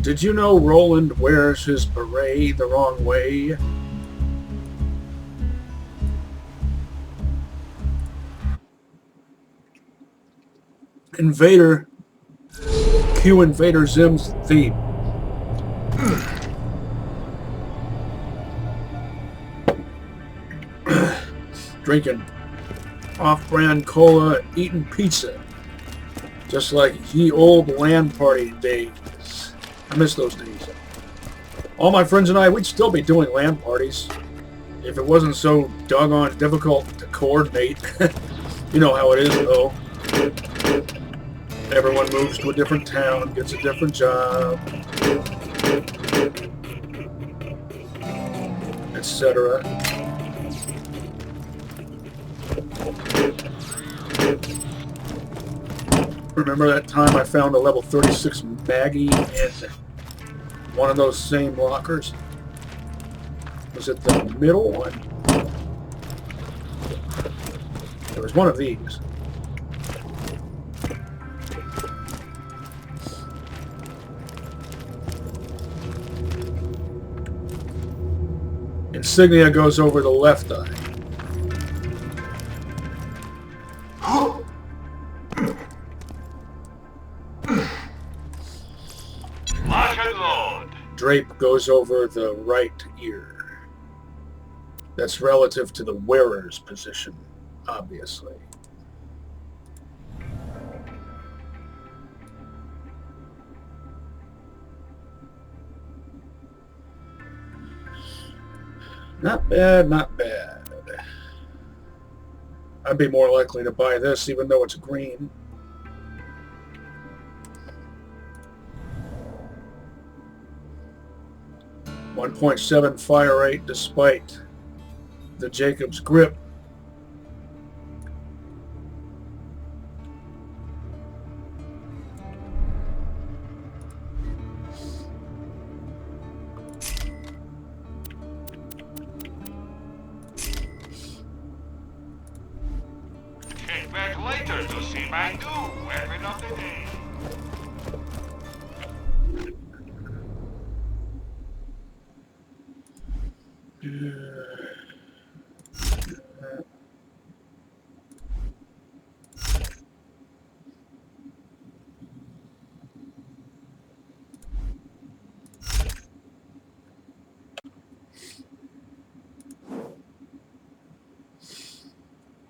Did you know Roland wears his beret the wrong way? Invader. Cue Invader Zim's theme. Drinking off-brand cola, eating pizza. Just like ye old LAN party days. I miss those days. All my friends and I, we'd still be doing LAN parties. If it wasn't so doggone difficult to coordinate. You know how it is, though. Everyone moves to a different town, gets a different job, etc. Remember that time I found a level 36 Maggie in one of those same lockers? Was it the middle one? There was one of these. Insignia goes over the left eye. Drape goes over the right ear. That's relative to the wearer's position, obviously. Not bad, not bad. I'd be more likely to buy this even though it's green. .7 fire rate despite the Jacob's grip. Check back later to see my new weapon of the day.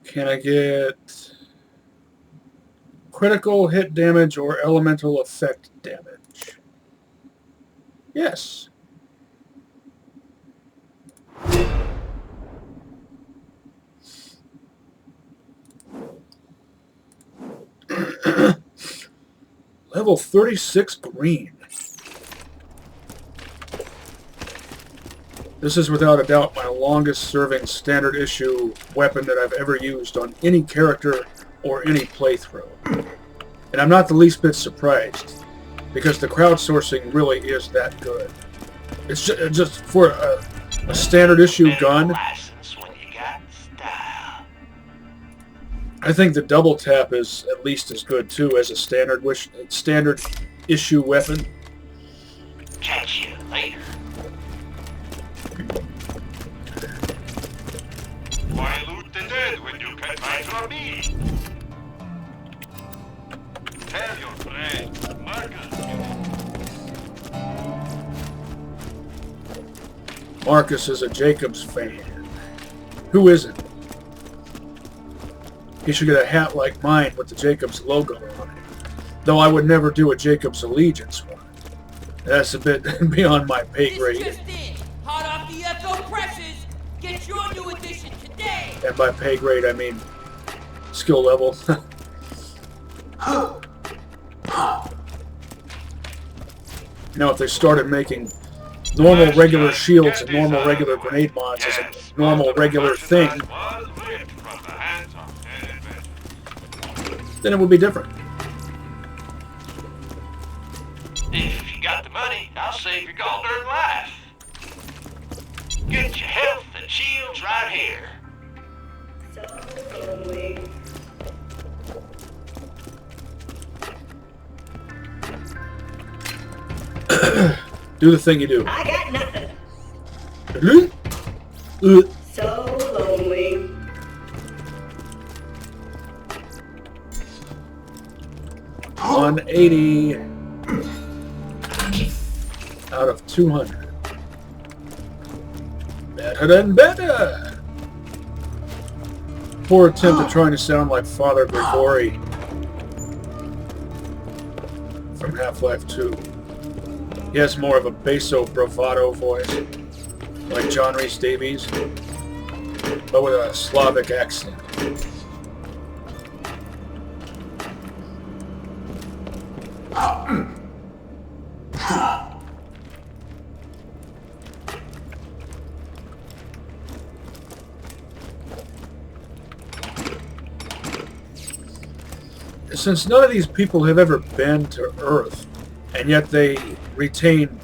Can I get critical hit damage or elemental effect damage? Yes. Level 36 green. This is without a doubt my longest serving standard issue weapon that I've ever used on any character or any playthrough. And I'm not the least bit surprised, because the crowdsourcing really is that good. It's just for a standard issue gun. I think the double tap is at least as good too as a standard issue weapon. Catch you later. Why loot the dead when you can fight for me? Tell your friend, Marcus. Marcus is a Jacobs fan. Who isn't? He should get a hat like mine with the Jacobs logo on it. Though I would never do a Jacobs Allegiance one. That's a bit beyond my pay grade. This just in. Hot off the Echo presses. Get your new edition today. And by pay grade, I mean skill level. Now, if they started making normal regular shields and normal regular grenade mods as a normal regular thing, then it would be different. If you got the money, I'll save your gold-earned life. Get your health and shields right here. Do the thing you do. I got nothing. So lonely. $180 out of 200. Better than better. Poor attempt at trying to sound like Father Grigori from Half-Life 2. He has more of a basso bravado voice, like John Rhys Davies, but with a Slavic accent. Since none of these people have ever been to Earth, and yet they retain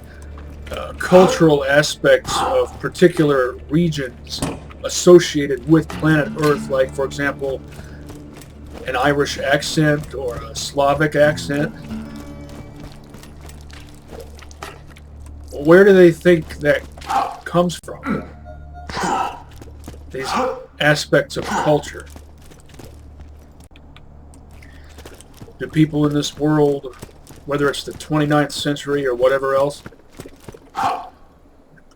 cultural aspects of particular regions associated with planet Earth, like, for example, an Irish accent or a Slavic accent, where do they think that comes from? These aspects of culture. Do people in this world, whether it's the 29th century or whatever else,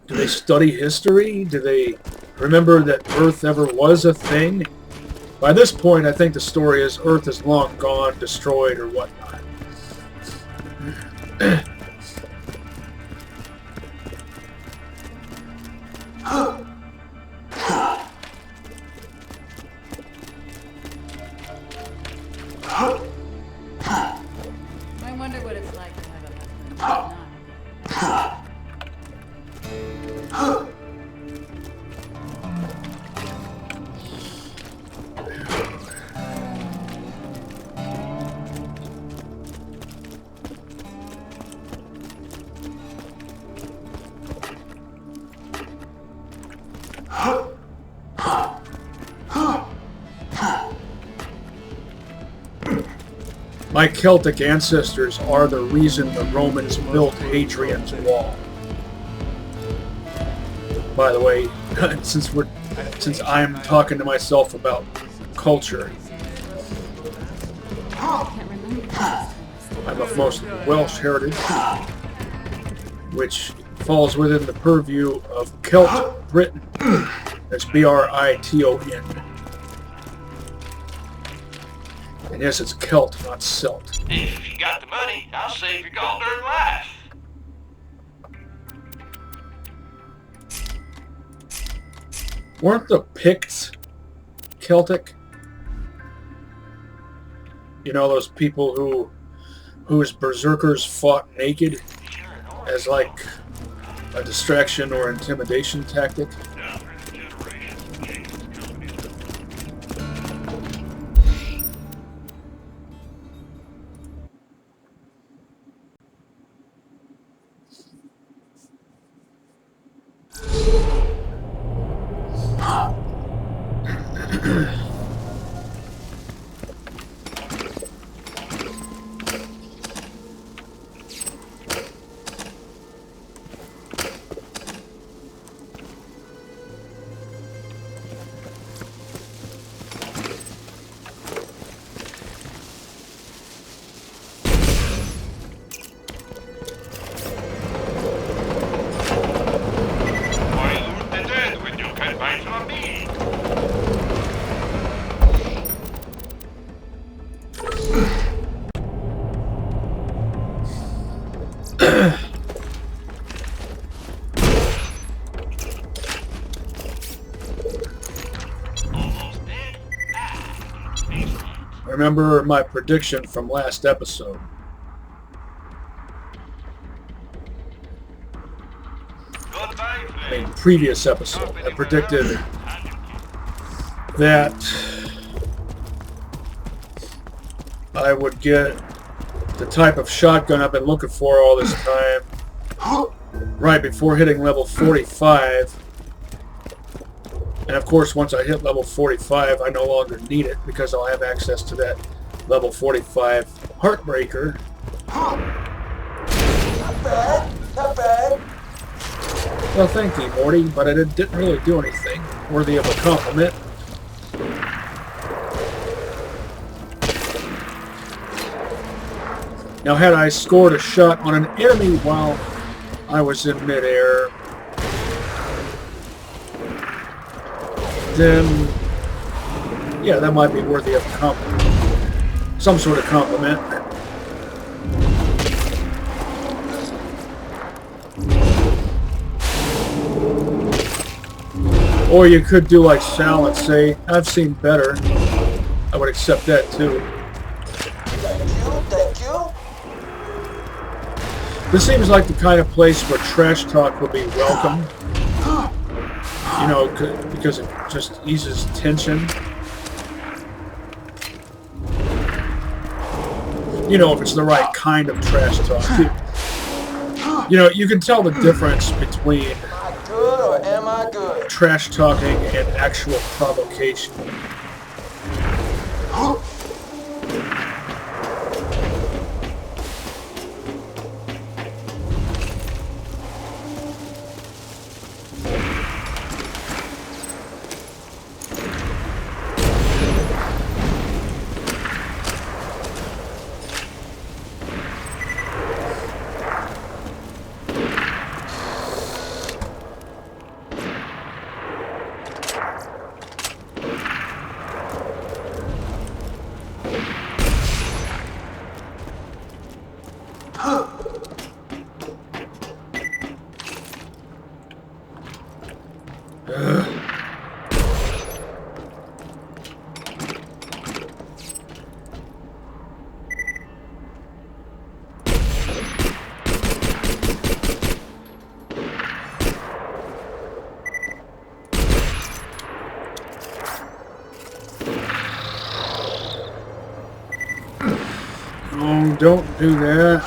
do they study history? Do they remember that Earth ever was a thing? By this point, I think the story is Earth is long gone, destroyed, or whatnot. I wonder what it's like to have a husband. My Celtic ancestors are the reason the Romans built Hadrian's Wall. By the way, since I'm talking to myself about culture, I'm of mostly Welsh heritage, which falls within the purview of Celt Britain. That's Briton. And yes, it's Celt, not Celt. If you got the money, I'll save your gold darn life. Weren't the Picts Celtic? You know, those people whose berserkers fought naked as like a distraction or intimidation tactic? Remember my prediction from last episode. I mean, previous episode. I predicted that I would get the type of shotgun I've been looking for all this time right before hitting level 45. And of course, once I hit level 45, I no longer need it because I'll have access to that level 45 Heartbreaker. Not bad. Well, thank you, Morty, but it didn't really do anything worthy of a compliment. Now, had I scored a shot on an enemy while I was in midair, then, yeah, that might be worthy of a compliment. Some sort of compliment. Or you could do like Sal and say, I've seen better. I would accept that too. Thank you. This seems like the kind of place where trash talk would be welcome. You know, because it just eases tension. You know, if it's the right kind of trash talk. You know, you can tell the difference between Am I good or am I good? trash talking and actual provocation. Oh, don't do that.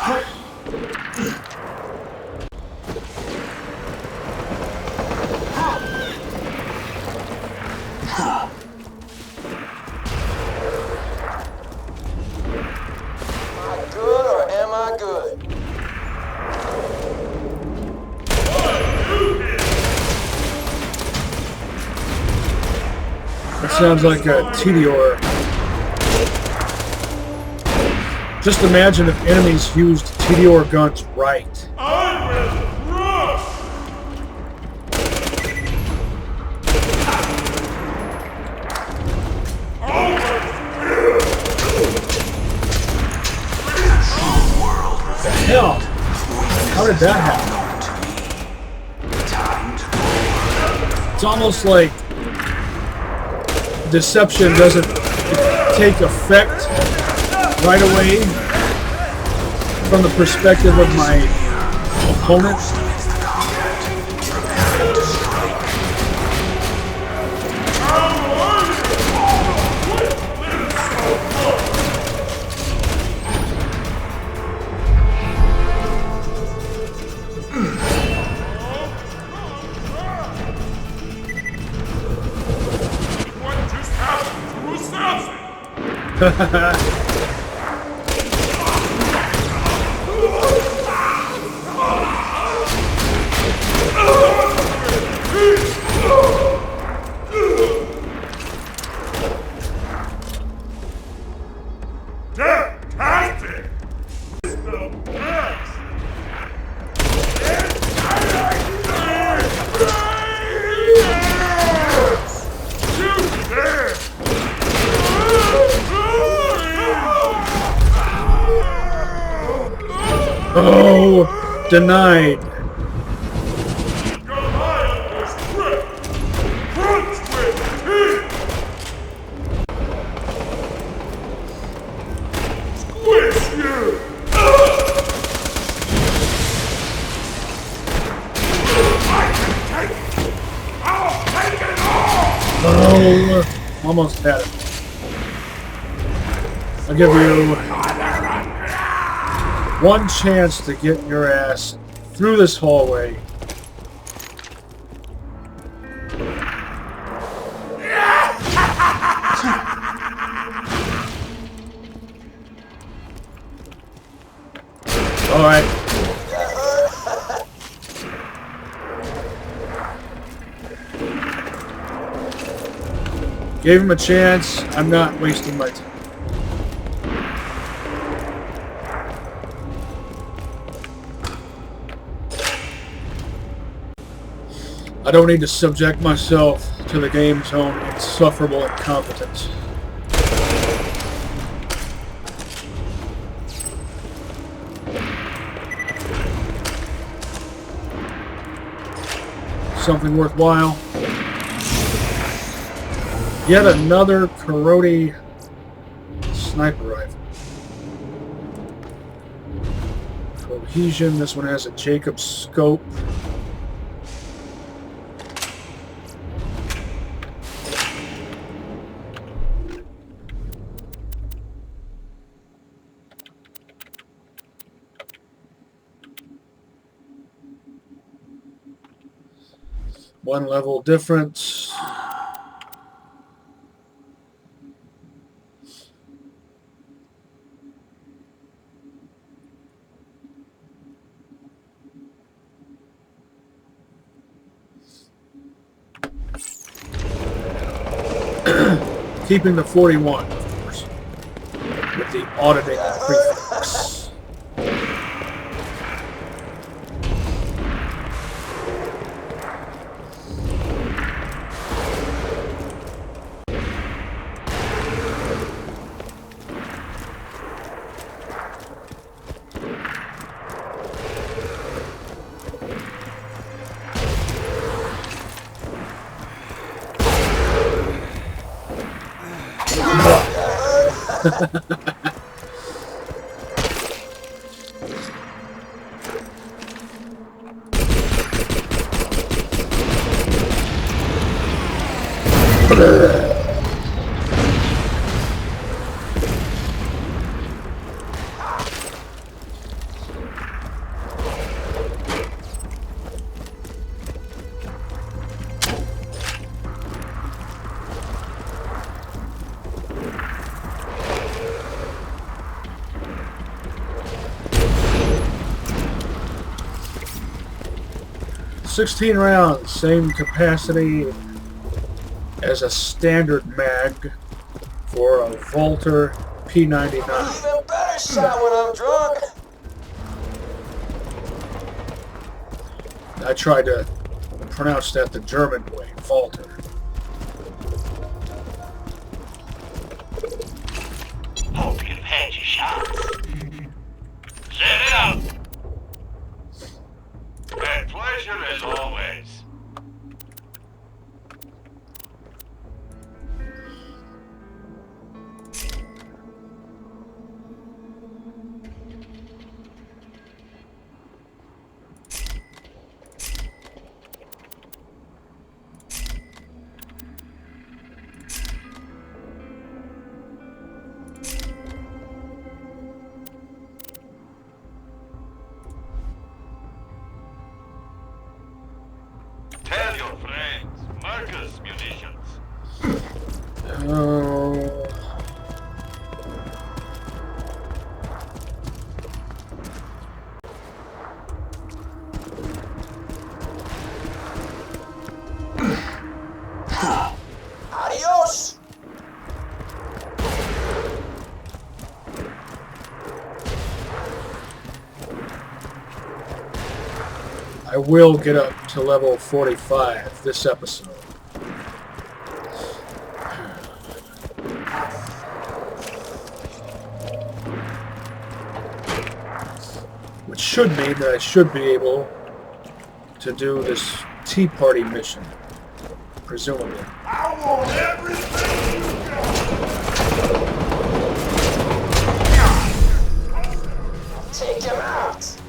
That sounds like a Tedior. Just imagine if enemies used Tedior guns right. The hell? How did that happen? It's almost like deception doesn't take effect right away from the perspective of my opponent. Oh, denied. Oh, almost had it. I'll give you one chance to get your ass through this hallway. All right. Gave him a chance. I'm not wasting my time. I don't need to subject myself to the game's own insufferable incompetence. Something worthwhile. Yet another Karate sniper rifle. Cohesion. This one has a Jacob scope. One level difference. Keeping the 41, of course, with the auditing prefix. .16 rounds, same capacity as a standard mag for a Volter P99. Even better shot when I'm drunk. I tried to pronounce that the German way, Volter. Hope you've had your shots. Zer0. A pleasure as always. Tell your friends, Marcus munitions. Adios. I will get up to level 45 this episode. Which should mean that I should be able to do this Tea Party mission, presumably. I want everything you got. Take him out.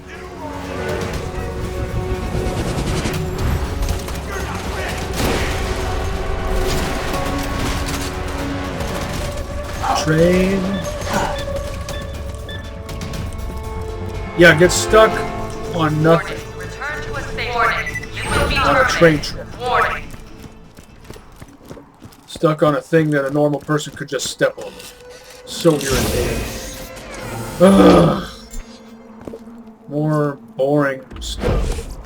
Train. Yeah, get stuck on nothing. Return to a station. You will be On a train trip. Warning. Stuck on a thing that a normal person could just step over. So irritating. Ugh. More boring stuff.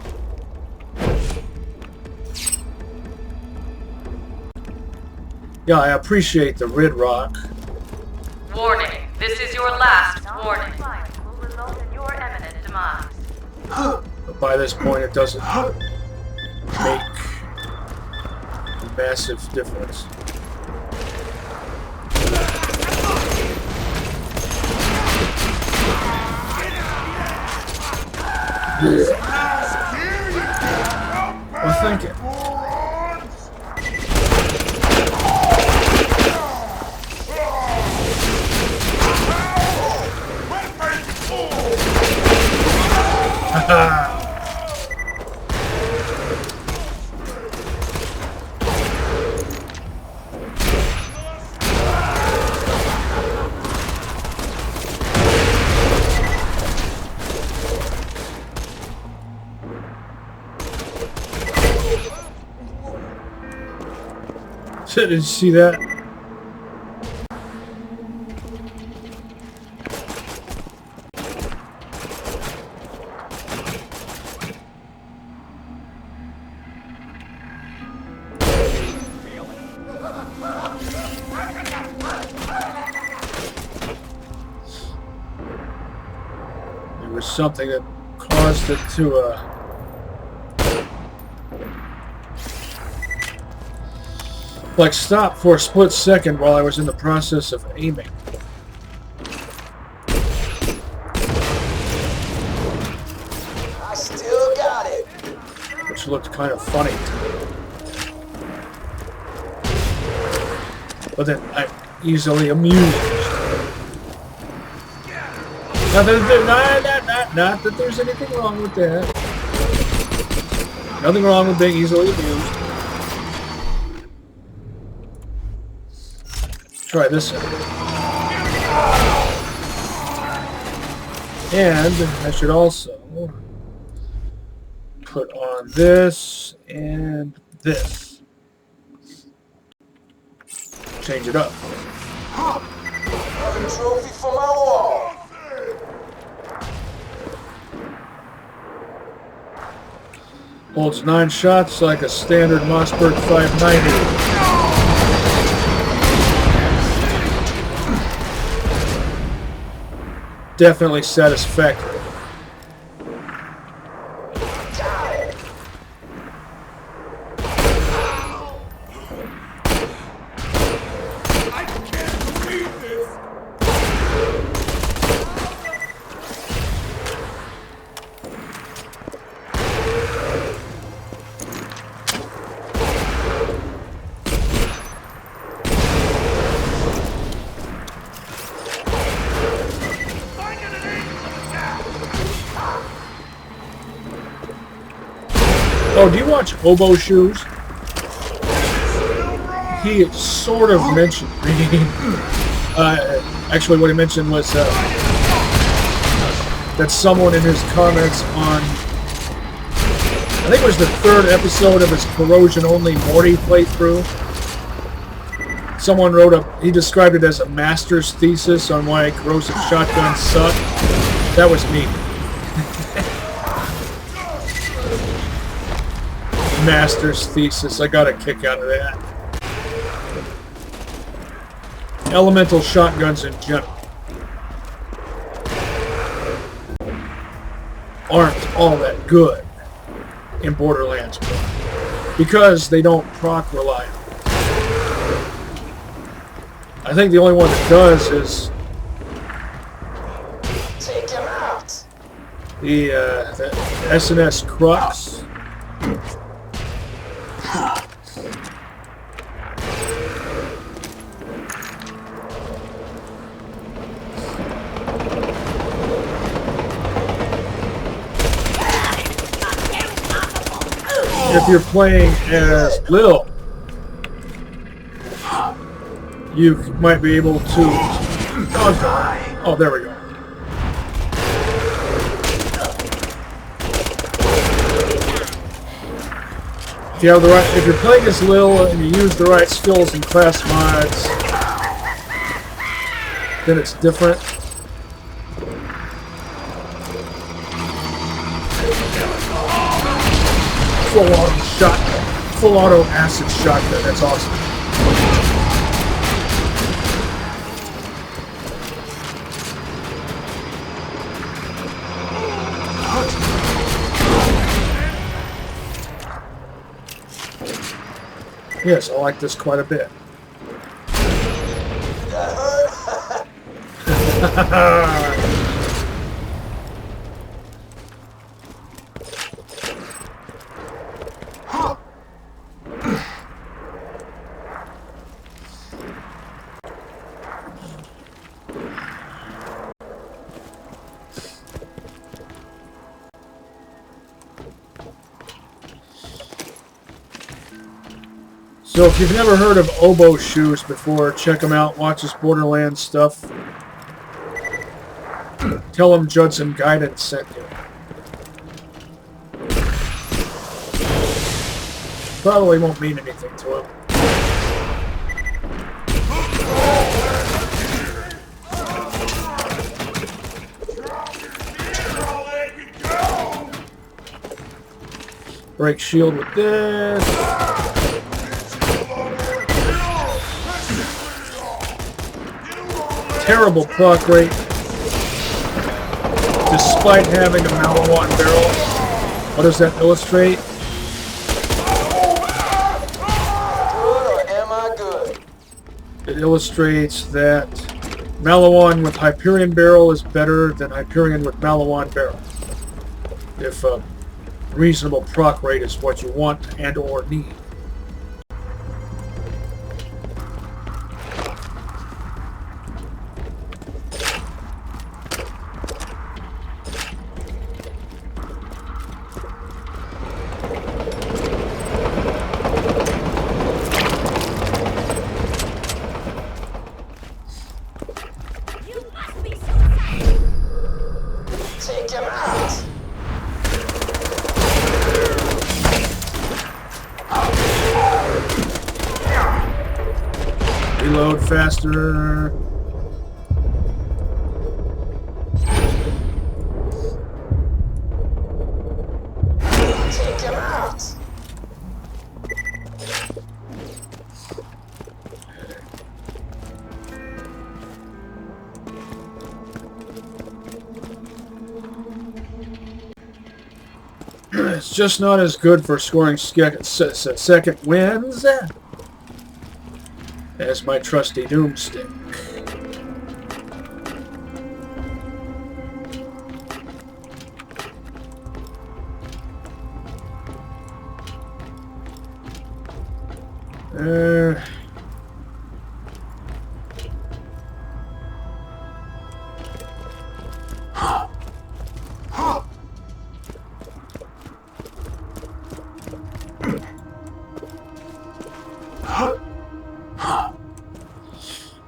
Yeah, I appreciate the red rock. Warning, this is your last warning. Will result in your imminent demise. But by this point, it doesn't make a massive difference. Well, thank you. Did you see that? There was something that caused it to like stop for a split second while I was in the process of aiming. I still got it. Which looked kind of funny. But then I'm easily amused. Not that there's anything wrong with that. Nothing wrong with being easily amused. Try this out. And I should also put on this and this. Change it up. Another trophy for my wall. Holds 9 shots like a standard Mossberg 590. Definitely satisfactory. I can't believe this! Oh, do you watch Oboe Shoes? He sort of mentioned, actually what he mentioned was that someone in his comments on, I think it was the 3rd episode of his corrosion-only Morty playthrough, someone wrote he described it as a master's thesis on why corrosive shotguns suck. That was me. Master's thesis. I got a kick out of that. Elemental shotguns in general aren't all that good in Borderlands 1 because they don't proc reliable. I think the only one that does is Take him out. the SNS Crux. If you're playing as Lil, you might be able to... Oh, there we go. If you're playing as Lil and you use the right skills and class mods, then it's different. Full auto shotgun. Full auto acid shotgun. That's awesome. Yes, I like this quite a bit. That hurt? So if you've never heard of oboe shoes before, check them out. Watch this Borderlands stuff. Tell them Judson Gaiden sent you. Probably won't mean anything to him. Break shield with this. Terrible proc rate, despite having a Malawan barrel. What does that illustrate? Good or am I good? It illustrates that Malawan with Hyperion barrel is better than Hyperion with Malawan barrel. If a reasonable proc rate is what you want and or need. Take him out. Reload faster. Take him out. It's just not as good for scoring second wins as my trusty Doomstick.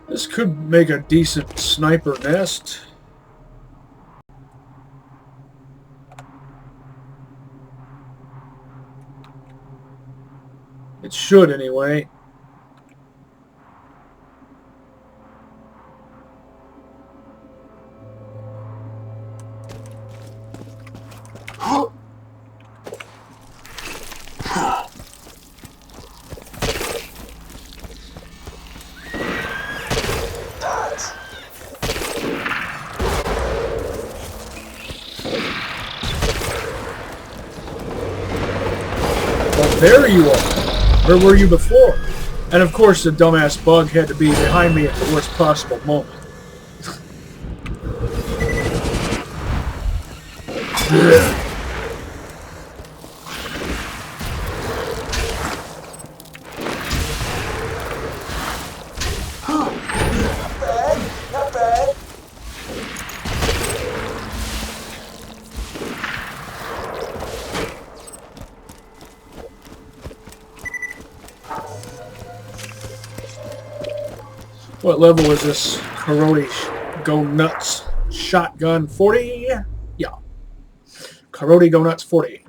This could make a decent sniper nest. It should, anyway. There you are. Where were you before? And of course the dumbass bug had to be behind me at the worst possible moment. Not bad. What level is this Karate Go Nuts shotgun? 40? Yeah. Karate Go Nuts 40.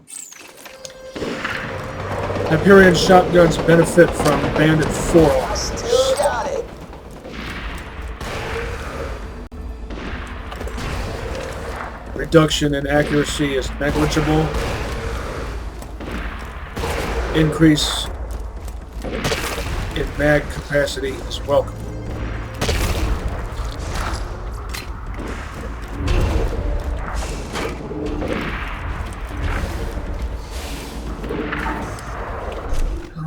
Hyperion shotguns benefit from banded forearms. Still got it. Reduction in accuracy is negligible. Increase in mag capacity is welcome.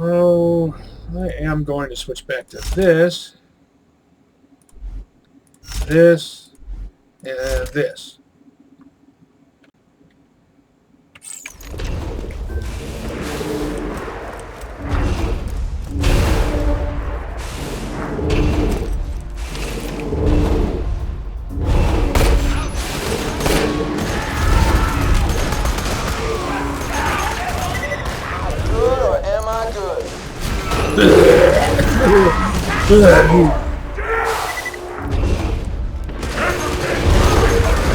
Oh, am going to switch back to this, this, and this. Good or am I good?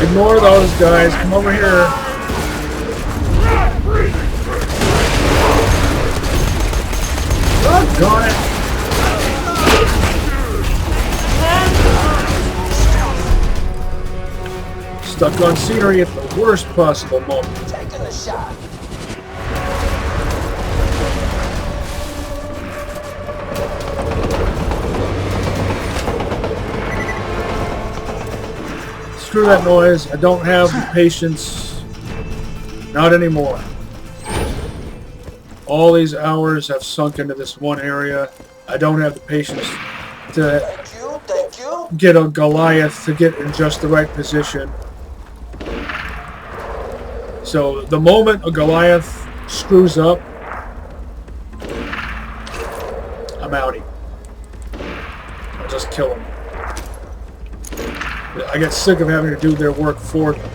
Ignore those guys. Come over here. Doggone it. Stuck on scenery at the worst possible moment. Taking a shot. Screw that noise. I don't have the patience. Not anymore. All these hours have sunk into this one area. I don't have the patience to Thank you. get a Goliath to get in just the right position. So the moment a Goliath screws up, I'm outie. I'll just kill him. I get sick of having to do their work for them.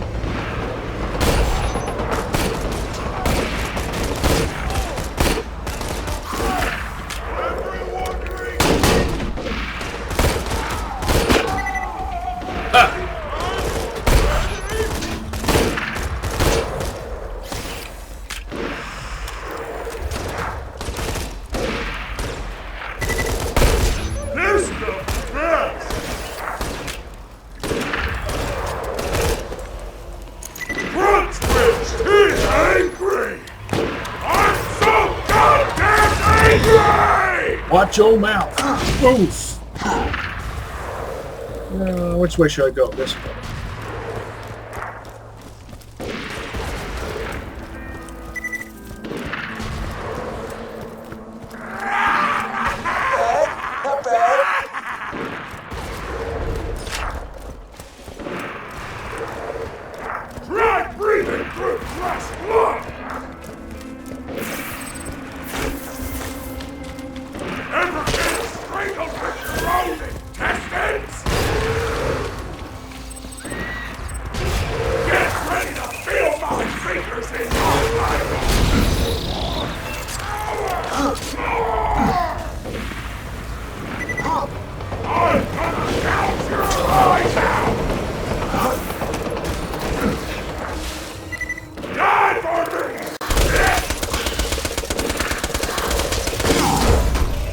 This the best! Front switch is angry! I'm so goddamn angry! Watch your mouth. Oof. Which way should I go? This way. Not bad. Try breathing through flesh blood! Ever get strangled with your own intestines? Get ready to feel my fingers in your life! I'm gonna gouge your eyes out! Die for me!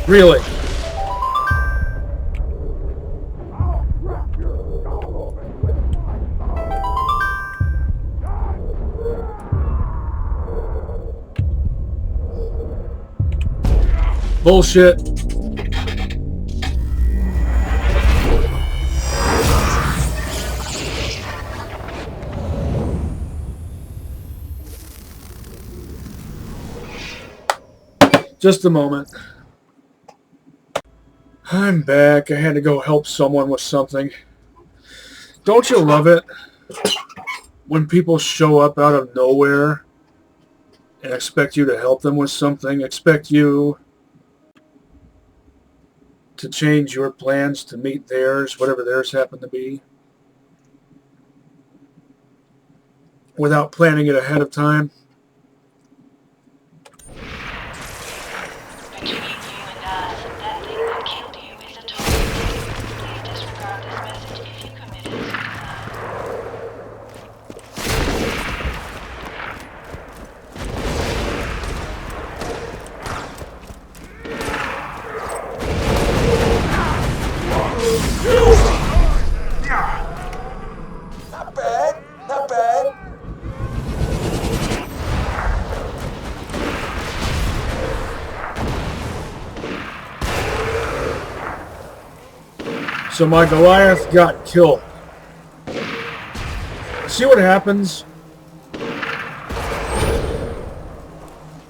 Really? Bullshit. Just a moment. I'm back. I had to go help someone with something. Don't you love it when people show up out of nowhere and expect you to help them with something, expect you to change your plans to meet theirs, whatever theirs happen to be, without planning it ahead of time? Between you and us, that thing that killed you is a total mistake. Please disregard this message if you committed Not bad. Not bad. So my Goliath got killed. See what happens?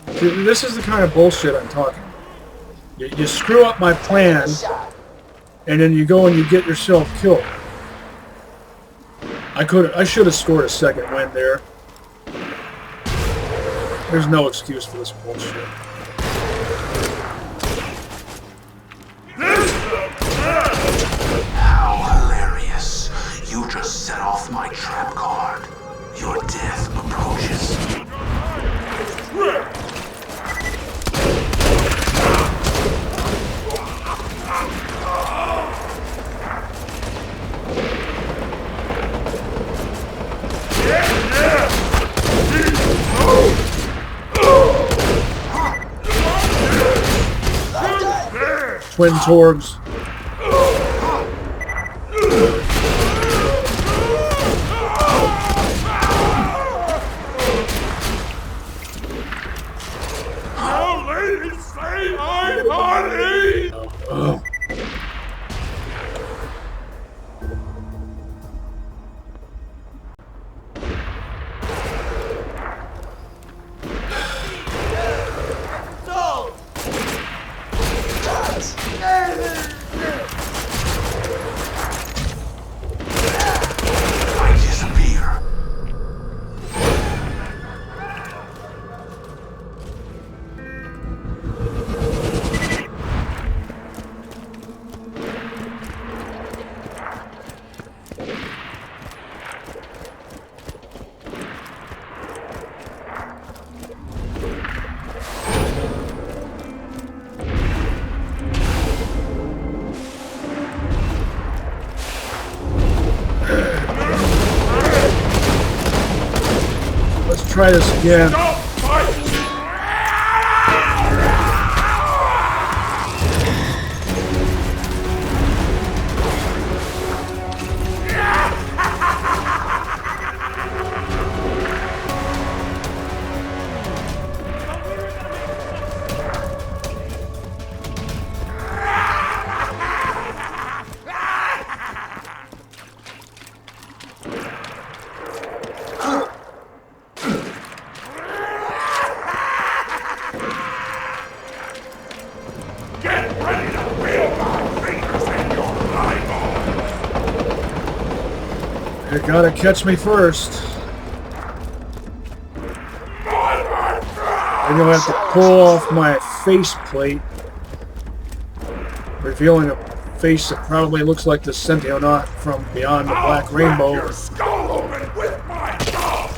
This is the kind of bullshit I'm talking about. You screw up my plan, Shot. and then you go and you get yourself killed. I should have scored a second win there. There's no excuse for this bullshit. How hilarious. You just set off my trap card. Your death approaches. Twin Torgs. Now, ladies, say I'm honey! Oh. I disappear. Let's try this again. Don't fight! Get ready to feel my fingers in your eyeballs! You gotta catch me first. I'm gonna have to pull off my faceplate, revealing a face that probably looks like the Sentionaut from Beyond the Black Crack Rainbow. your skull open with my thumb!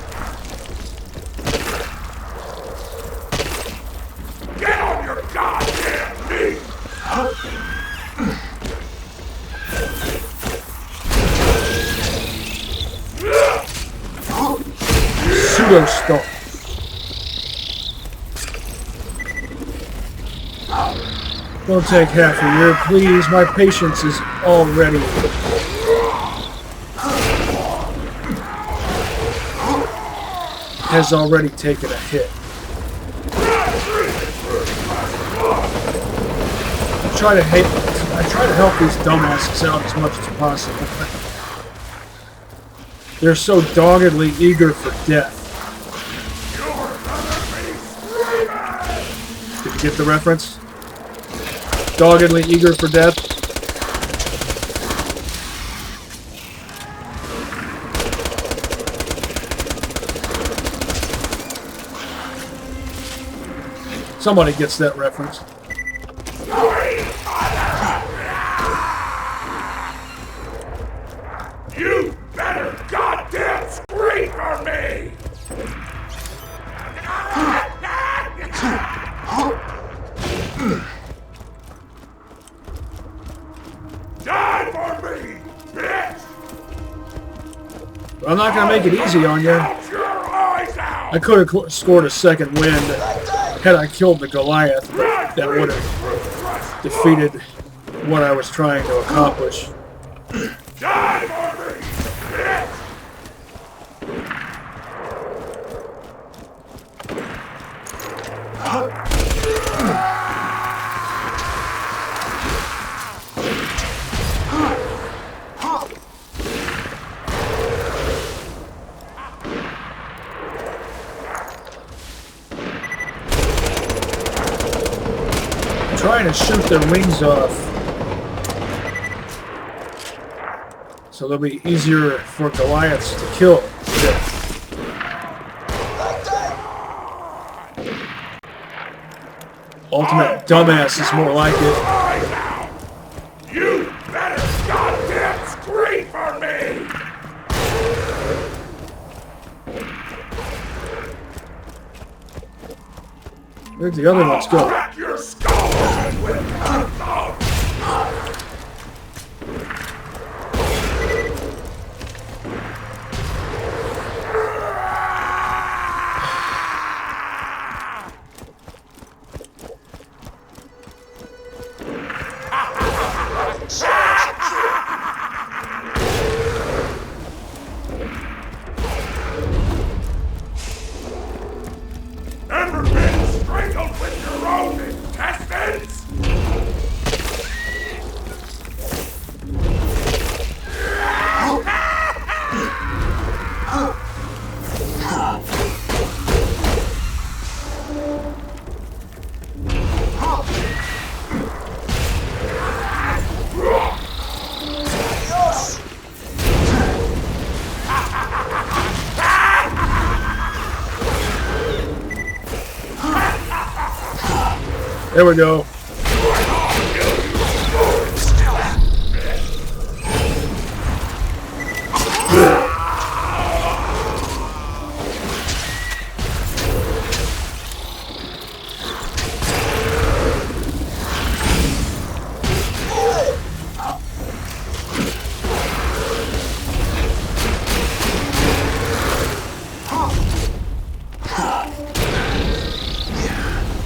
Get on your goddamn knees! Pseudo stomp. Don't take half a year, please. My patience is already. Has already taken a hit. I try to help these dumbasses out as much as possible. They're so doggedly eager for death. Did you get the reference? Doggedly eager for death. Somebody gets that reference. You better goddamn scream for me! Die for me, bitch! But I'm not going to make it easy on you. Out your eyes out! I could have scored a second win had I killed the Goliath, but that would have defeated what I was trying to accomplish. Die for me, bitch! trying to shoot their wings off so they'll be easier for Goliaths to kill. Ultimate dumbass is more like it. You better goddamn scream for me! Where'd the other ones go? Crack your skull open with my thumb! Ever been strangled with your own intestines? There we go.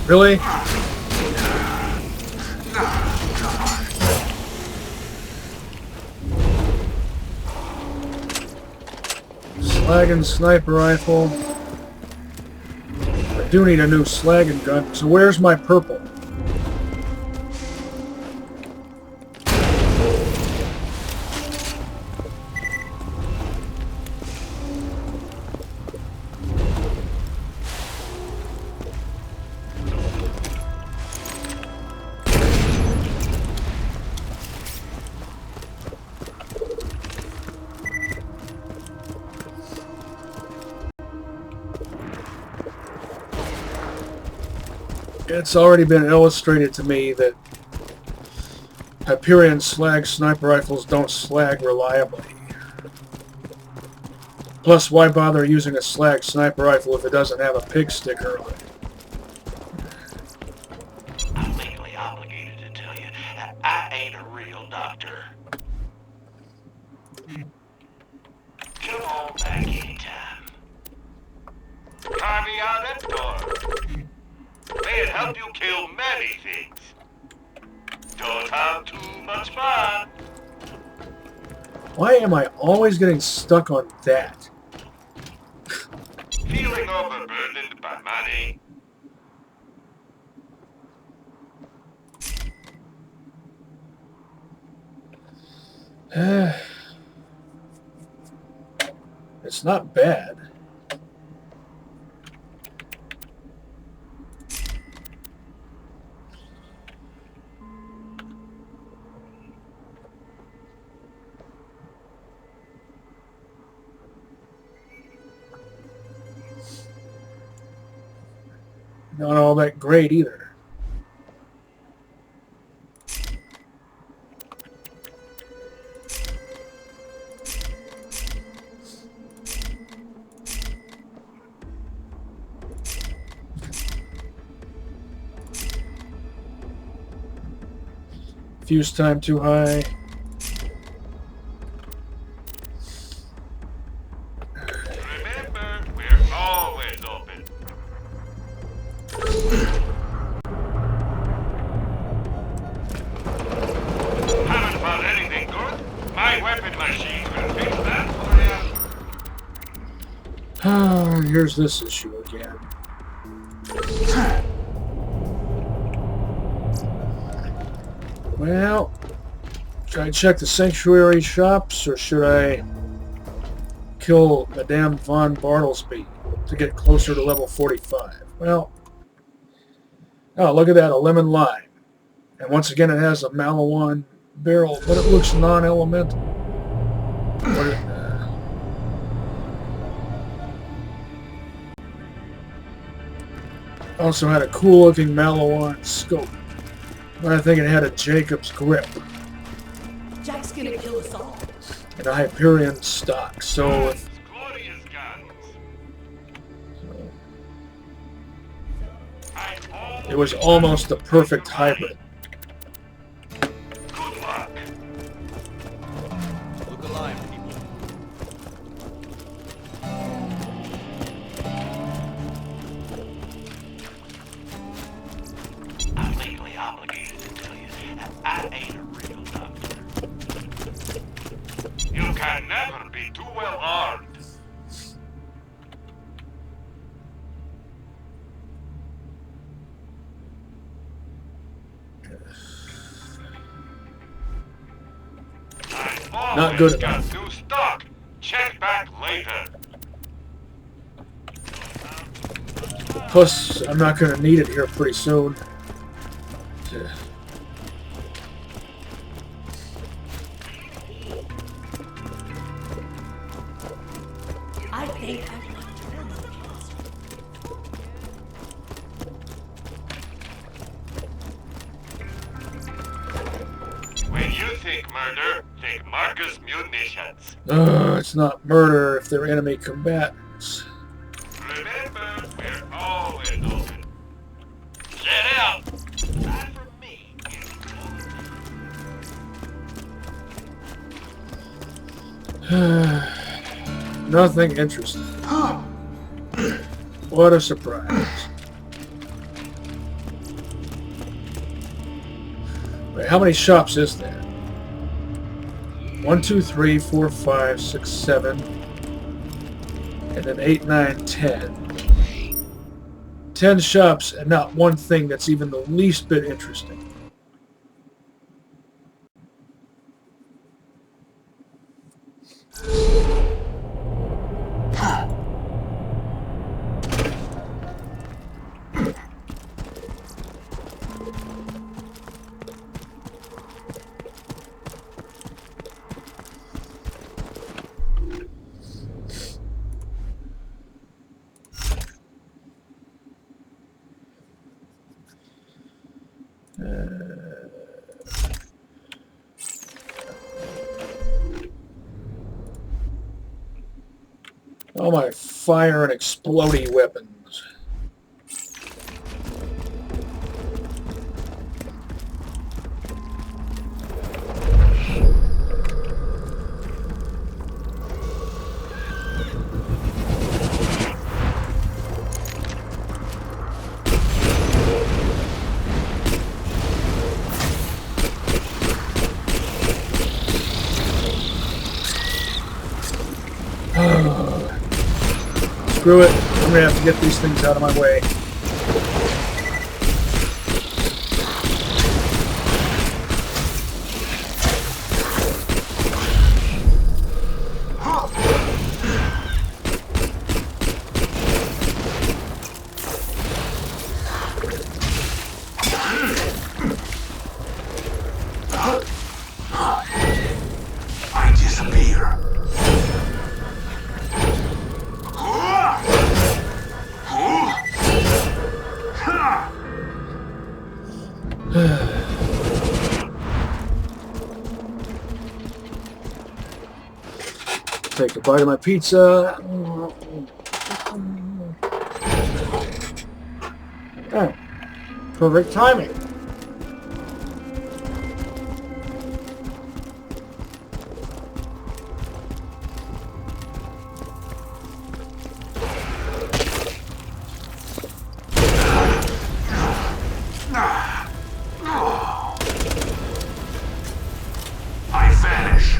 Really? Slaggin' sniper rifle. I do need a new slaggin' gun. So where's my purple? It's already been illustrated to me that Hyperion slag sniper rifles don't slag reliably. Plus, why bother using a slag sniper rifle if it doesn't have a pig sticker on it? I'm legally obligated to tell you that I ain't a real doctor. Come on back anytime. Try me out that door. May it help you kill many things. Don't have too much fun. Why am I always getting stuck on that? Feeling overburdened by money. It's not bad. Not all that great either. Fuse time too high. Remember, we're always open. Haven't found anything good? My weapon machine will fix that for you. Here's this issue again. Well, should I check the sanctuary shops or should I kill Madame von Bartlesby to get closer to level 45? Well, oh, look at that, a lemon lime. And once again, it has a Malawan barrel, but it looks non-elemental. Also had a cool-looking Malawan scope. But I think it had a Jacob's grip. Jack's gonna kill us all. And a Hyperion stock. So if it was almost the perfect hybrid. Good luck. Look alive, people. I'm legally obligated to tell you that I ain't a real doctor. You can never be too well armed. Not good enough. Got new stock. Check back later. Plus, I'm not going to need it here pretty soon. I think I'd like to relocate. When you think murder, think Marcus Munitions. It's not murder if they're enemy combatants. Remember, we're always open. Set out. Not for me. Nothing interesting. What a surprise. Wait, how many shops is there? 1, 2, 3, 4, 5, 6, 7, and then 8, 9, 10. 10 shops and not one thing that's even the least bit interesting. All my fire and explodey weapons. Screw it. I'm going to have to get these things out of my way. I disappear. Take a bite of my pizza. Oh, perfect timing. I vanish.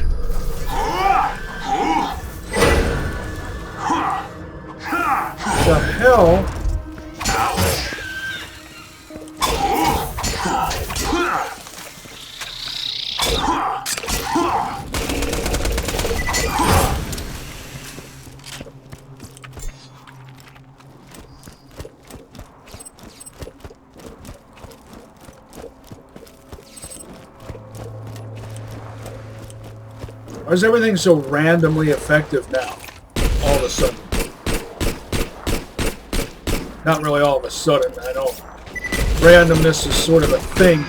The hell? Ouch. Or is everything so randomly effective now? All of a sudden. Not really all of a sudden, I know. Randomness is sort of a thing.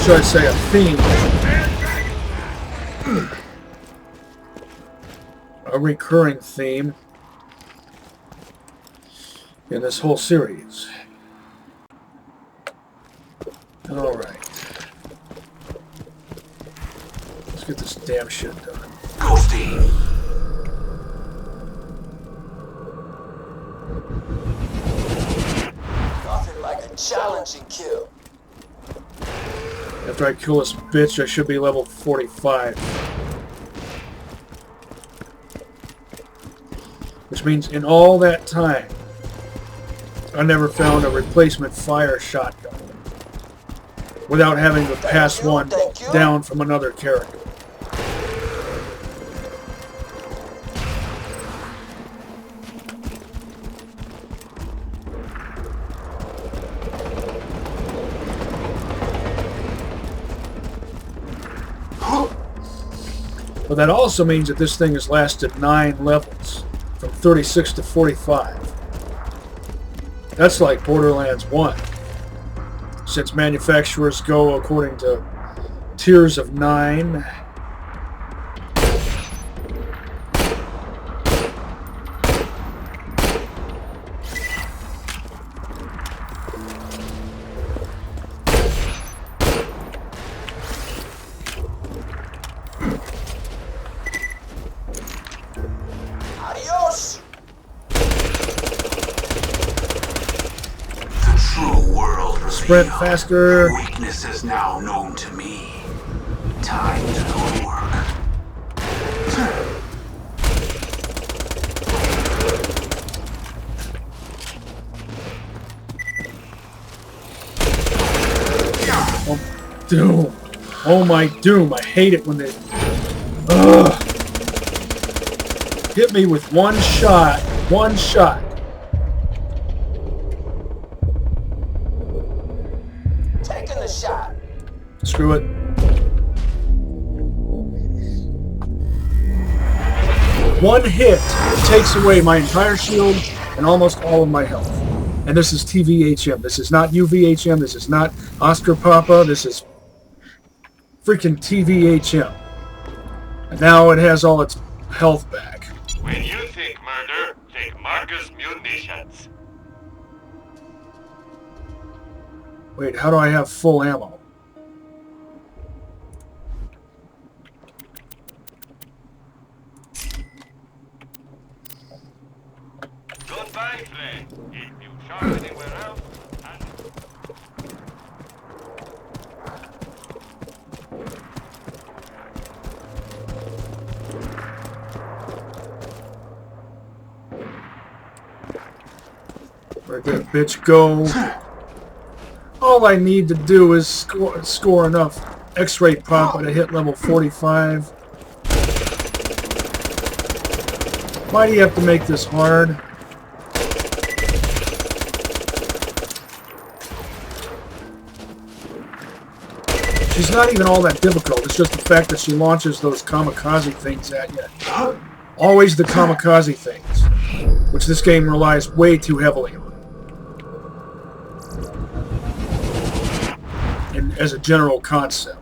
Should I say a theme? A recurring theme in this whole series. Alright. Let's get this damn shit done. Ghosty! Nothing like a challenging kill. After I kill this bitch, I should be level 45. Which means in all that time, I never found a replacement fire shotgun without having to pass one down from another character. But that also means that this thing has lasted 9 levels, from 36 to 45. That's like Borderlands 1. Since manufacturers go according to tiers of 9. Adios! The true world revealed. Sprint faster. Your weakness is now known to me. Time to go to work. Oh, doom. Oh my doom. I hate it when they... Ugh. Hit me with one shot. One shot. Taking the shot. Screw it. One hit takes away my entire shield and almost all of my health. And this is TVHM. This is not UVHM. This is not Oscar Papa. This is freaking TVHM. And now it has all its health back. When you think murder, think Marcus munitions. Wait, how do I have full ammo? Goodbye, friend. If you shot anywhere else, Where'd that bitch go? All I need to do is score enough X-ray pop to hit level 45. Why do you have to make this hard? She's not even all that difficult. It's just the fact that she launches those kamikaze things at you. Always the kamikaze things, which this game relies way too heavily on. And as a general concept.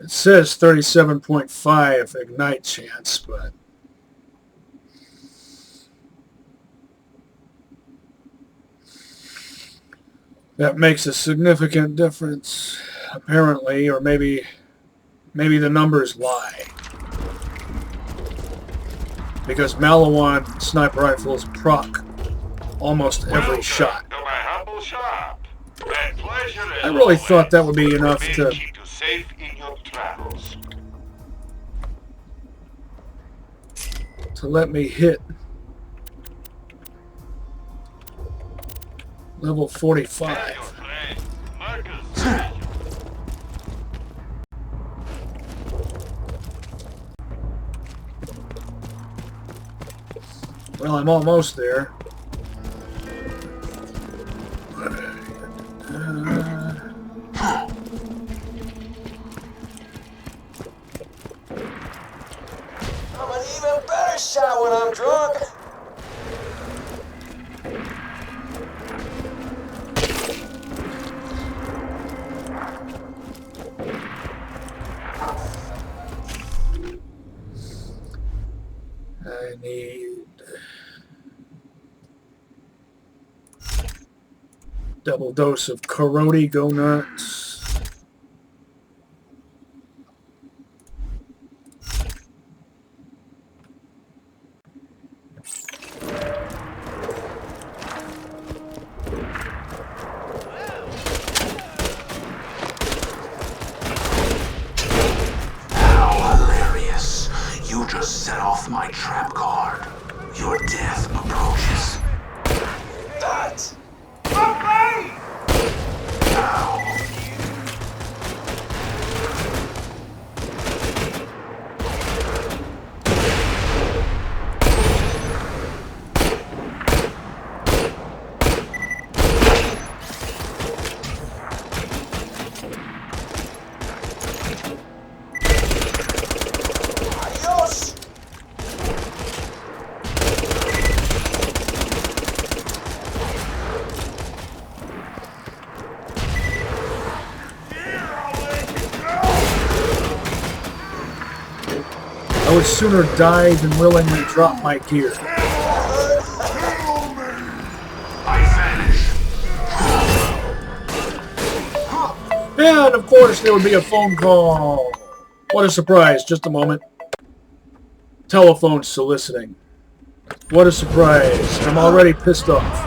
It says 37.5 ignite chance, but that makes a significant difference, apparently, or maybe the numbers lie. Because Malawan sniper rifles proc almost every shot. to my so sharp. And pleasure as I really thought always. that would be enough May to... keep you safe in your travels. to let me hit level 45. Tell your friend, Marcus. Well, I'm almost there. I'm an even better shot when I'm drunk. I need double dose of Karoti, go nuts. How hilarious. You just set off my trap card. Your death approaches. That. Adios. I would sooner die than willingly drop my gear. I vanish. And of course there would be a phone call. What a surprise. Just a moment. Telephone soliciting. What a surprise. I'm already pissed off.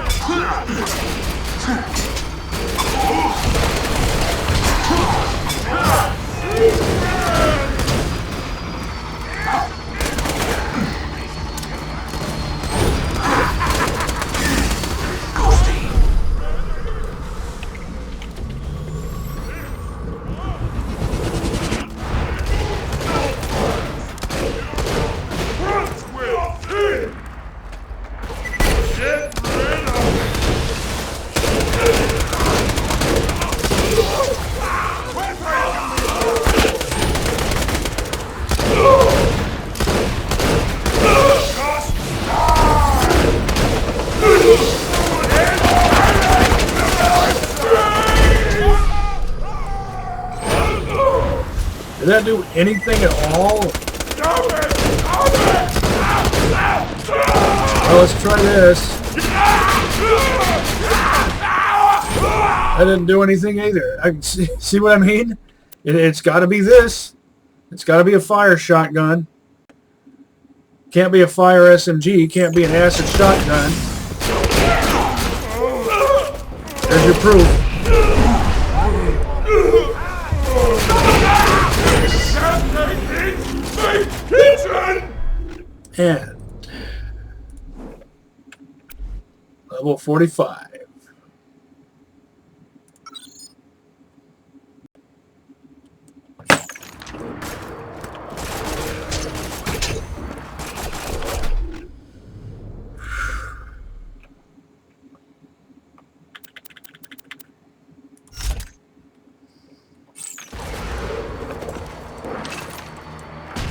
Did that do anything at all? Well, let's try this. That didn't do anything either. I can see what I mean? It's got to be this. It's got to be a fire shotgun. Can't be a fire SMG. Can't be an acid shotgun. There's your proof. And level 45.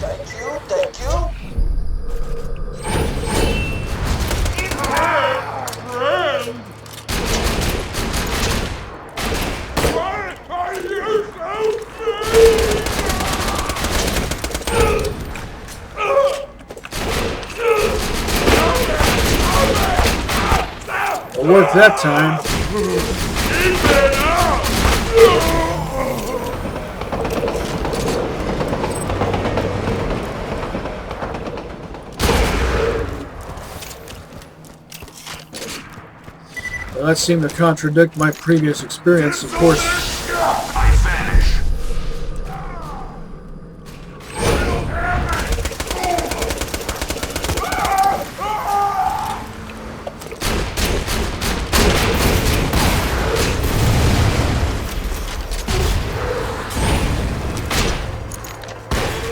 Thank you. It worked that time. Well, that seemed to contradict my previous experience, of course. I vanish.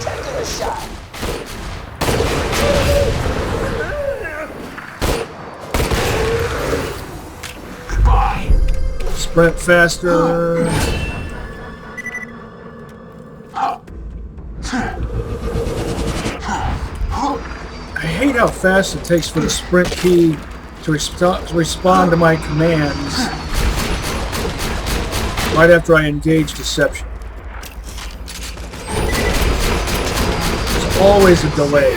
Taking a shot. Goodbye. Sprint faster. I hate how fast it takes for the sprint key to respond to my commands right after I engage deception. There's always a delay.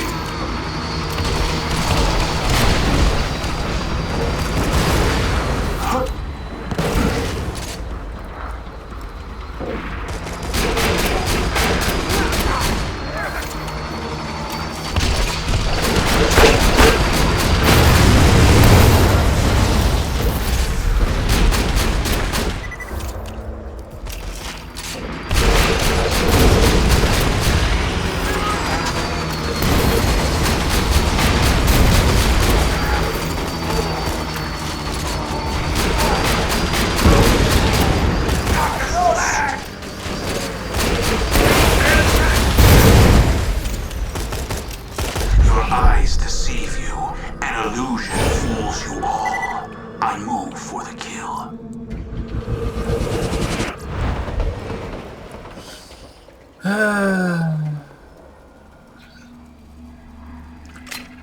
Your eyes deceive you. An illusion fools you all. I move for the kill.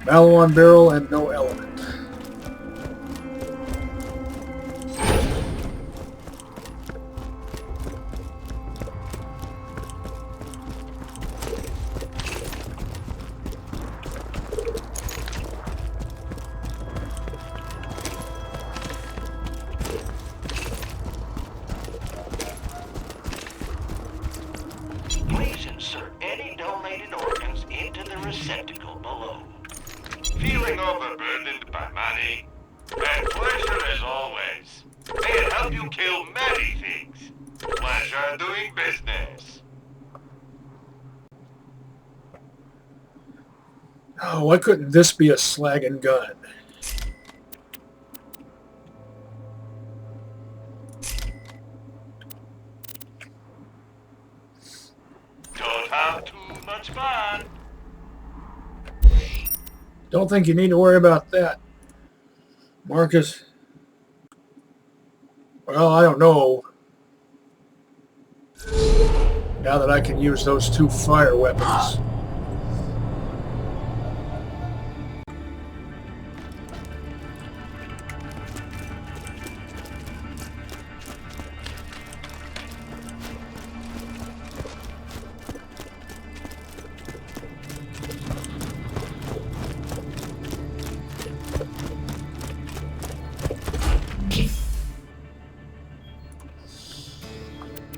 Battle on barrel and no element. Please insert any donated organs into the receptacle below. Feeling overburdened by money? And pleasure as always. May it help you kill many things. Pleasure doing business. Oh, why couldn't this be a slagging gun? Don't have too much fun. Don't think you need to worry about that, Marcus. Well, I don't know. Now that I can use those two fire weapons.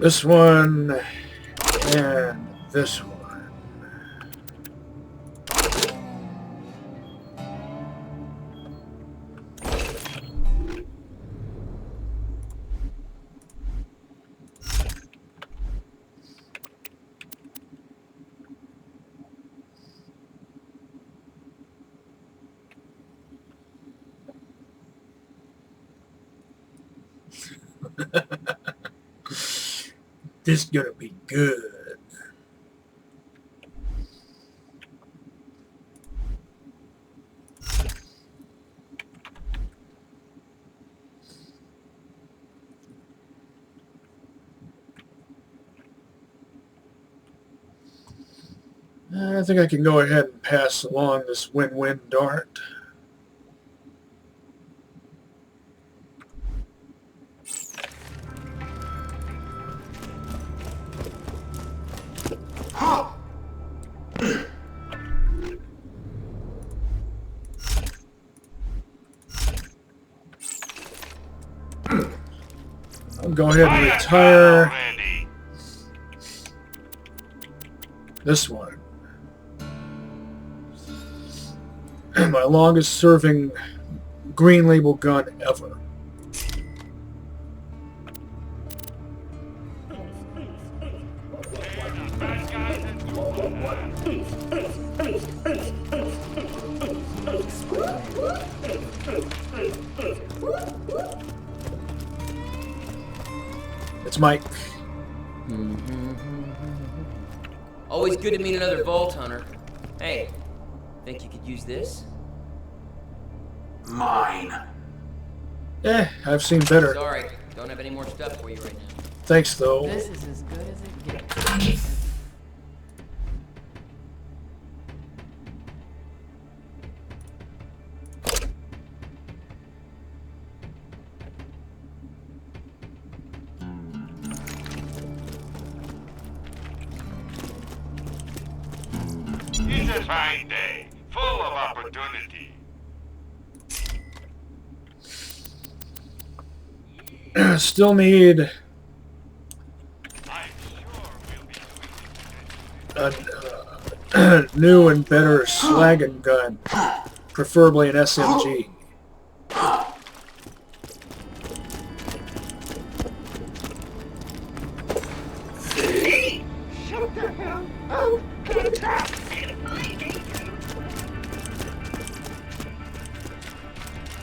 This one and this one. This is gonna be good. I think I can go ahead and pass along this win-win dart. I'll go ahead and retire this one. My longest serving green label gun ever. It's Mike. Always good to meet another Vault Hunter. Hey, think you could use this? Mine. I've seen better. Sorry, don't have any more stuff for you right now. Thanks, though. This is as good as it gets. It's a fine day, full of opportunity. Still need I'm sure we'll be a new and better slagging gun, preferably an SMG. Shut the hell up!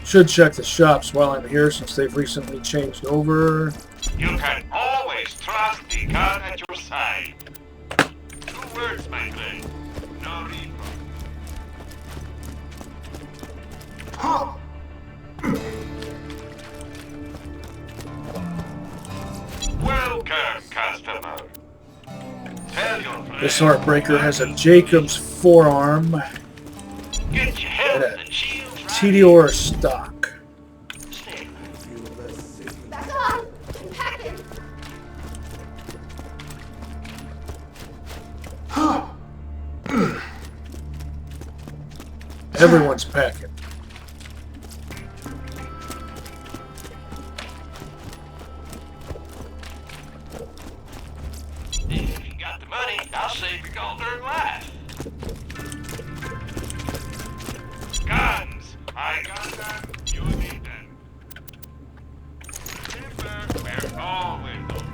Should check the shops while I'm here since they've recently changed over. You can always trust the gun at your side. 2 words, my friend. No reason. Welcome, customer. Tell your friend. This Heartbreaker has a Jacob's forearm Get your health and a and shields right. Meteor stock. Back off! I'm packing! Everyone's packing. If you got the money, I'll save your golden life. Guns! I got them. You need them. Remember, we're always open.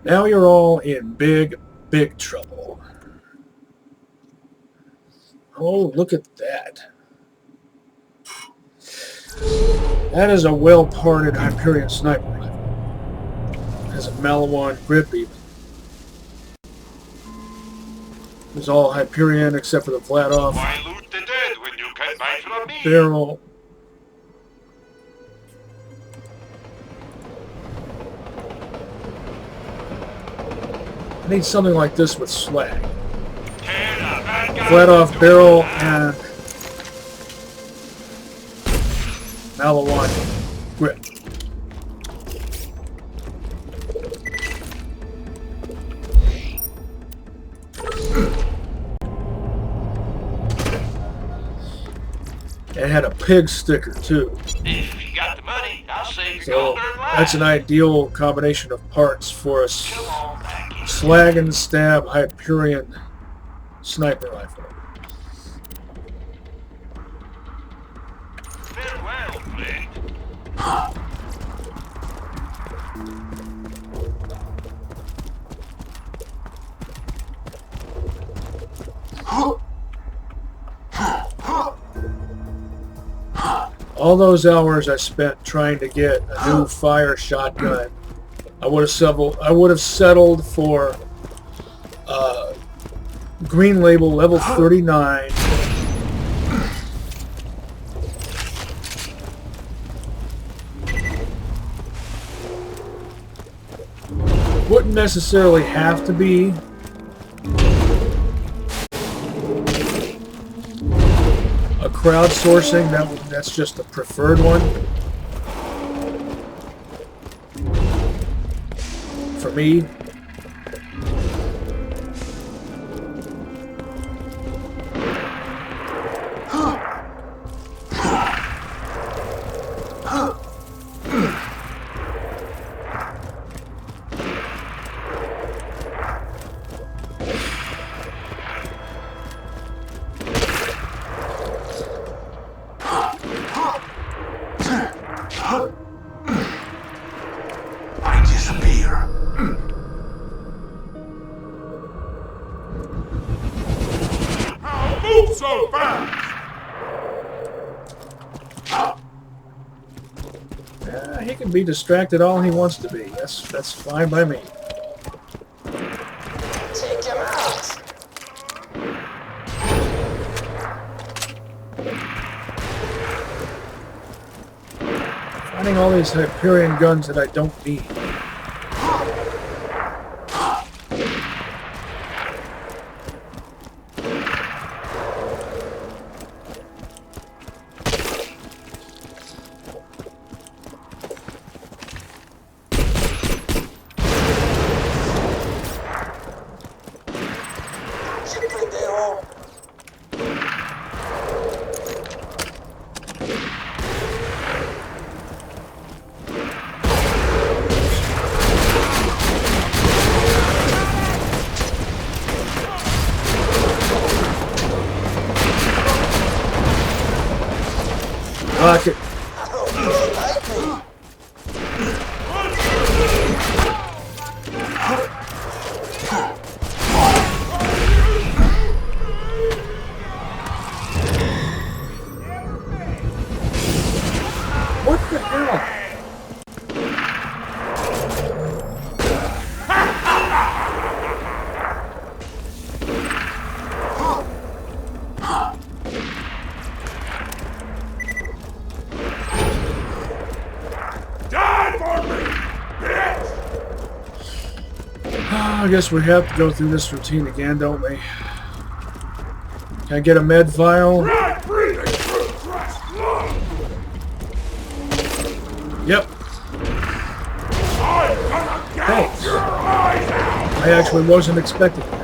Now you're all in big, big trouble. Oh, look at that. That is a well-parted Hyperion sniper rifle. It has a Malawan grip even. It's all Hyperion except for the flat-off Why loot the dead when you can buy from me? barrel. I need something like this with slag. Flat-off barrel and Malawan grip. It had a pig sticker too. If you got the money, I'll save your So golden life. that's an ideal combination of parts for a Come on back in. slag and stab Hyperion sniper rifle. Farewell, friend. All those hours I spent trying to get a new fire shotgun, I would have settled for Green Label level 39. Wouldn't necessarily have to be a crowdsourcing. That's just the preferred one for me. He can be distracted all he wants to be. That's fine by me. Take him out. Finding all these Hyperion guns that I don't need. Rocket. What the hell? I guess we have to go through this routine again, don't we? Can I get a med vial? Yep. Thanks. I actually wasn't expecting that.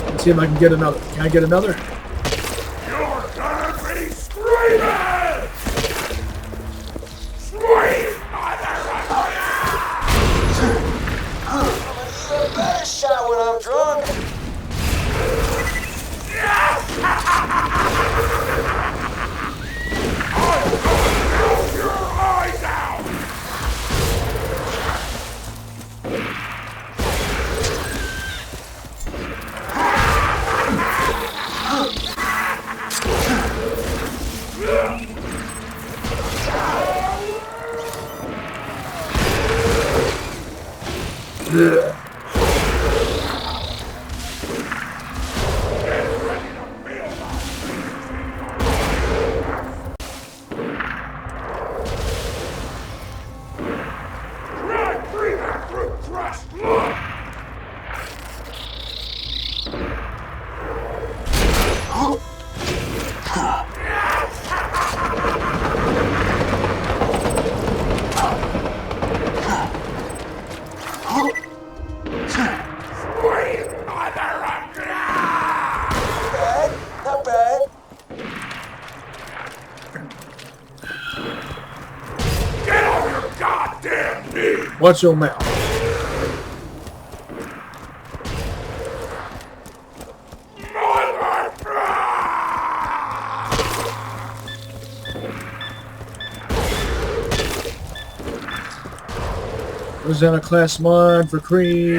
Let's see if I can get another. Can I get another? You're gonna be screaming! Sweet mother of I'm an even better shot when I'm drunk. your eyes out! Yeah. Try breathing through crushed blood! Sweet mother of God! Not bad. Get on your goddamn knees! Watch your mouth. Was that a class mod for Creed?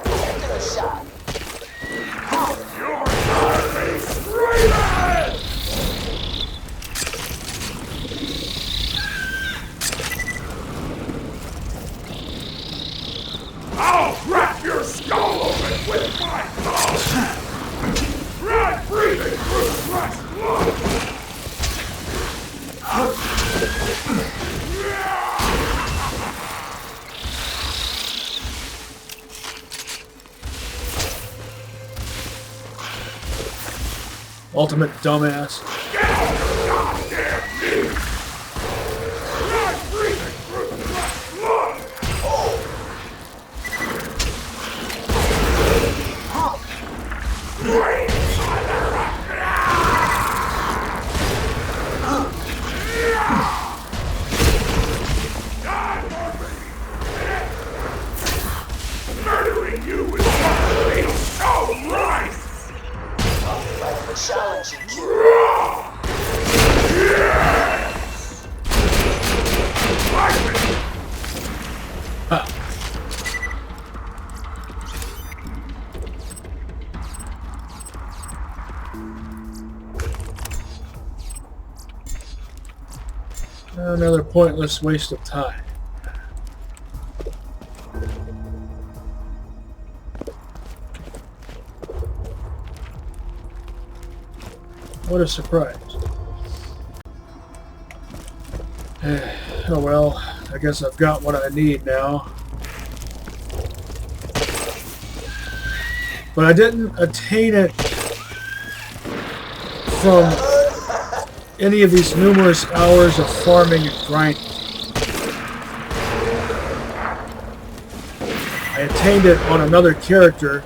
Taking a shot. You're gonna be screaming! I'll crack your skull open with my thumb! Try breathing through fresh blood! Ultimate dumbass. Get on your goddamn knees! Try breathing through fresh blood! Sweet mother of God! Die for me! Murdering you is gonna be so right! Like the challenge you killed. Another pointless waste of time. What a surprise. Oh well, I guess I've got what I need now. But I didn't attain it from any of these numerous hours of farming and grinding. I attained it on another character.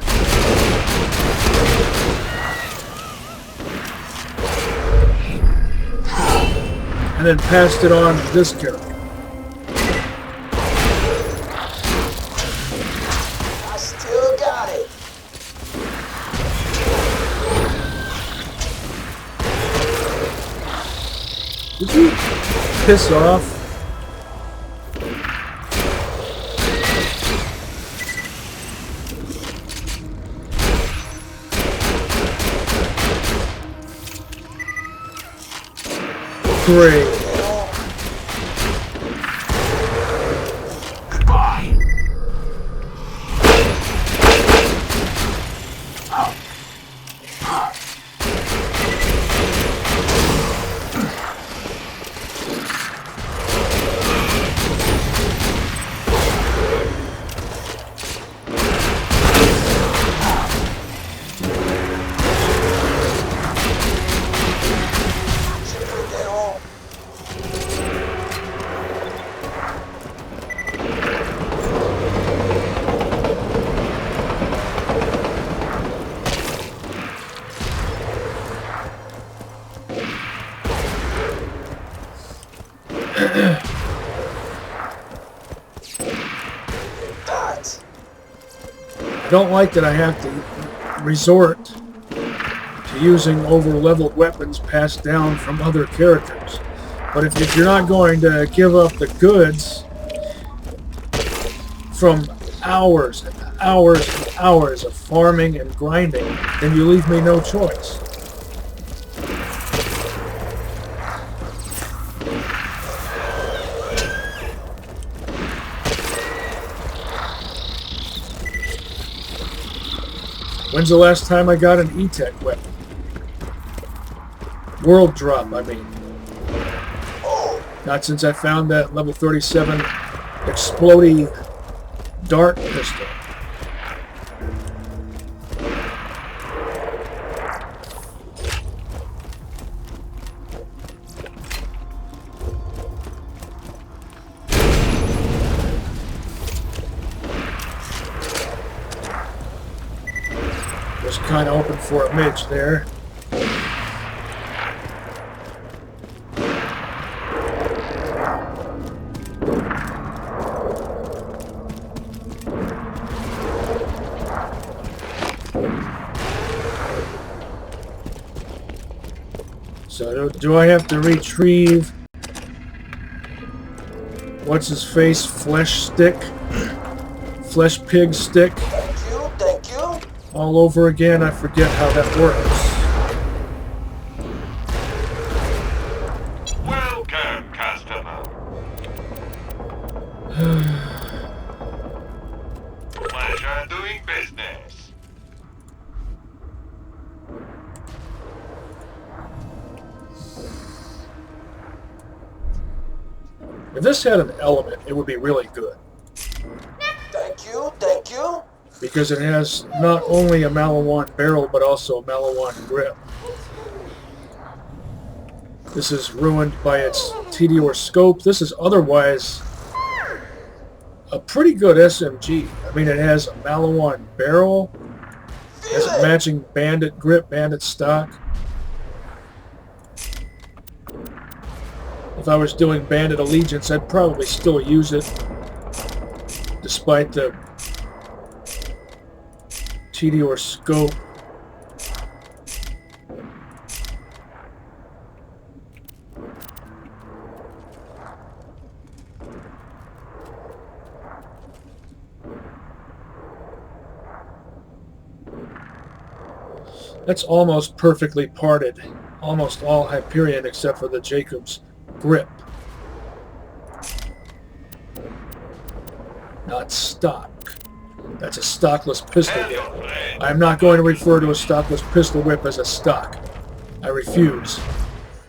And then passed it on to this character. I still got it. Did you piss off? Great. Goodbye. I don't like that I have to resort to using over-leveled weapons passed down from other characters. But if you're not going to give up the goods from hours and hours and hours of farming and grinding, then you leave me no choice. When's the last time I got an E-Tech weapon? World drop, I mean. Not since I found that level 37 exploding dart pistol. Was kind of hoping for a midge there. So do I have to retrieve what's his face? Flesh stick? Flesh pig stick? Thank you. All over again? I forget how that works. Welcome, customer. Pleasure doing business. If this had an element, it would be really good. Thank you. Because it has not only a Malawan barrel, but also a Malawan grip. This is ruined by its TDR scope. This is otherwise a pretty good SMG. I mean, it has a Malawan barrel, has a matching bandit grip, bandit stock. If I was doing Bandit Allegiance, I'd probably still use it, despite the TDR scope. That's almost perfectly parted. Almost all Hyperion except for the Jacob's grip. not stock. That's a stockless pistol whip. I am not going to refer to a stockless pistol whip as a stock. I refuse.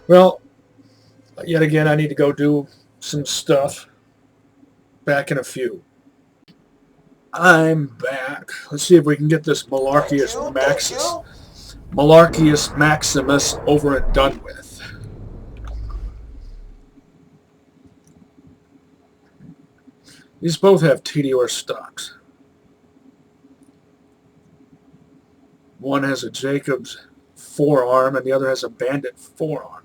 Well, yet again, I need to go do some stuff. Back in a few. I'm back. Let's see if we can get this Malarchius Maximus over and done with. These both have TDR stocks. One has a Jacobs forearm and the other has a Bandit forearm.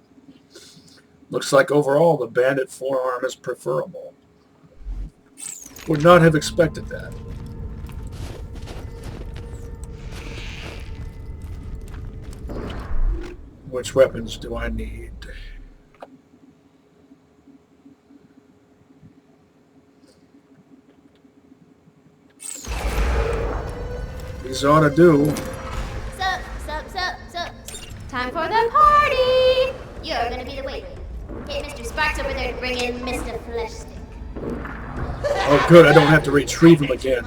Looks like overall the Bandit forearm is preferable. Would not have expected that. Which weapons do I need? These ought to do. Sup. Time for the party! You're gonna be the wait. Get Mr. Sparks over there to bring in Mr. Fleshstick. Oh good, I don't have to retrieve him again.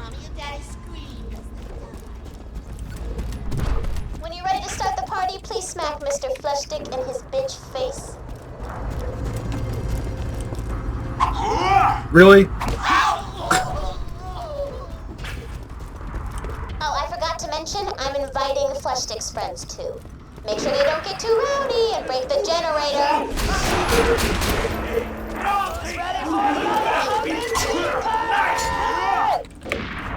When you're ready to start the party, please smack Mr. Fleshstick in his bitch face. Really? Oh, I forgot to mention, I'm inviting Fleshstick's friends too. Make sure they don't get too rowdy and break the generator.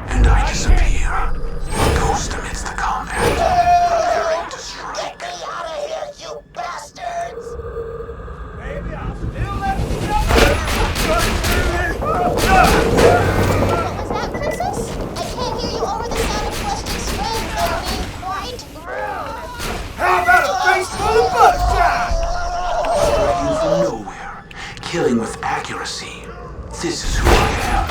And I disappear. A ghost amidst the combat. Preparing to strike. Get me out of here, you bastards! What was that, Princess? I can't hear you over the sound of Fleshstick's friends. They're being quite rude. How about a face full of buckshot? Striking from nowhere. Killing with accuracy. This is who I am.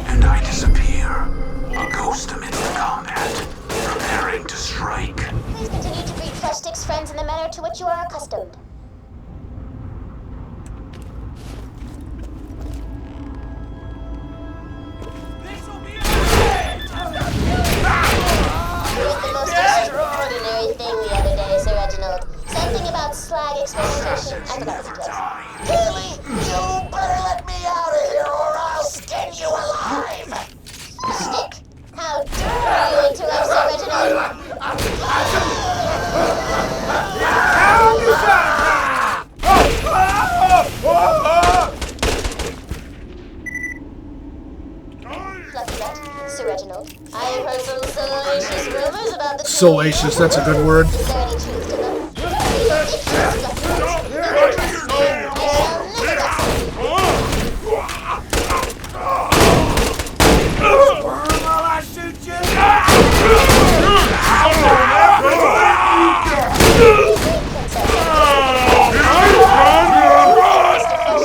And I disappear. A ghost amidst the combat. Preparing to strike. Please continue to greet Fleshstick's friends in the manner to which you are accustomed. You did the most extraordinary thing the other day, Zer0. Something about slag experimentation. I forgot what it was. Really? You better let me out of here or I'll skin you alive! Fleshstick! How dare you interrupt Zer0? Fluffy Rat, Zer0. I have heard some salacious rumors about the Salacious, that's a good word. Is there any truth to them? Ridiculous, Fluffy Rat. You can trust me. I shall never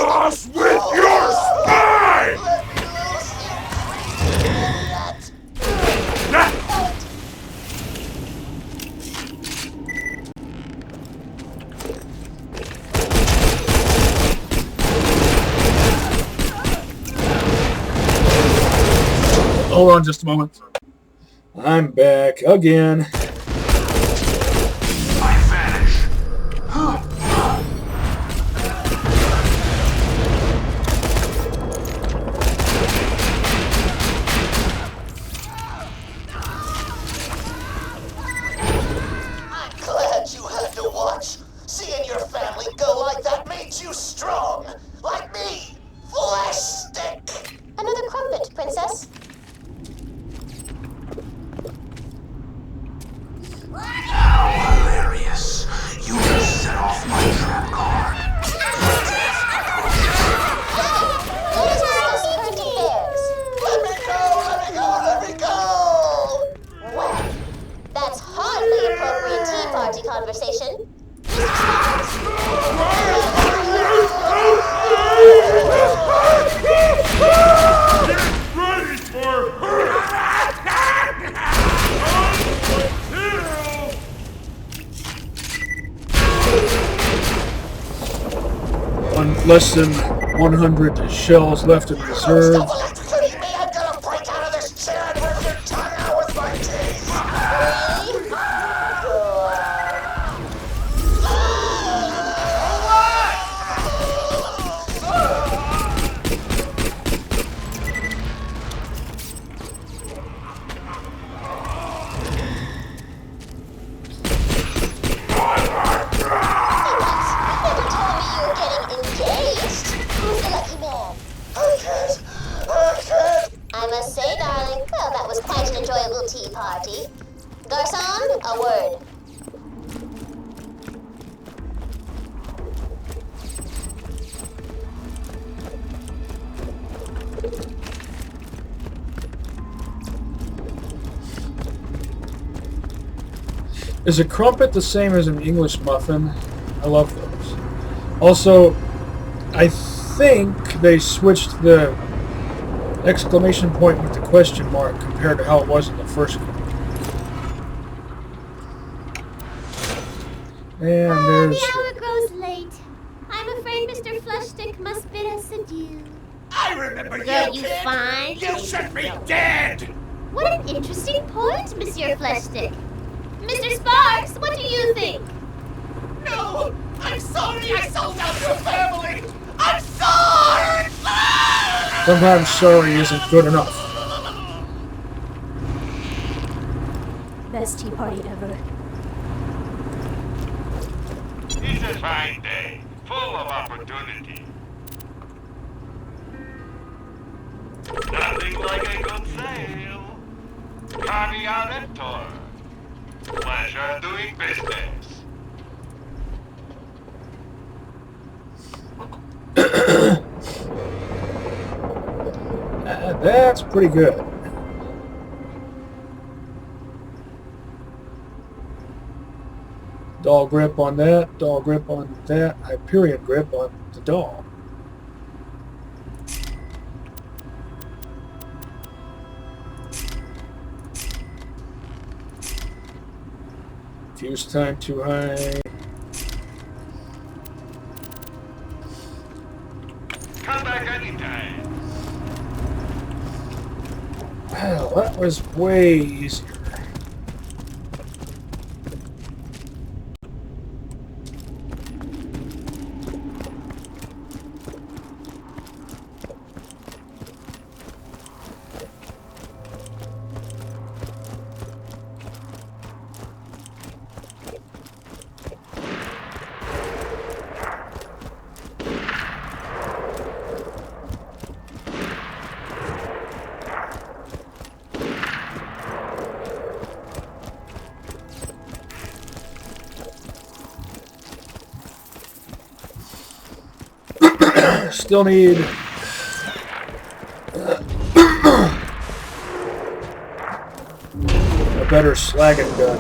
Cross with your spine! Hold on just a moment. I'm back again. I vanish. I'm glad you had to watch. Seeing your family go like that made you strong. Like me. Fleshstick. Another crumpet, Princess. How hilarious. You just set off my trap card. Those are those pretty bears. Let me go, let me go, let me go! Well, that's hardly appropriate tea party conversation. Mr. Sparks. less than 100 shells left in reserve. Stop electrocuting me! I'm gonna break out of this chair and rip your tongue out with my teeth! I must say, darling, well, that was quite an enjoyable tea party. Garçon, a word. Is a crumpet the same as an English muffin? I love those. Also, I think they switched the exclamation point with the question mark compared to how it was in the first one. And there's... The hour grows late. I'm afraid Mr. Flushstick must bid us adieu. I remember you, Girl, you kid. fine? You sent me dead! What an interesting point, Monsieur Flushstick. Mr. Sparks, what do you think? No! I'm sorry I sold out your family! I'm sorry! Sometimes sorry isn't good enough. Best tea party ever. It's a fine day, full of opportunity. Nothing like a good sale. Caviar. Pleasure doing business. That's pretty good. Doll grip on that, doll grip on that, Hyperion grip on the doll. Fuse time too high. Come back anytime. Well, that was way easier. Still need a better slagging gun.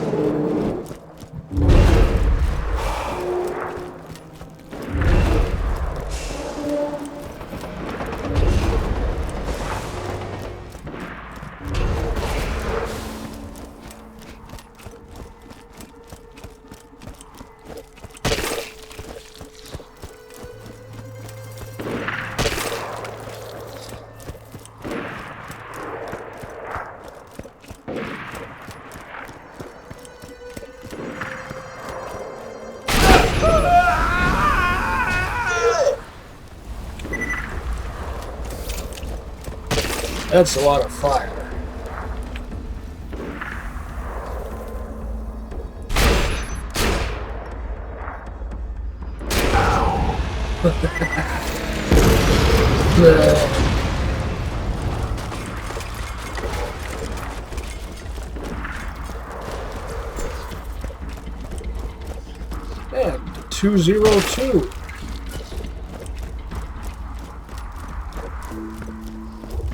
That's a lot of fire. Man, 202.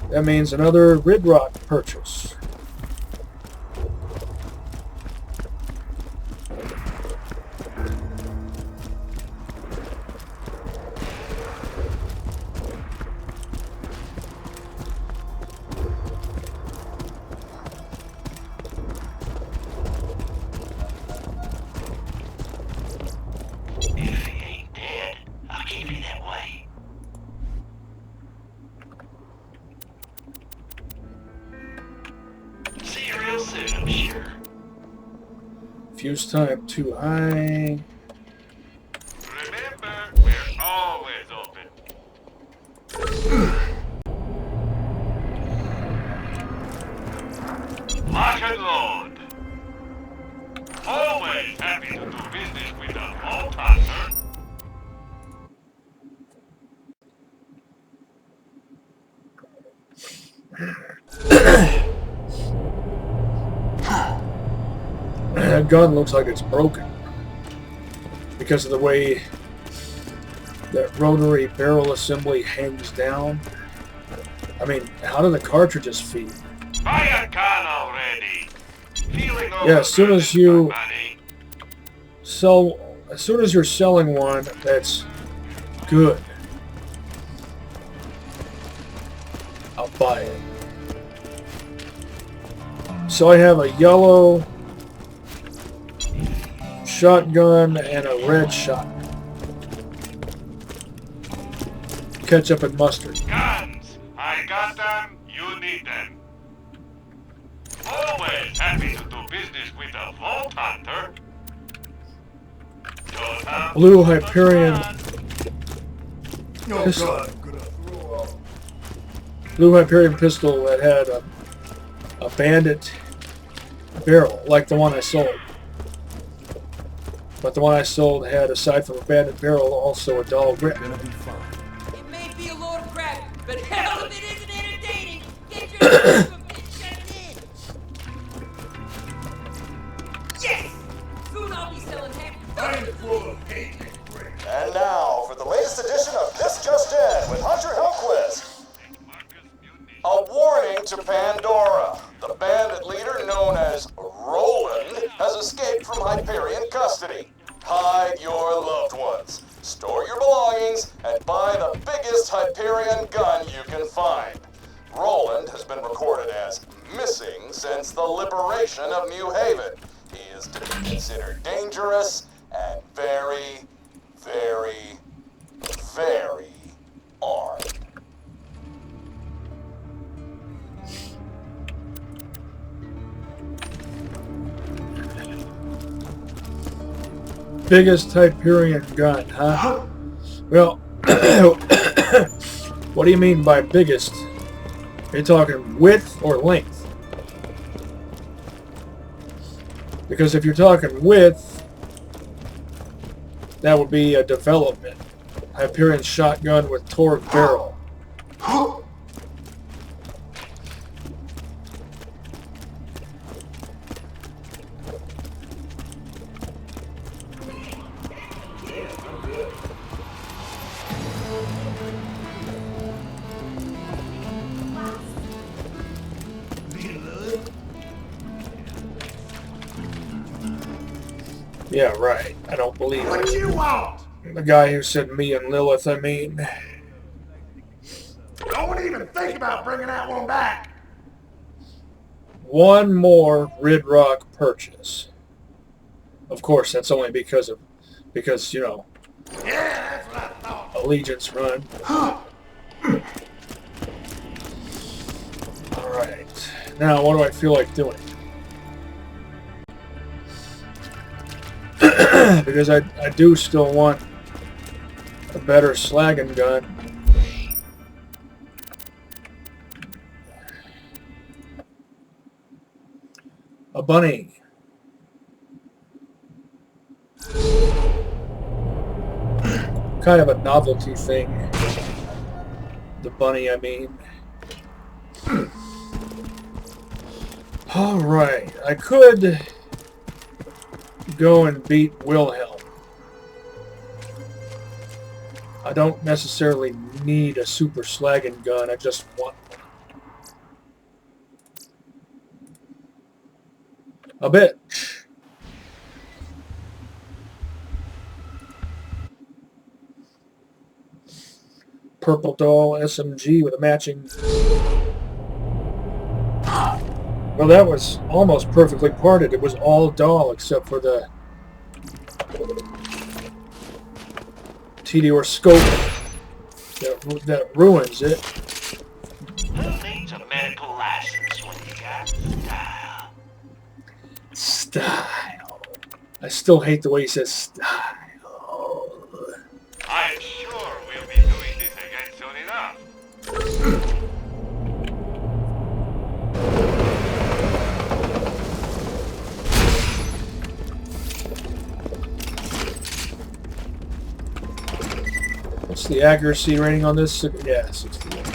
That means another Ridrock purchase. If he ain't dead, I'll keep you that way. Fuse time too high. Remember, we're always open. Lock and load. Always happy to do business with a Vault Hunter. That gun looks like it's broken because of the way that rotary barrel assembly hangs down. I mean, how do the cartridges feed? Buy a gun already. Feeling Yeah, as soon as you money. sell, as soon as you're selling one that's good, I'll buy it. So I have a yellow shotgun and a red shotgun. Ketchup and mustard. Guns. I got them. You need them. Always happy to do business with a Vault Hunter. Blue Hyperion pistol. Blue Hyperion pistol that had a bandit barrel, like the one I sold. But the one I sold had, aside from a bandit barrel, also a dull grip. It may be a load of crap, but hell if it isn't entertaining! Get your ass up and shut it in! Yes! Soon I'll be selling happy. And now for the latest edition of This Just In with Hunter Hillquist. A warning to Pandora. The bandit leader known as Roland has escaped from Hyperion custody. Hide your loved ones, store your belongings, and buy the biggest Hyperion gun you can find. Roland has been recorded as missing since the liberation of New Haven. He is to be considered dangerous and very, very, very armed. Biggest Hyperion gun, huh? Well, what do you mean by biggest? Are you talking width or length? Because if you're talking width, that would be a development. Hyperion shotgun with torque barrel. Yeah, right. I don't believe it. What you want? The guy who said me and Lilith, I mean. Don't even think about bringing that one back. One more Rid Rock purchase. Of course, that's only because, you know, Yeah, that's what I thought. Allegiance run. Alright. Now, what do I feel like doing? Because I do still want a better slagging gun. A bunny. Kind of a novelty thing. The bunny, I mean. Alright, I could go and beat Wilhelm. I don't necessarily need a super slagging gun, I just want one. A bitch. Purple doll SMG with a matching... Well, that was almost perfectly parted. It was all doll except for the TD or scope that ruins it. Who needs a medical license when you got style? Style. I still hate the way he says style. I'm sure we'll be doing this again soon enough. What's the accuracy rating on this? Yeah, 61.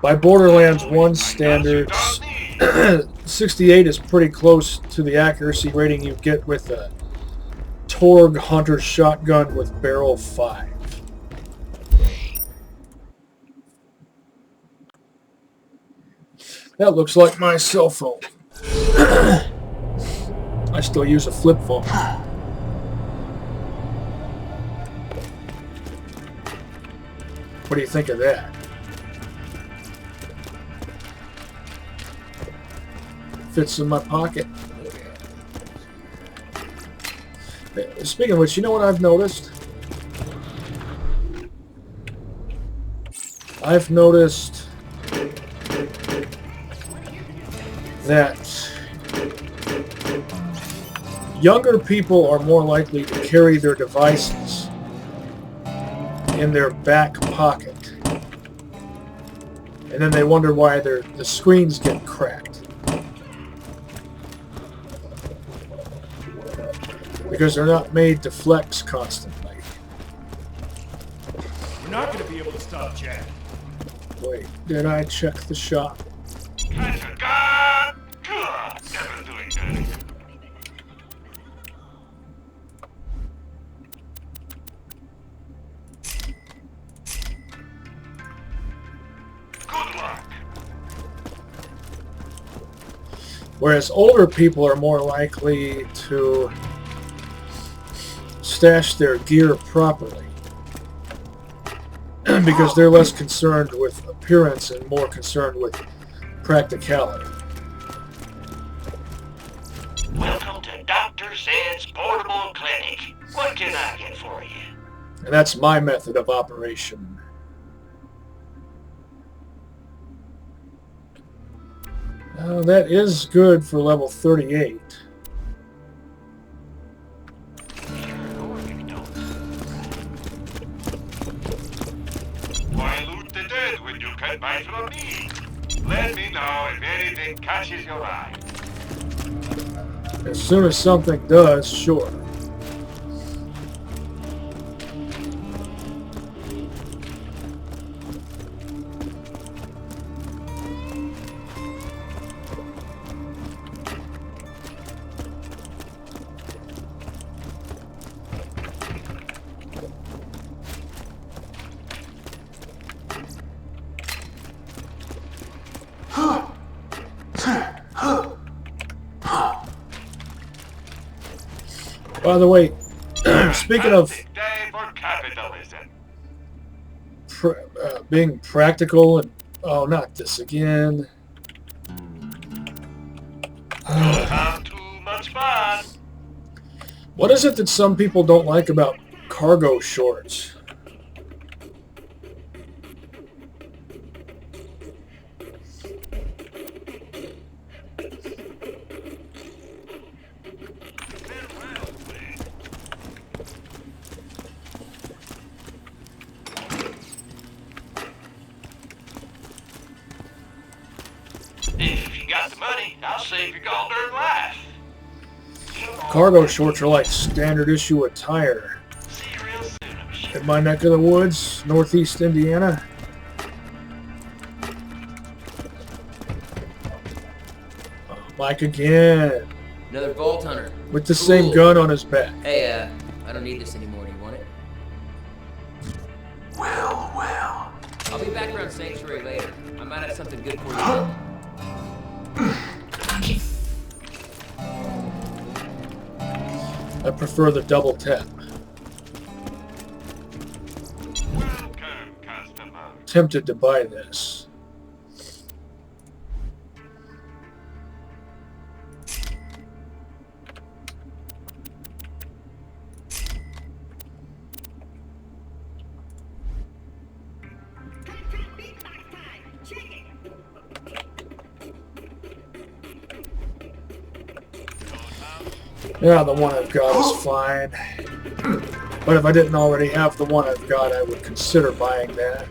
By Borderlands 1 standards, 68 is pretty close to the accuracy rating you get with a Torg Hunter shotgun with barrel 5. That looks like my cell phone. I still use a flip phone. What do you think of that? Fits in my pocket. Speaking of which, you know what I've noticed? I've noticed that younger people are more likely to carry their devices in their back pocket. And then they wonder why the screens get cracked. Because they're not made to flex constantly. You're not going to be able to stop Jack. Wait, did I check the shop? Whereas older people are more likely to stash their gear properly because they're less concerned with appearance and more concerned with practicality. Welcome to Dr. Zed's Portable Clinic. What can I get for you? And that's my method of operation. That is good for level 38. Why loot the dead when you can buy from me? Let me know if anything catches your eye. As soon as something does, sure. By the way, speaking of being practical, and oh, not this again. Have too much fun. What is it that some people don't like about cargo shorts? Cargo shorts are like standard issue attire. In my neck of the woods, northeast Indiana. Oh, Mike again. Another Vault Hunter. With the same gun on his back. Hey, I don't need this anymore. Do you want it? Well. I'll be back around Sanctuary later. I might have something good for you then. I prefer the double tap. Welcome, customer. Tempted to buy this. Yeah, the one I've got is fine. But if I didn't already have the one I've got, I would consider buying that.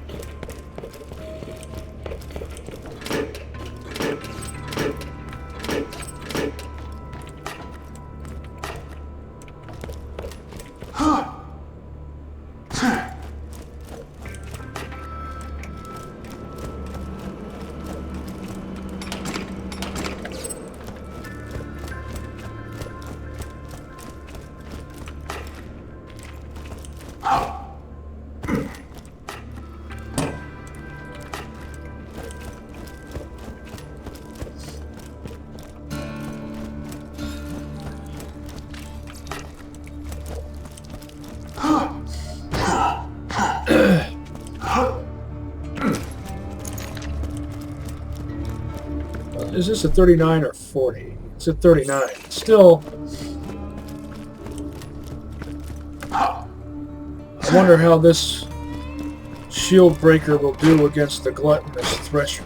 Is this a 39 or 40? It's a 39. Still, I wonder how this shield breaker will do against the gluttonous thresher.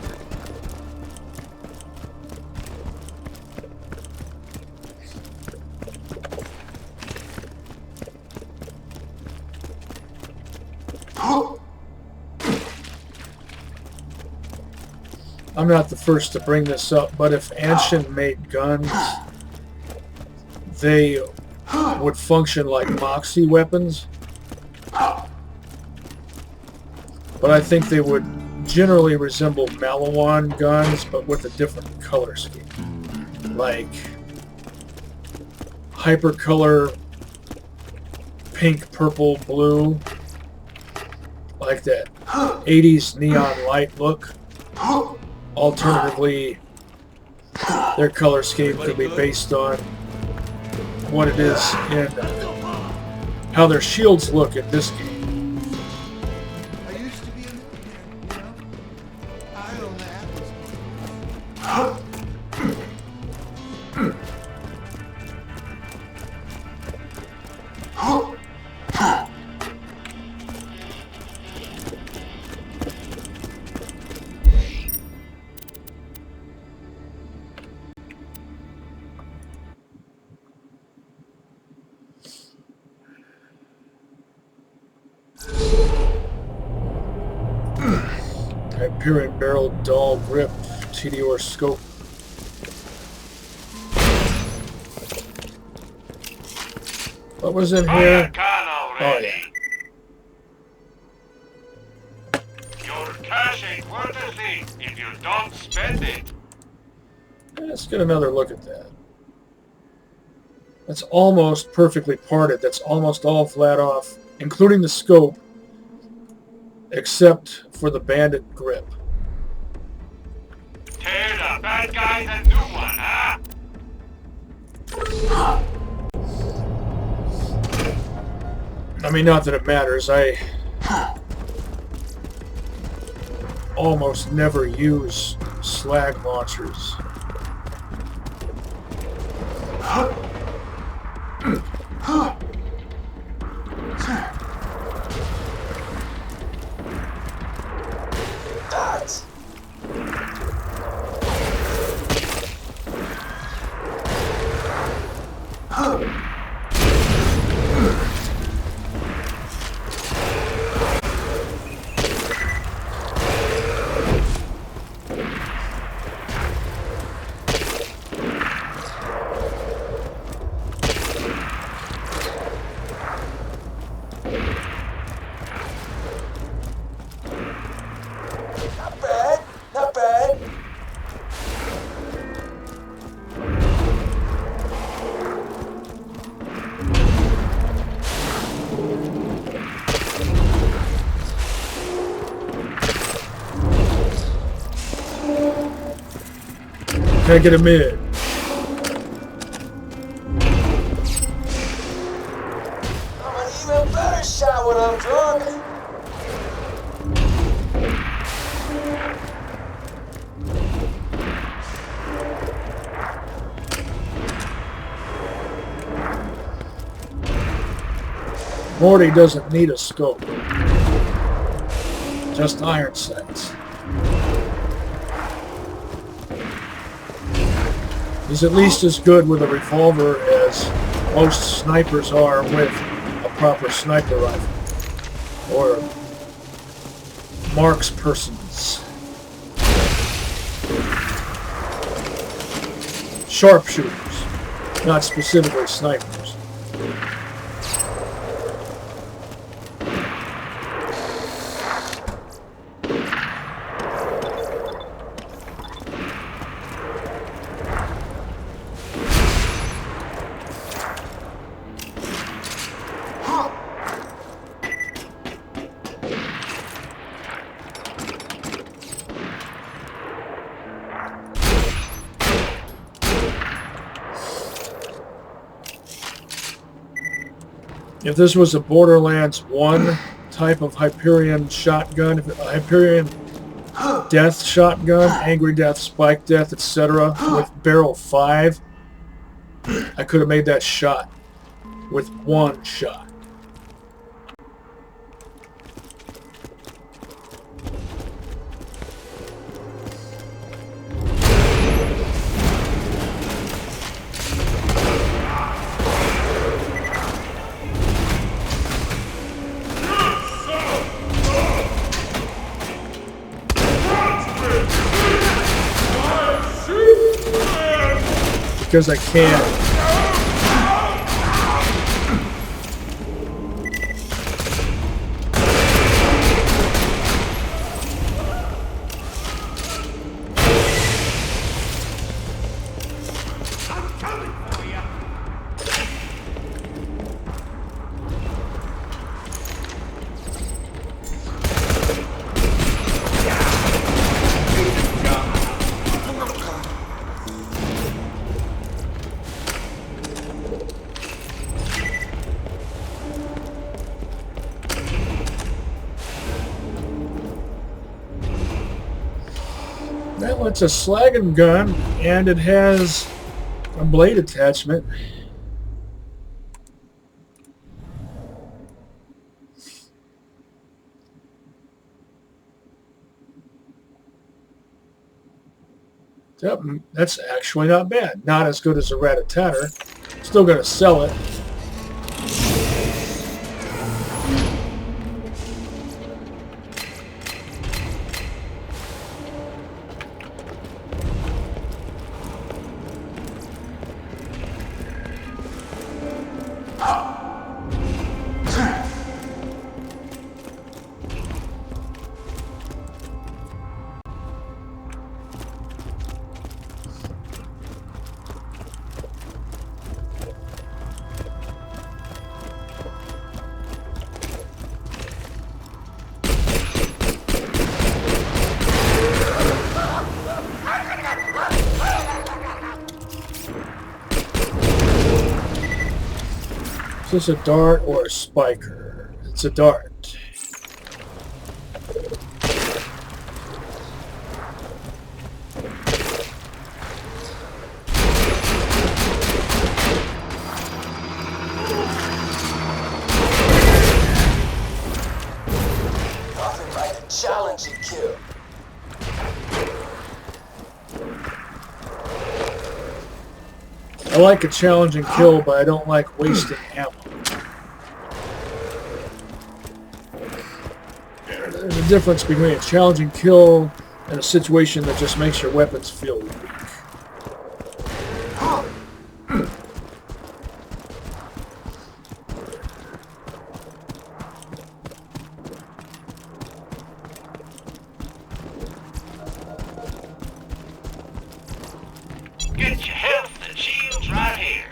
I'm not the first to bring this up, but if Anshin made guns, they would function like Moxie weapons. But I think they would generally resemble Malawan guns, but with a different color scheme. Like hypercolor pink, purple, blue. Like that 80s neon light look. Alternatively, their color scheme could be based on what it is in how their shields look in this game. I used to be a millionaire, you know? I own the apples. Hyperion barrel, dull grip, TDR scope. What was in here? Oh yeah. Your cash ain't worth a thing if you don't spend it. Let's get another look at that. That's almost perfectly parted. That's almost all flat off, including the scope, except for the bandit grip. Tear the bad guys a new one, huh? I mean, not that it matters. I almost never use slag launchers. Can I get a mid? I'm an even better shot when I'm drunk. Morty doesn't need a scope. Just iron sights. He's at least as good with a revolver as most snipers are with a proper sniper rifle or marks persons. Sharpshooters, not specifically snipers. If this was a Borderlands 1 type of Hyperion shotgun, if a Hyperion death shotgun, angry death, spike death, etc., with barrel 5, I could have made that shot with one shot. Because I can. Well, it's a slagging gun, and it has a blade attachment. Yep, that's actually not bad. Not as good as a rat-a-tatter. Still going to sell it. Is this a dart or a spiker? It's a dart. Nothing like a challenging kill. I like a challenging kill, but I don't like wasting ammo. There's a difference between a challenging kill and a situation that just makes your weapons feel weak. Get your health and shields right here.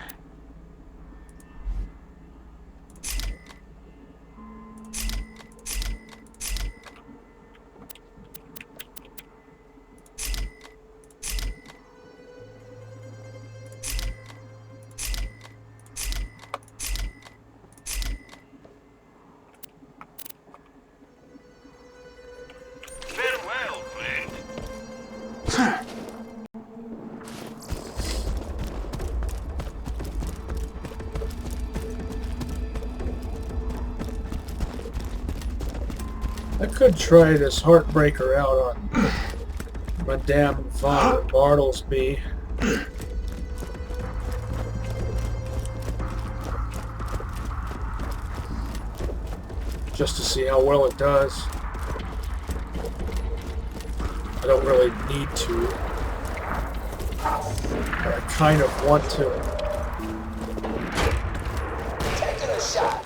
Farewell, friend. I could try this Heartbreaker out on Madame von Bartlesby. just to see how well it does. I don't really need to, but I kind of want to. Taking a shot.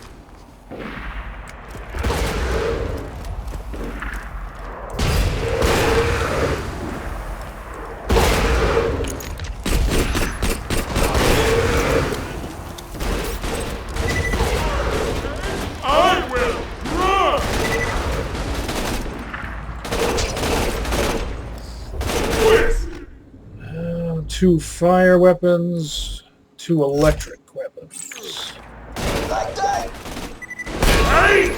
I will run! 2 fire weapons, 2 electric weapons. Like that. Hey!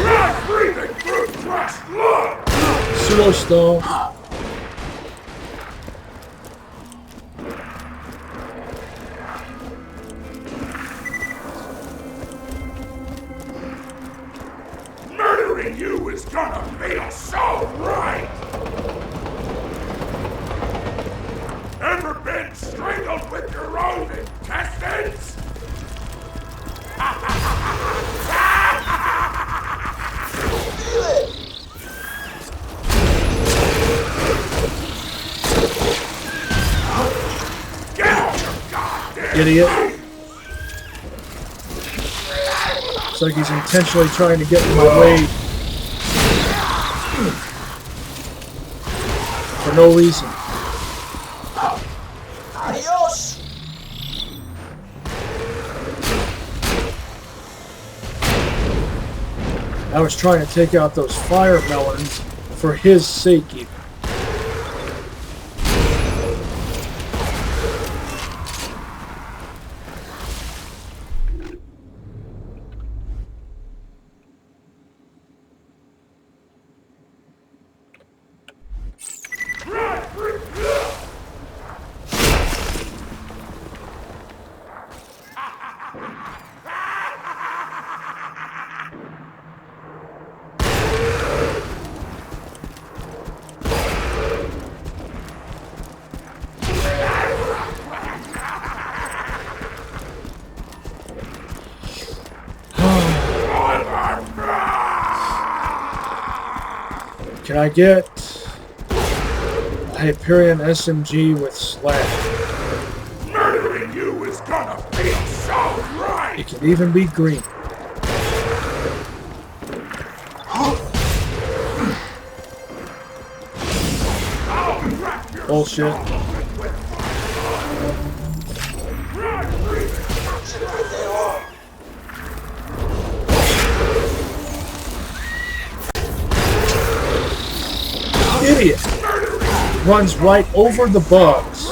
Blood breathing through crushed blood! Pseudo stone. Murdering you is gonna feel so right! Ever been strangled with your own intestines? Feel it. Get out your goddamn Idiot. Looks like he's intentionally trying to get in my way. For no reason. Adios. I was trying to take out those fire melons for his sake even. Can I get a Hyperion SMG with slash? Murdering you is gonna feel so right! It can even be green. Bullshit. Idiot! Runs right over the bugs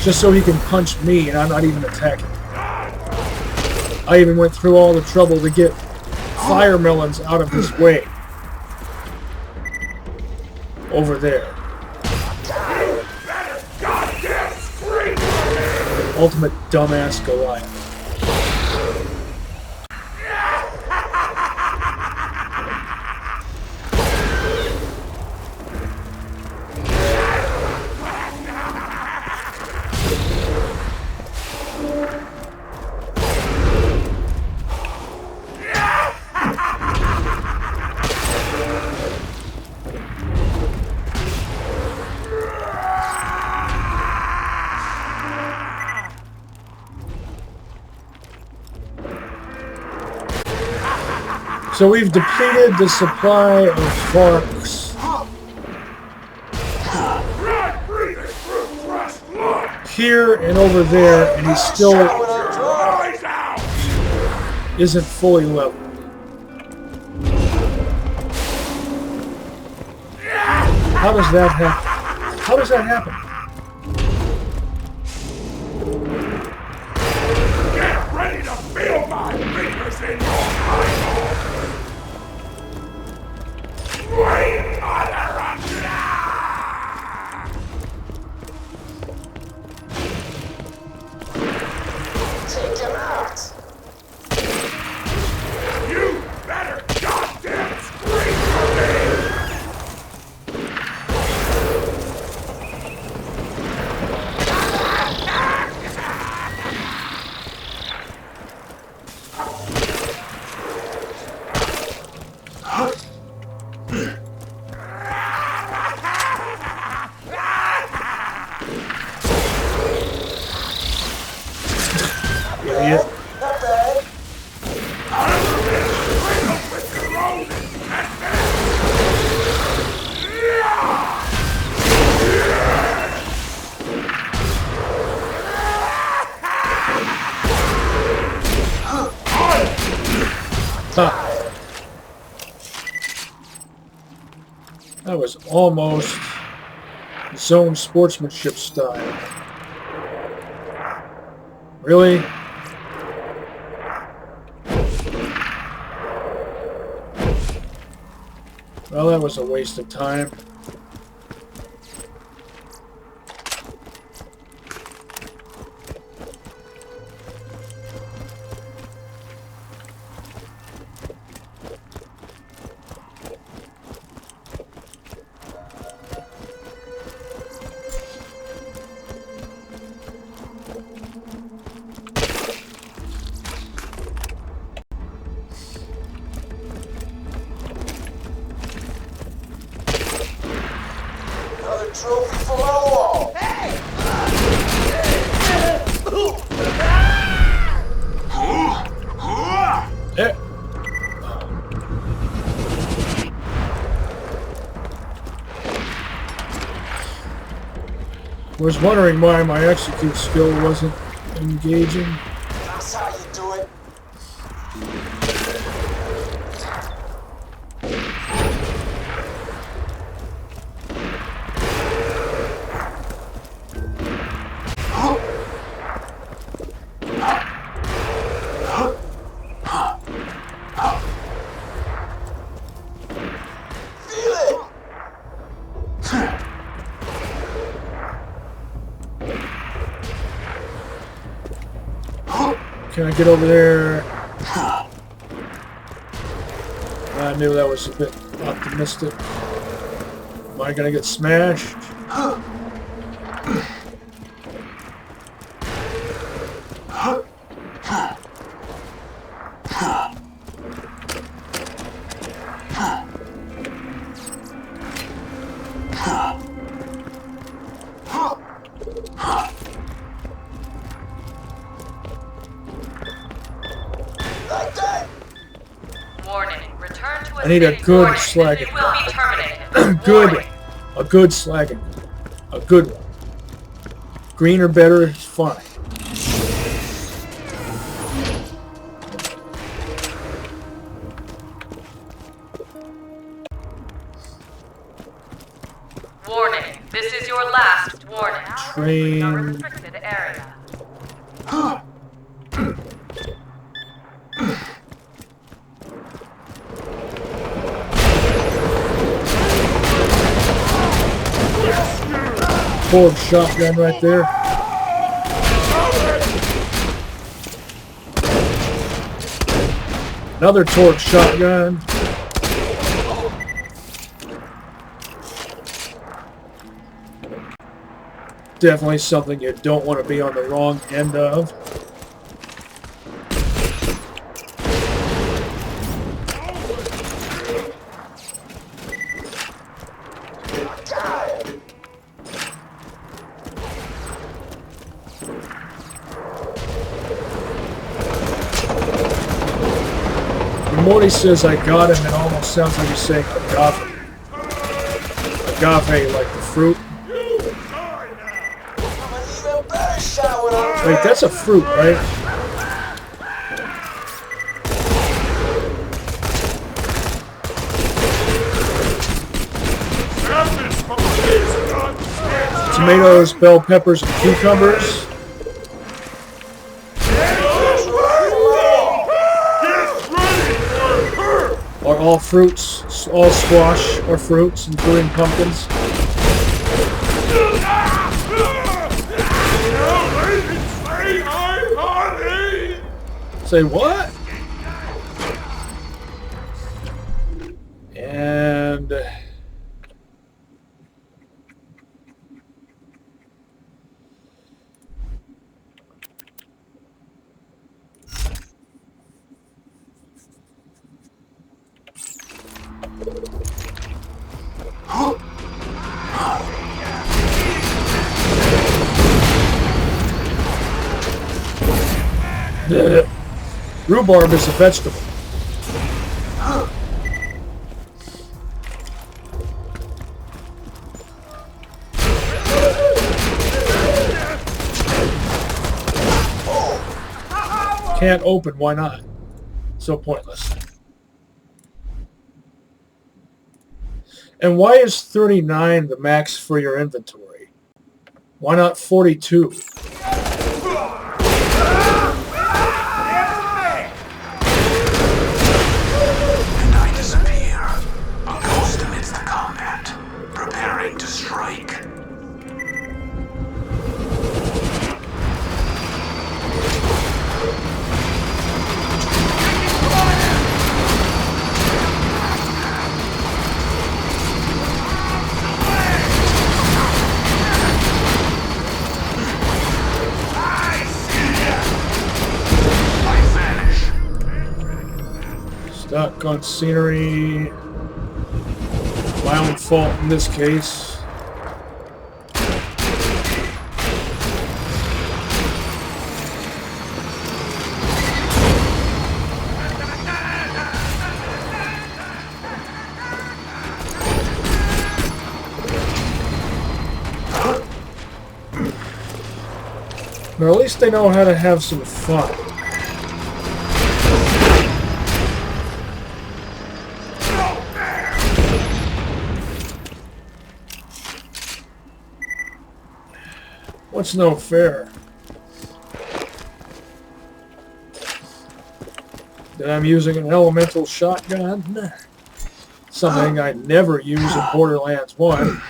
just so he can punch me and I'm not even attacking. I even went through all the trouble to get fire melons out of his way. Over there. Ultimate dumbass Goliath. So we've depleted the supply of forks here and over there, and he still isn't fully leveled. How does that happen? How does that happen? Get ready to feel my fingers in your eyeball! Wait, mother of Take him out. You better goddamn scream for me! idiot. Not bad. Huh. That was almost zone sportsmanship style. Really? Well, that was a waste of time. Another trophy for my wall. Yeah. Was wondering why my execute skill wasn't engaging. That's how you do it. Feel it. Can I get over there? I knew that was a bit optimistic. Am I gonna get smashed? Like that. Warning. Return to I need a good Warning. slag. You will be terminated. Good. Warning. A good slagging. A good one. Green or better is fine. Warning. This is your last warning. A Train. restricted area. Ford shotgun right there. Another torch shotgun. Definitely something you don't want to be on the wrong end of. When Morty says I got him, it almost sounds like he's saying agave. Agave, like the fruit. Wait, that's a fruit, right? Tomatoes, bell peppers, and cucumbers. Are all fruits, all squash are fruits, including pumpkins. Say what? And Rhubarb is a vegetable. Can't open, why not? So pointless. And why is 39 the max for your inventory? Why not 42? And I disappear. A ghost amidst the combat, preparing to strike. Stuck on scenery. My own fault in this case. But at least they know how to have some fun. What's no fair? That I'm using an elemental shotgun? Something I never use in Borderlands 1.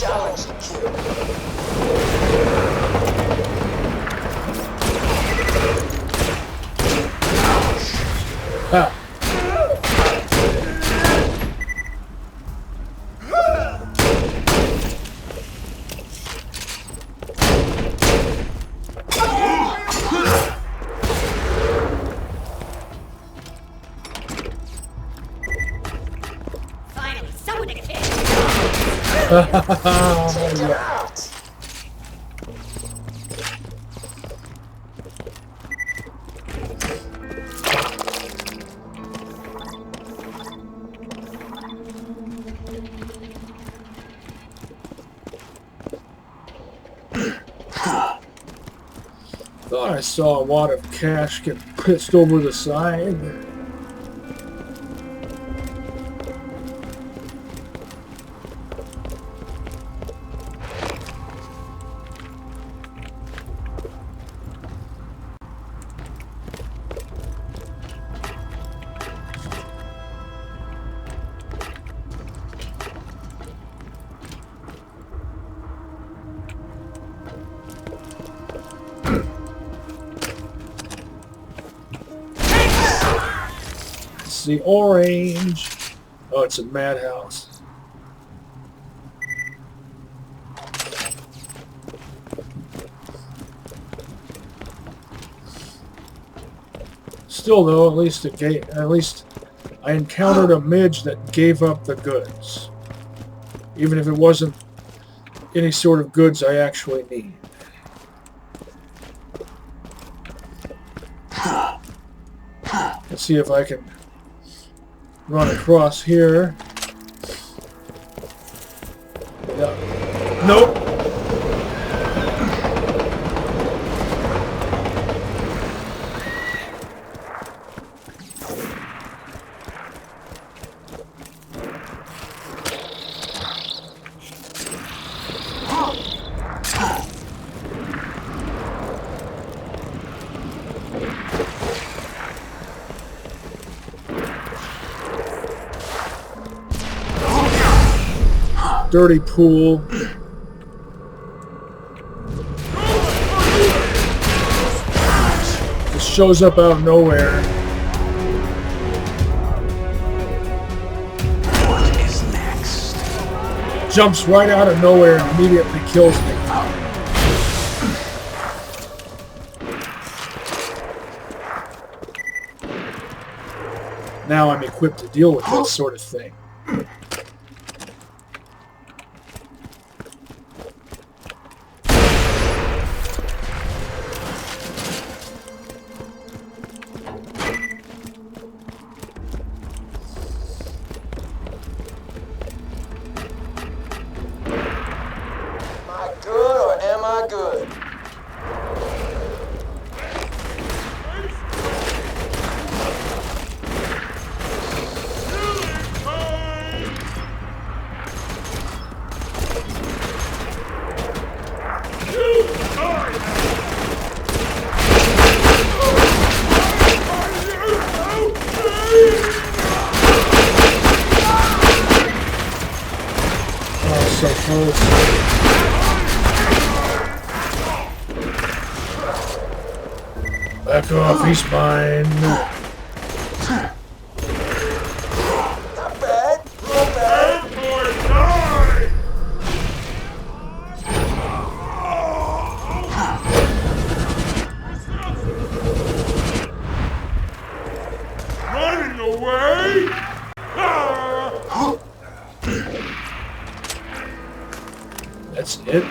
Challenge the kill. Ah. Finally, someone to kill. Yeah. Thought I saw a wad of cash get pitched over the side. It's the orange. Oh, it's a madhouse. Still, though, at least I encountered a midge that gave up the goods, even if it wasn't any sort of goods I actually need. Let's see if I can run across here. Nope. Dirty pool. Just shows up out of nowhere. What is next? Jumps right out of nowhere and immediately kills me. Now I'm equipped to deal with that sort of thing. Back off, he's mine. Not bad. Not bad. Running away? That's it.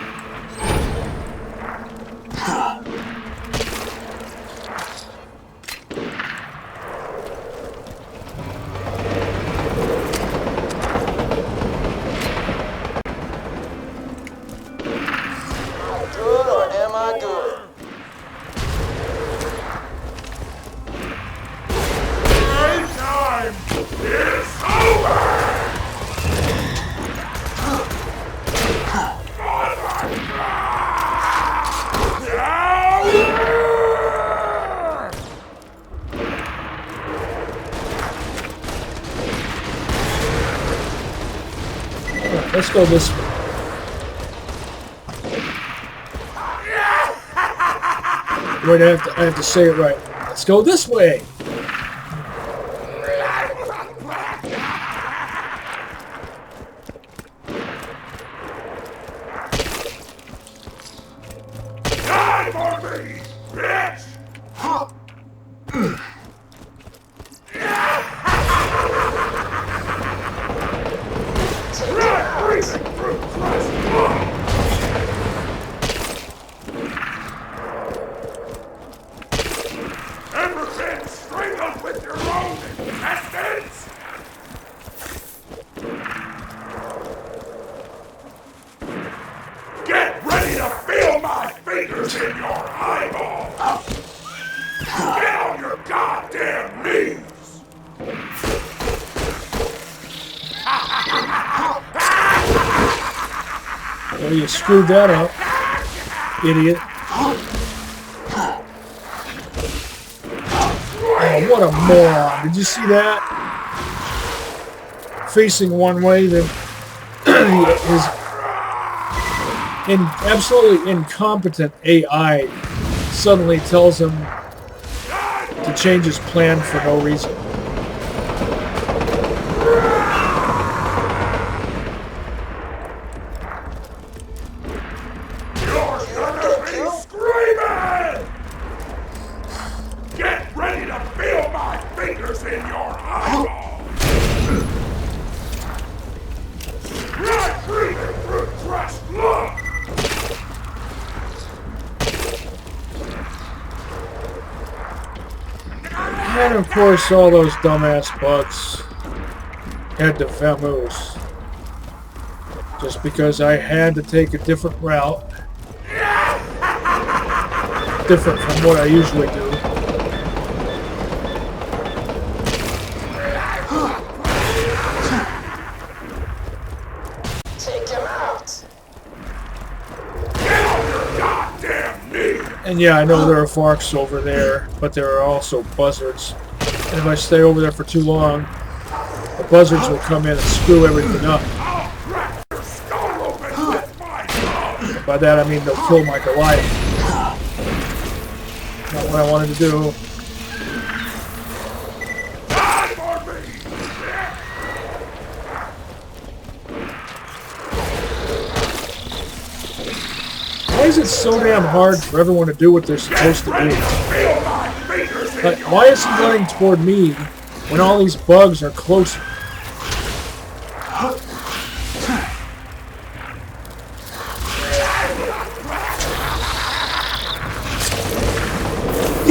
Let's go this way. Wait, I have to say it right. Let's go this way. Die for me, bitch! Ever been strangled with your own intestines? Get ready to feel my fingers in your eyeball! Get on your goddamn knees! Well, you screwed that up, idiot. Oh, what a moron. Did you see that? Facing one way, then his absolutely incompetent AI suddenly tells him to change his plan for no reason. And of course, all those dumbass bugs had to vamoose. just because I had to take a different route. Different from what I usually do. Take him out. Get on your goddamn knees! And yeah, I know there are Varks over there, but there are also buzzards. And if I stay over there for too long, the buzzards will come in and screw everything up. I'll crack your skull open with my thumb! And by that I mean they'll kill my Goliath. Not what I wanted to do. Die for me! Why is it so damn hard for everyone to do what they're supposed to do? Feel my fingers in Like, your why is he running toward me when all these bugs are closer?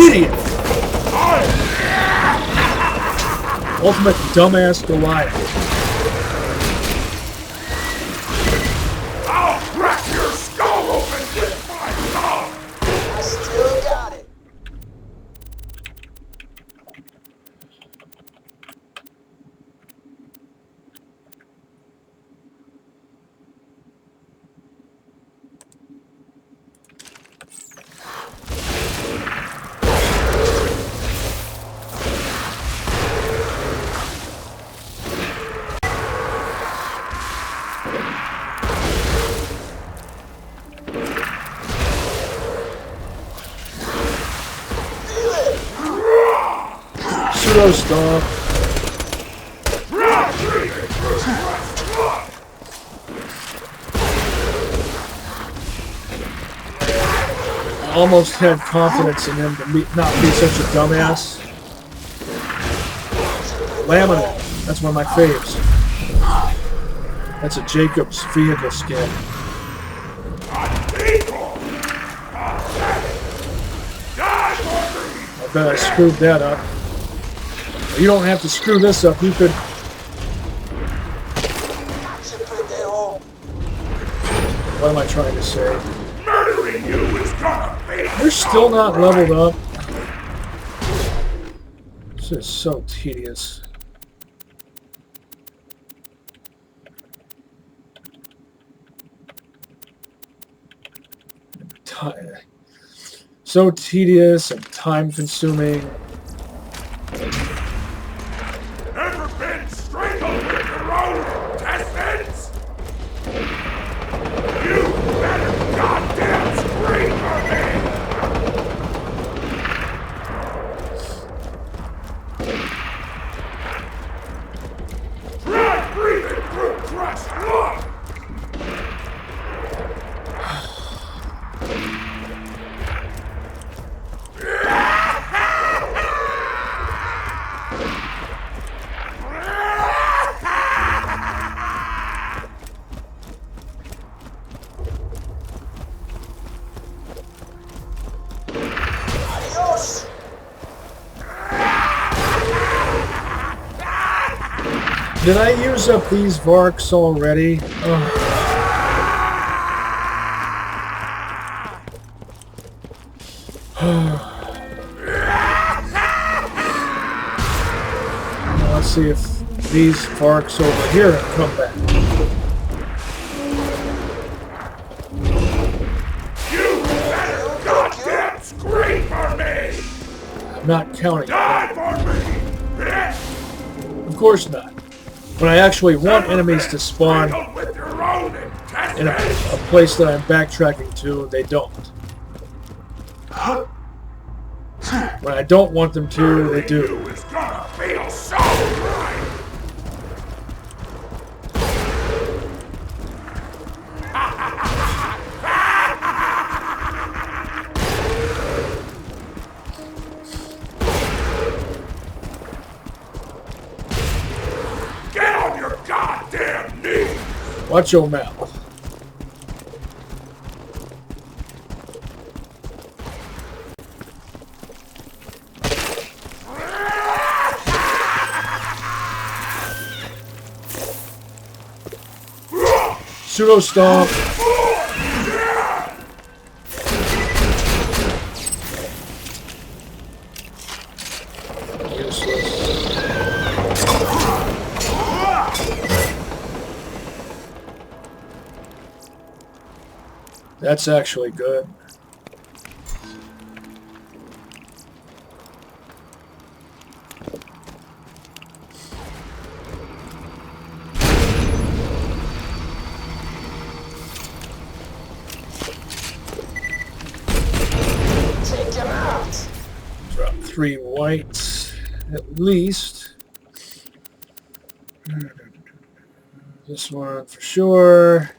Idiot! Ultimate dumbass Goliath. I'll crack your skull open with my thumb! I still got it. Pseudo stomp. I almost had confidence in him to not be such a dumbass. Laminate. That's one of my faves. That's a Jacob's vehicle skin. I bet I screwed that up. You don't have to screw this up. You could. What am I trying to say? Murdering you is gonna be. You're still not leveled up. This is so tedious. So tedious and time-consuming. Ever been strangled with your own intestines? You better goddamn scream for me! Try breathing through crushed lung! Did I use up these Varks already? Let's see if these Varks over here have come back. You better goddamn scream for me! I'm not counting. Die for me, bitch! Of course not. When I actually want enemies to spawn With your own in a place that I'm backtracking to, they don't. When I don't want them to, they do. It's gonna feel so right! Get on your goddamn knees! Watch your mouth. Pseudo stomp. That's actually good. Take him out. Drop 3 whites at least. This one for sure.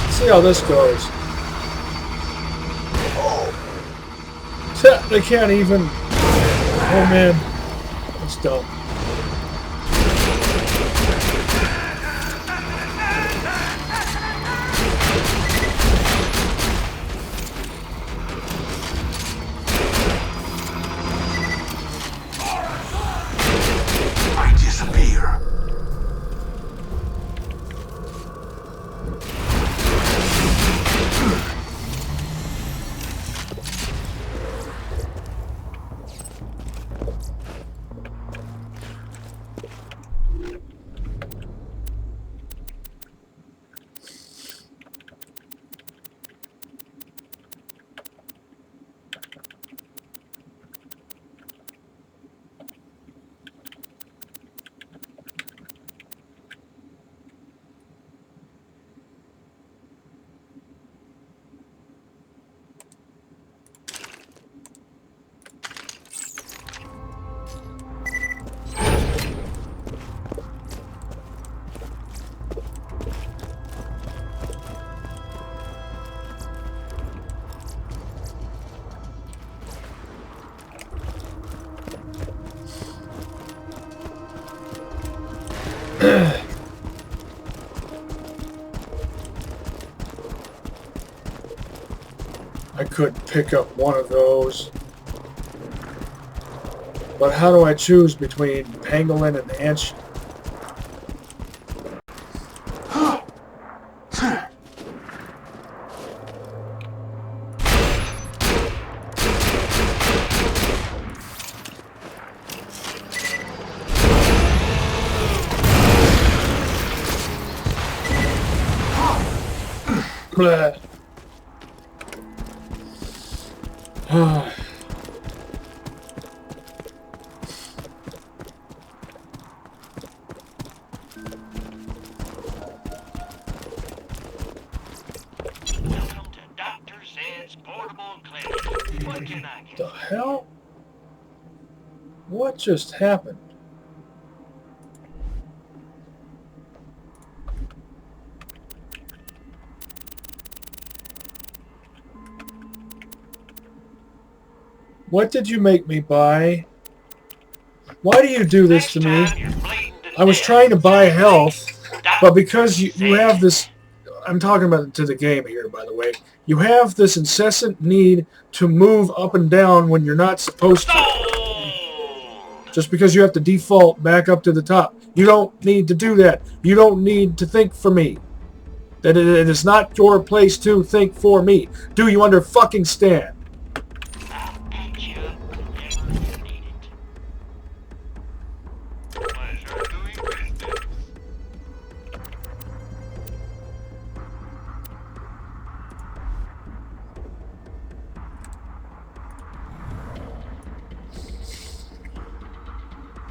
See how this goes. They can't even. Oh man, that's dumb. I disappear. I could pick up one of those. But how do I choose between pangolin and anch? Blah. Welcome to Dr. Zed's portable clinic. What can I get? The hell? What just happened? What did you make me buy? Why do you do this to me? I was trying to buy health, but because you have this... I'm talking about to the game here, by the way. You have this incessant need to move up and down when you're not supposed to. Just because you have to default back up to the top. You don't need to do that. You don't need to think for me. That it is not your place to think for me. Do you understand?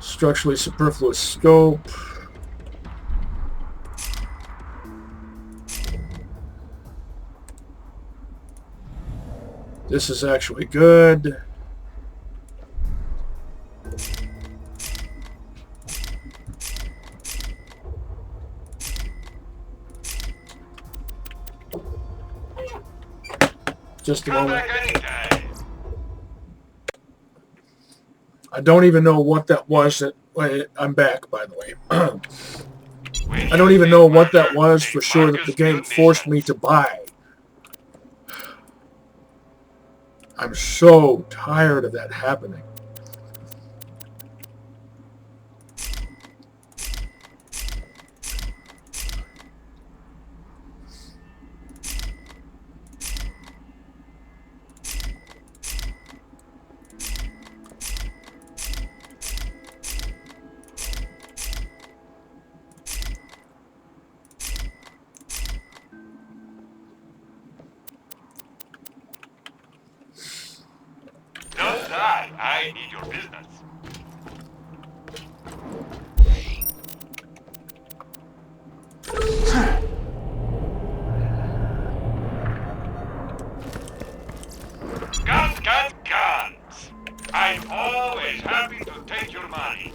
Structurally superfluous scope. This is actually good. Just a moment. I don't even know what that was. I'm back, by the way. I don't even know what that was for sure that the game forced me to buy. I'm so tired of that happening. Don't die. I need your business. Guns, guns, guns. I'm always happy to take your money.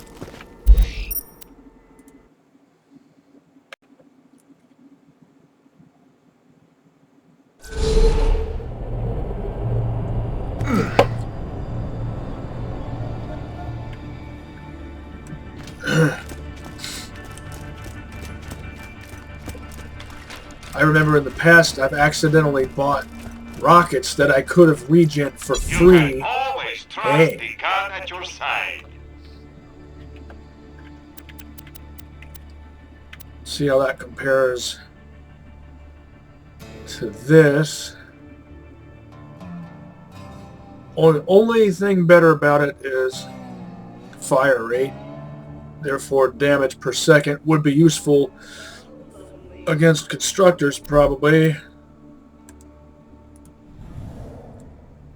I remember in the past I've accidentally bought rockets that I could have regen for free. You can always trust Hey. the gun at your side. See how that compares to this. Only thing better about it is fire rate. Therefore, damage per second would be useful against constructors, probably.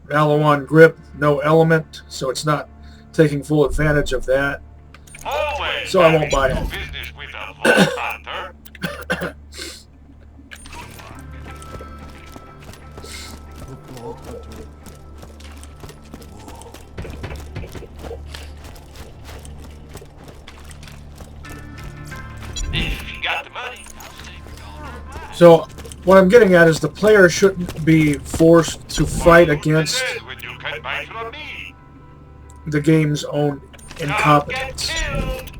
Malawan grip, no element, so it's not taking full advantage of that. Always So I won't buy having it. no business with a vault hunter. If you got the money, So what I'm getting at is the player shouldn't be forced to fight against when you can buy from me. the game's own Don't get incompetence. killed.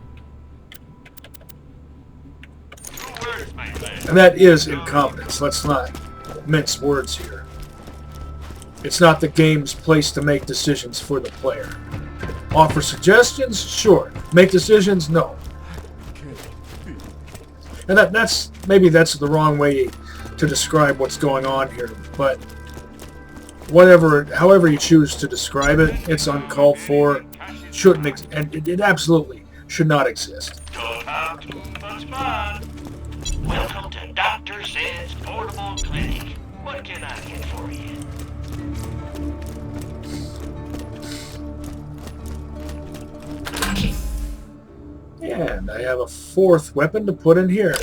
2 words, my friend. And that is incompetence. Let's not mince words here. It's not the game's place to make decisions for the player. Offer suggestions? Sure. Make decisions? No. And that's maybe that's the wrong way to describe what's going on here, but however you choose to describe it, it's uncalled for, and it absolutely should not exist. Don't have too much fun. Welcome to Dr. Z's Portable Clinic. What can I get for you? And I have a 4th weapon to put in here.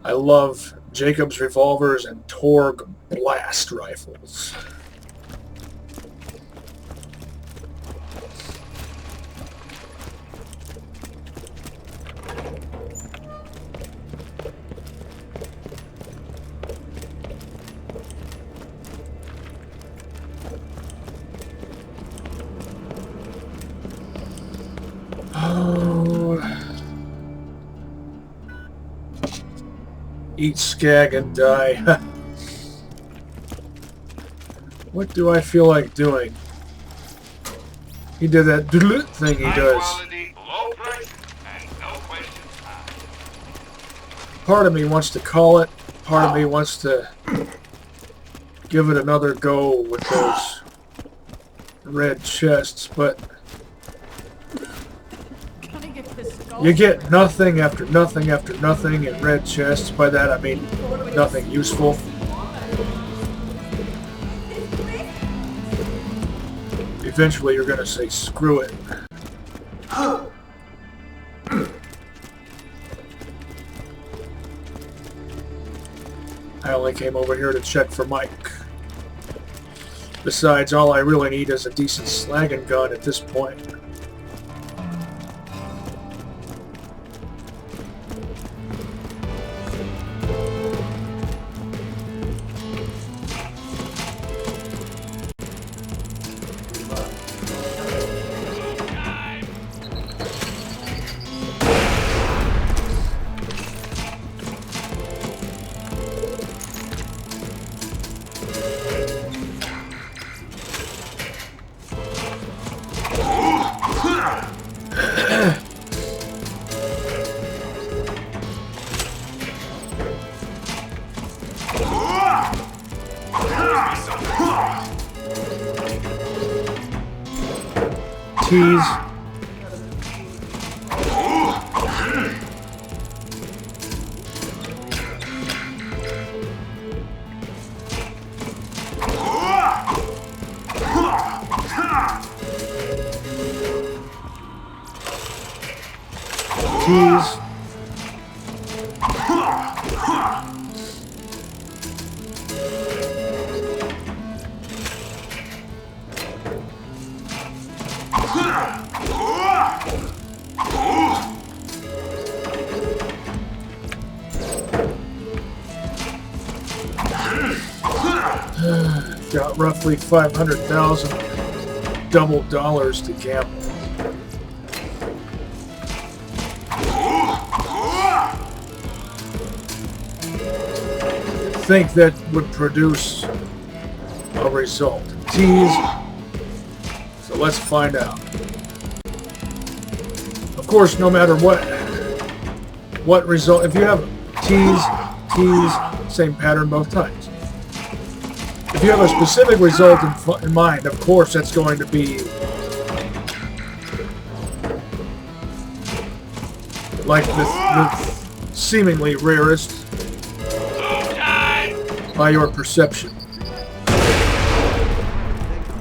I love Jacob's revolvers and Torg blast rifles. Eat skag and die. What do I feel like doing? He did that doodle thing he does. Quality, low price, and no questions asked. Part of me wants to call it. Part of me wants to give it another go with those red chests, but you get nothing after nothing after nothing in red chests. By that I mean nothing useful. Eventually you're going to say, screw it. I only came over here to check for Mike. Besides, all I really need is a decent slagging gun at this point. Tease. Tease. Got roughly 500,000 double dollars to gamble. I think that would produce a result. Tease. So let's find out. Of course, no matter what result, if you have tease, same pattern both times. If you have a specific result in mind, of course that's going to be like the seemingly rarest by your perception.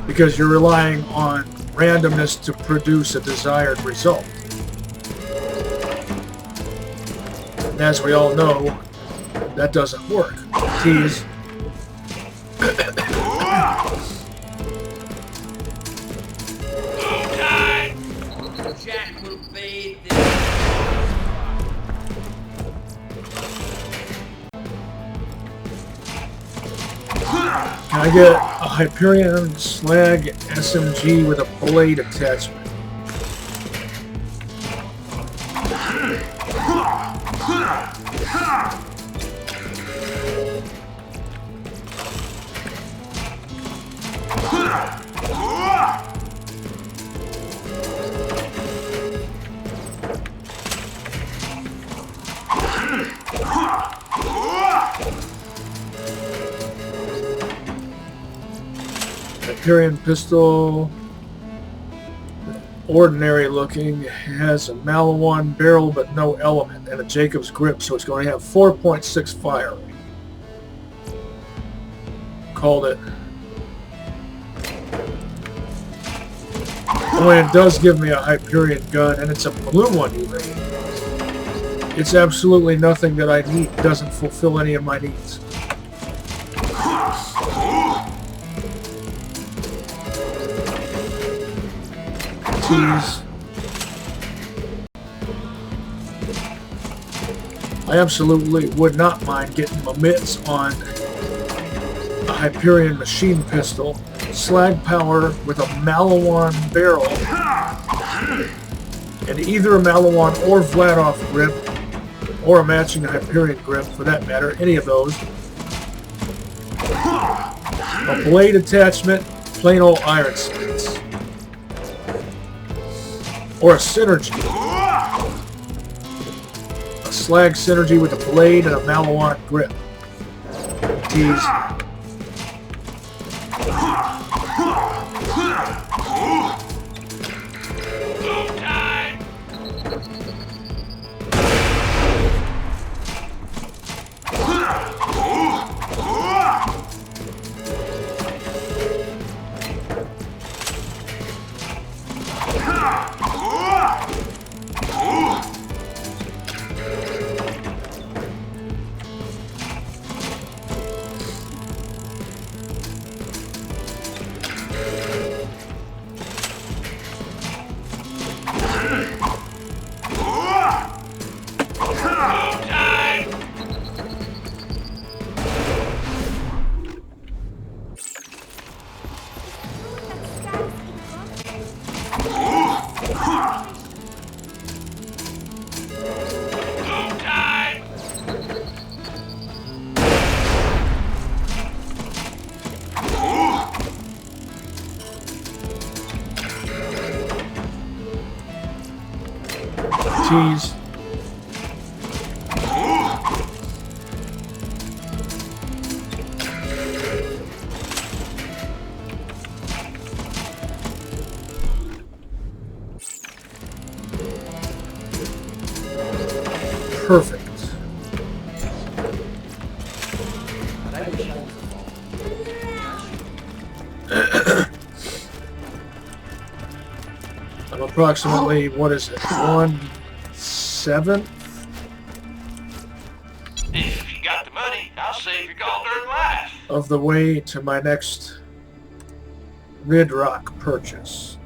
Because you're relying on randomness to produce a desired result. And as we all know, that doesn't work. Tease. Jack will bathe Can I get a Hyperion slag SMG with a blade attachment? Hyperion pistol, ordinary looking, has a Malawan barrel but no element, and a Jacob's grip, so it's going to have 4.6 fire. Called it. Oh, and it does give me a Hyperion gun, and it's a blue one even. It's absolutely nothing that I need. It doesn't fulfill any of my needs. I absolutely would not mind getting my mitts on a Hyperion machine pistol, slag power with a Malawan barrel, and either a Malawan or Vladoff grip, or a matching Hyperion grip for that matter, any of those. A blade attachment, plain old iron slits. Or a synergy. A slag synergy with a blade and a Malawan grip. Tease. perfect. I'm approximately, what is it, 1/7 If you got the money, I'll save your gold-earned life. of the way to my next Rid Rock purchase.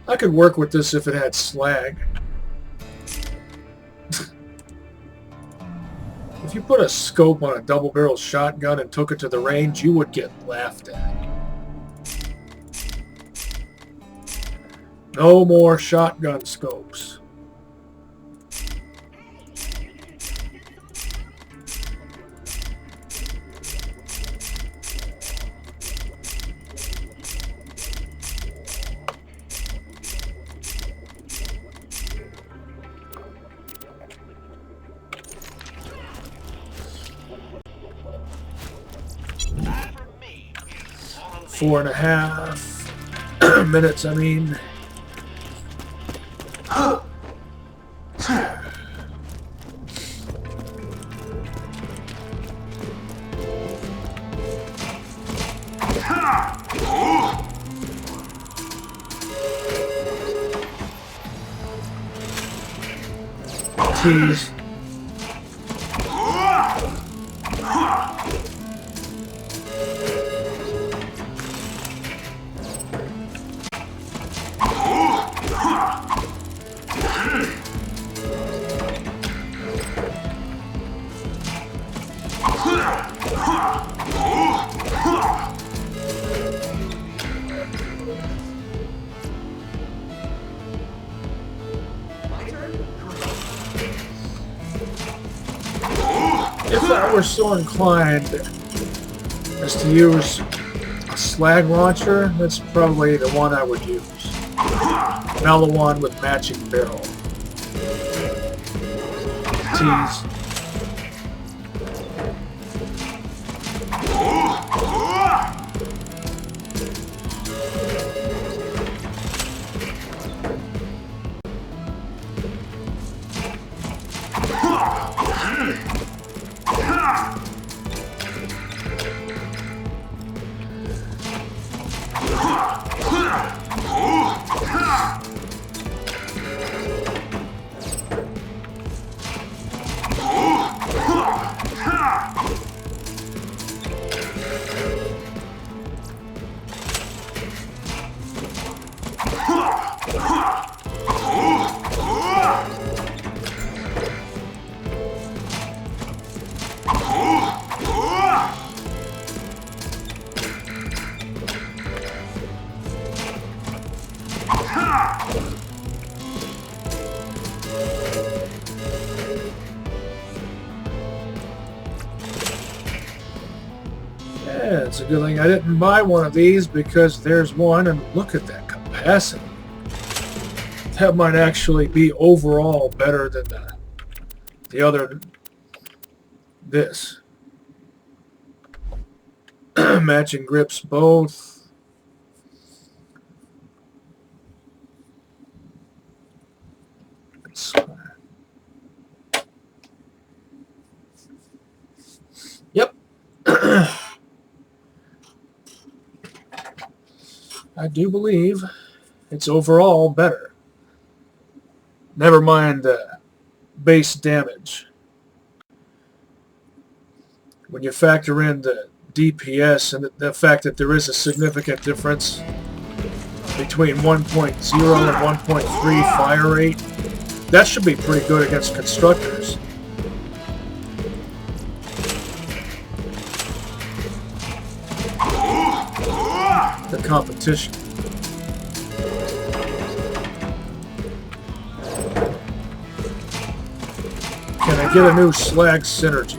I could work with this if it had slag. If you put a scope on a double-barrel shotgun and took it to the range, you would get laughed at. No more shotgun scopes. That for me is 4.5 minutes, I mean. Tease. If I were so inclined as to use a slag launcher, that's probably the one I would use. Now the one with matching barrel. Tease. Yeah, it's a good thing I didn't buy one of these because there's one, and look at that capacity. That might actually be overall better than the other, this. Matching grips both. Yep. I do believe it's overall better. Never mind base damage. When you factor in the DPS and the fact that there is a significant difference between 1.0 and 1.3 fire rate, that should be pretty good against constructors. The competition. Can I get a new slag synergy?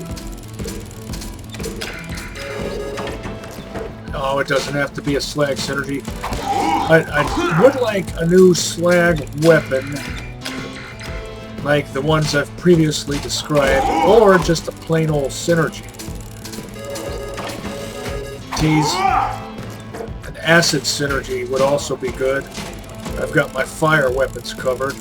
Oh, it doesn't have to be a slag synergy. I would like a new slag weapon, like the ones I've previously described, or just a plain old synergy. Tease. An acid synergy would also be good. I've got my fire weapons covered.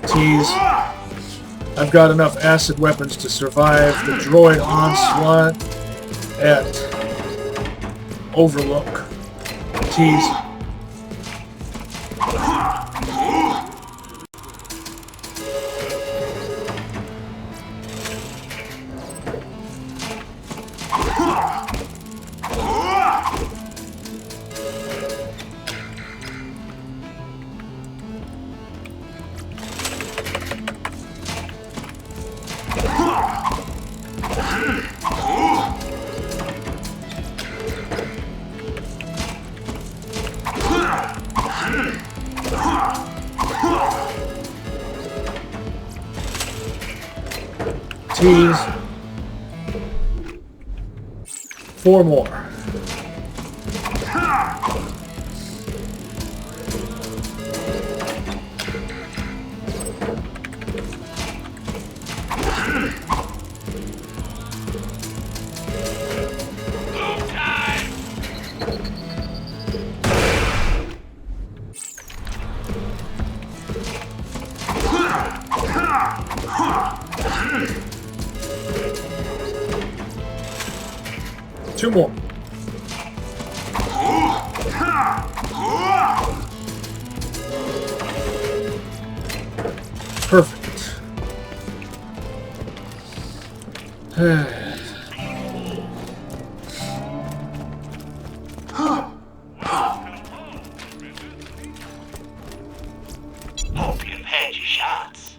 Tease. I've got enough acid weapons to survive the droid onslaught at Overlook. Tease. Tease. 4 more. Two more. Perfect. Hope you've had your shots.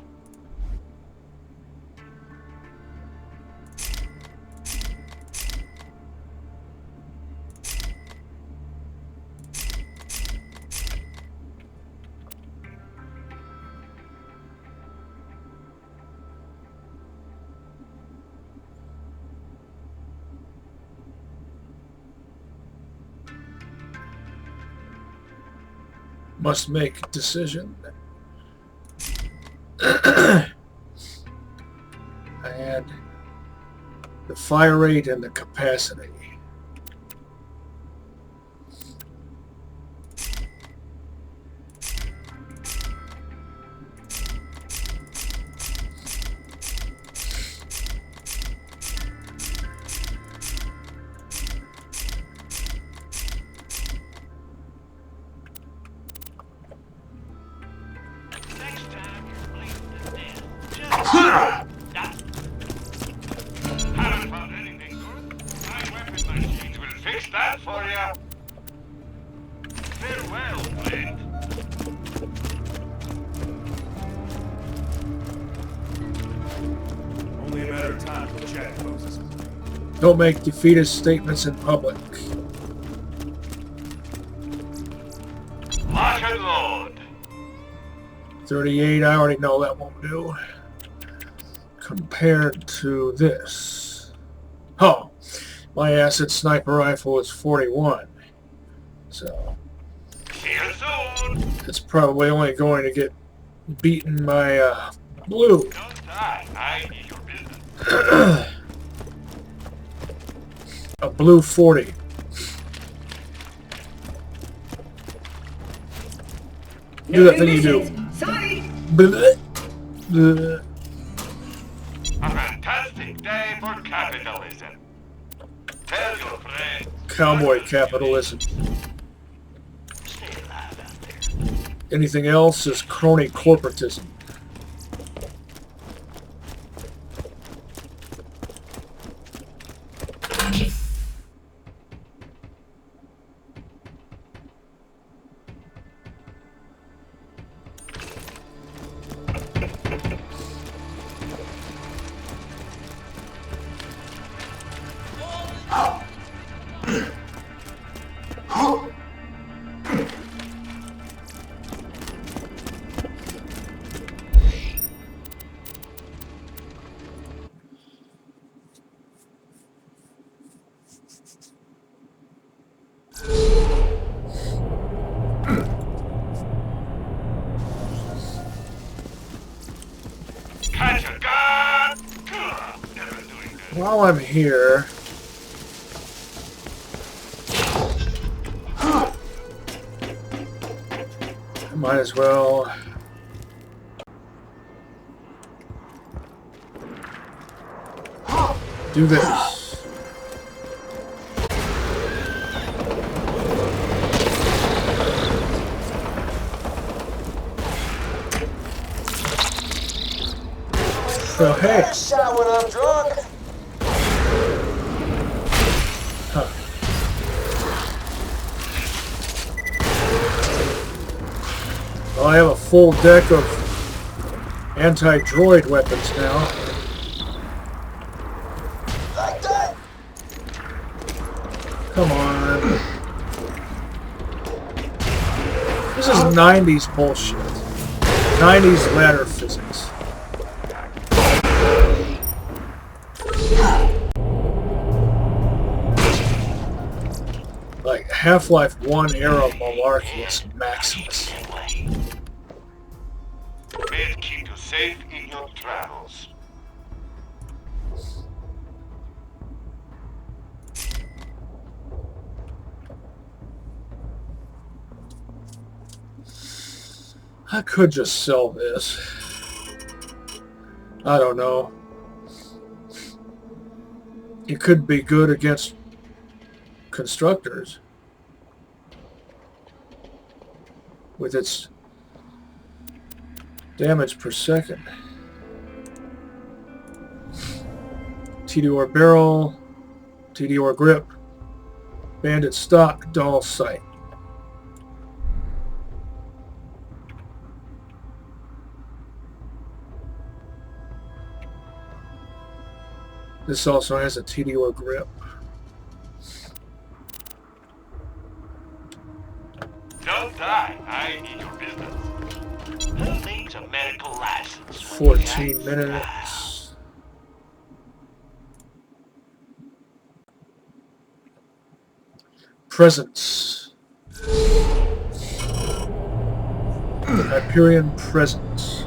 Must make a decision. And the fire rate and the capacity. Haven't found anything good. My weapon machines will fix that for you. Farewell, friend. Only a matter of time till Chad closes. Don't make defeatist statements in public. Lock and load. 38, I already know that won't do. Compared to this. Oh, my acid sniper rifle is 41. So, See you soon. it's probably only going to get beaten by blue. Don't die. I need your business. A blue 40. Do that thing you do. Sorry. Bleh. Bleh. A fantastic day for capitalism. Tell your friends. Cowboy capitalism. Stay alive out there. Anything else is crony corporatism. while I'm here, I might as well do this. So hey. Shot when I'm drunk. Huh. Well, I have a full deck of anti-droid weapons now. Like that. Come on. This is 90s bullshit. 90s ladder physics. Like Half-Life 1 era Malarkey Maximus. May it keep you safe in your travels. I could just sell this. I don't know. It could be good against constructors with its damage per second. TDOR barrel, TDOR grip, bandit stock, dull sight. This also has a TDOR grip. Don't die. I need your business. Who needs a medical license? 14 minutes. Presence. Hyperion presence.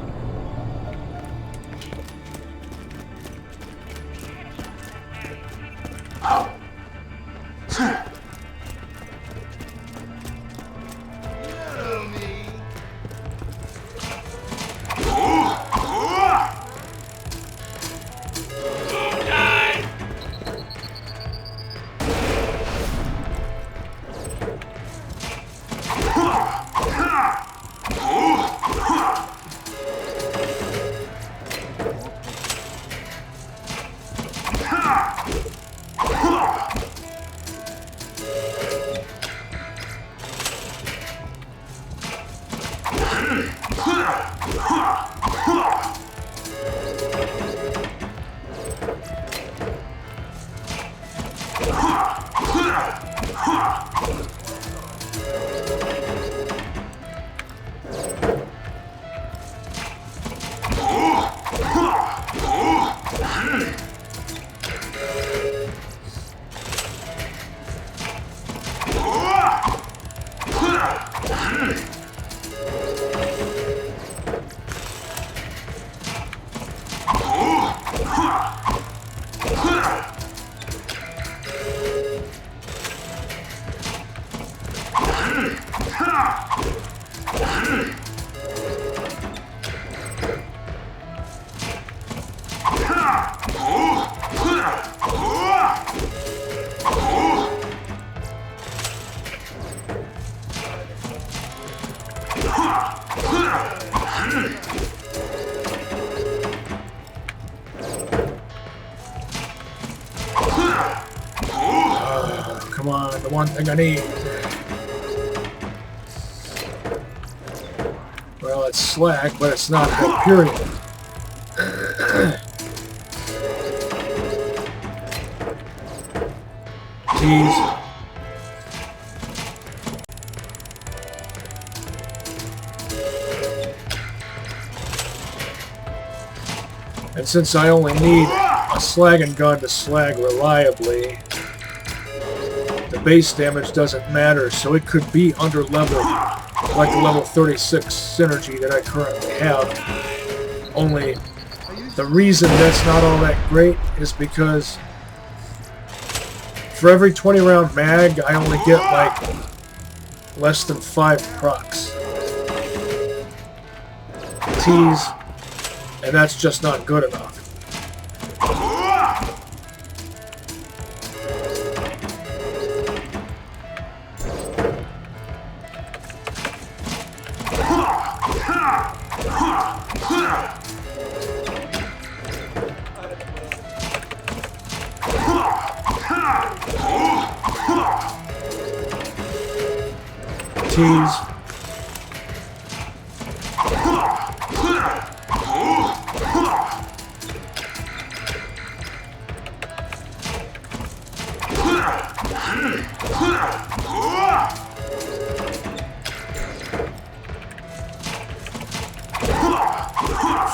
Come on, the one thing I need. Well, it's Slack, but it's not Hyperion. Jeez. And since I only need a slagging gun to slag reliably, the base damage doesn't matter, so it could be under level, like the level 36 synergy that I currently have. Only the reason that's not all that great is because For every 20 round mag, I only get like less than 5 procs. Tease, and that's just not good enough. Tease.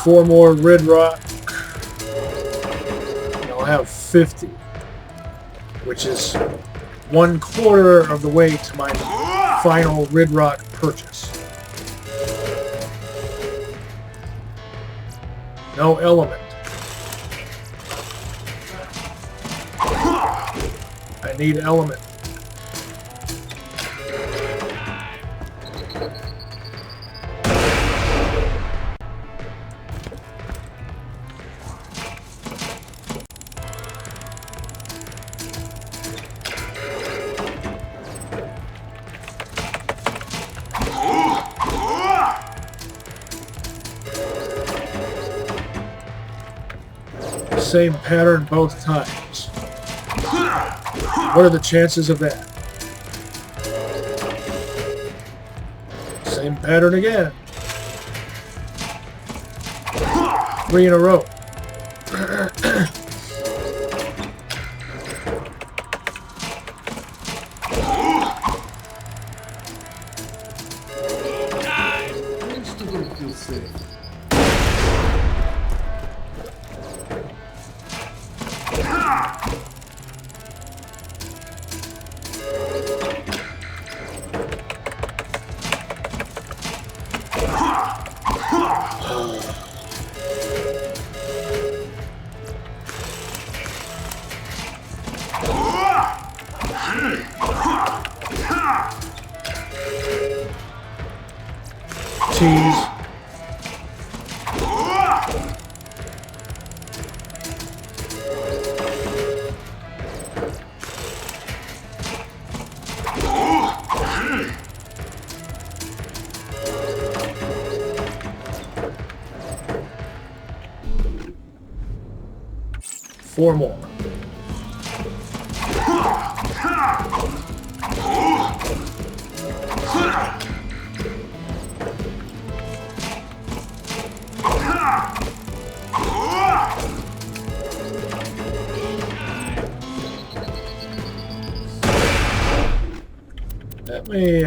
Four more red rock. And I'll have 50, which is 1/4 of the way to my final red rock purchase. No element. I need element. Same pattern both times. What are the chances of that? Same pattern again. 3 in a row. Cheese. Four more. Let me,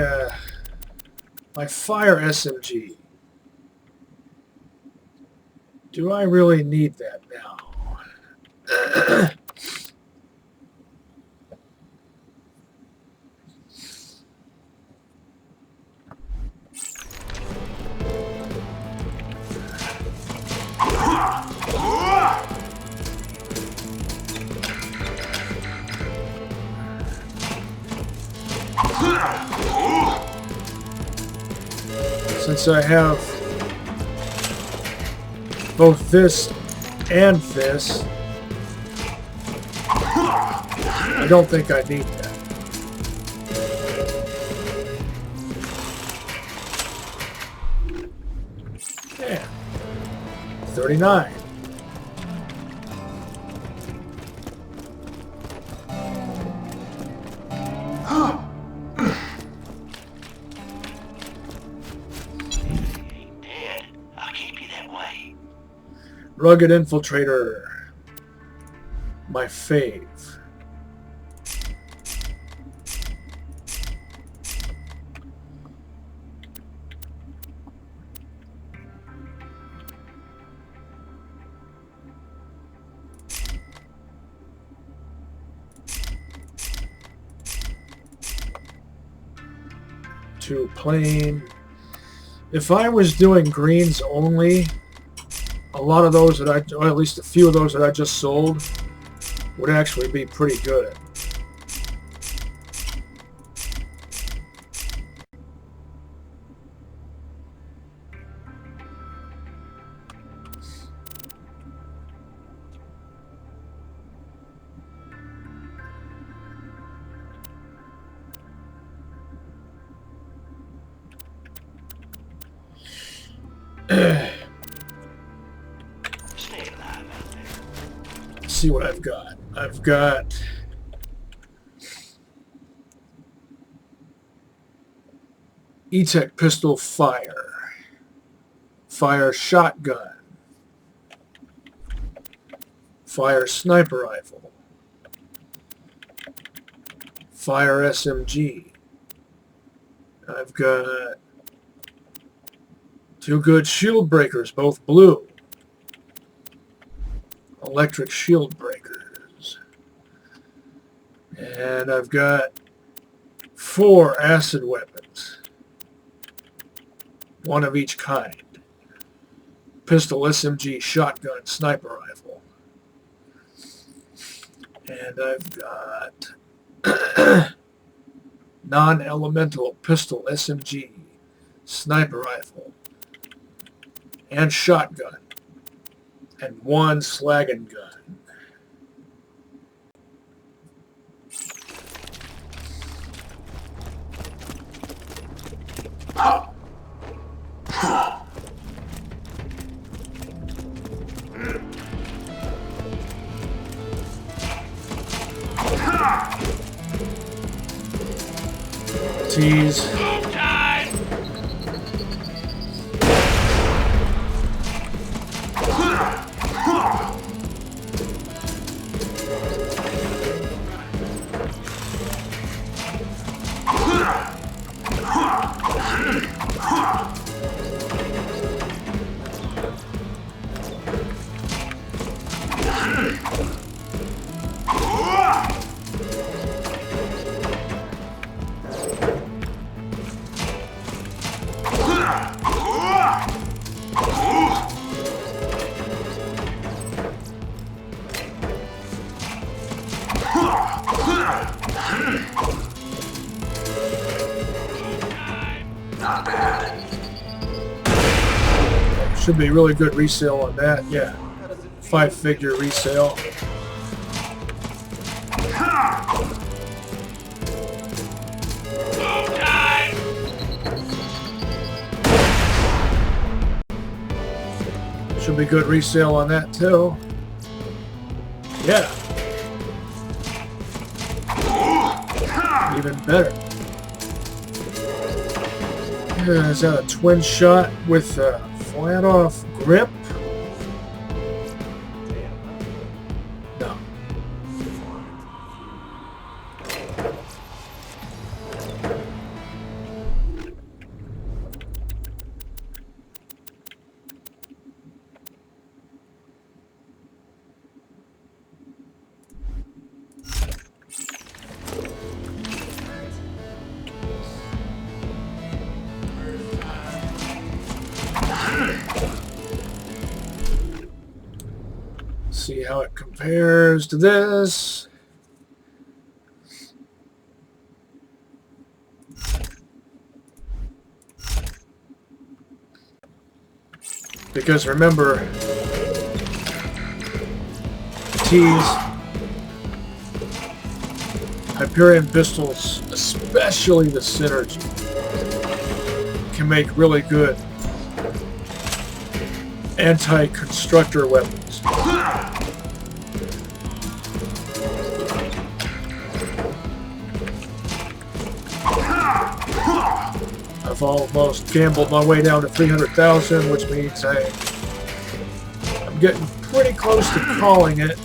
my fire SMG. Do I really need that now? Since I have both this and this, I don't think I need that. Yeah. 39. Rugged Infiltrator, my fave. To plain. If I was doing greens only, a lot of those that or at least a few of those that I just sold, would actually be pretty good. Stay alive out there. Let's see what I've got. I've got E-Tech pistol fire. Fire shotgun. Fire sniper rifle. Fire SMG. I've got 2 good shield breakers, both blue. Electric shield breakers. And I've got 4 acid weapons. 1 of each kind. Pistol, SMG, shotgun, sniper rifle. And I've got non-elemental pistol, SMG, sniper rifle, and shotgun, and 1 slagging gun. Tease. Not bad. Should be really good resale on that. Yeah. 5-figure resale. Should be good resale on that too. Yeah. Even better. Is that a twin shot with a flat off grip? No. See how it compares to this. Because remember, T's Hyperion pistols, especially the Synergy, can make really good anti-constructor weapons. I've almost gambled my way down to 300,000, which means I'm getting pretty close to calling it.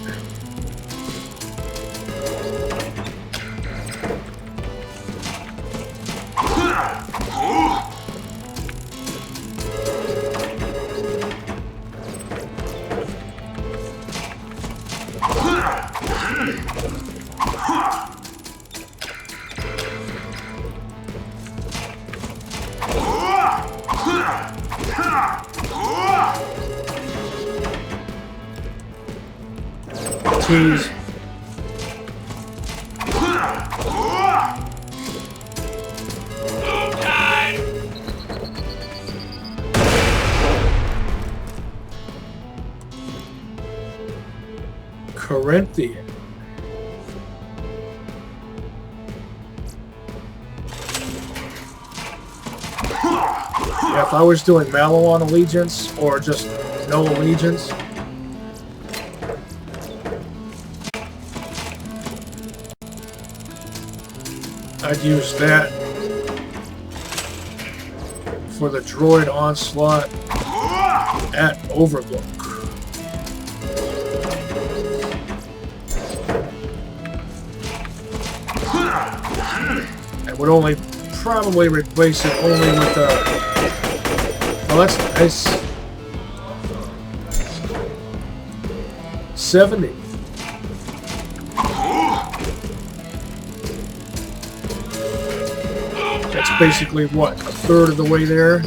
Tease. Corinthian. Yeah, if I was doing Malawan allegiance or just no allegiance, I'd use that for the droid onslaught at Overlook. I would only probably replace it only with well, that's nice. 70. That's basically what, a third of the way there.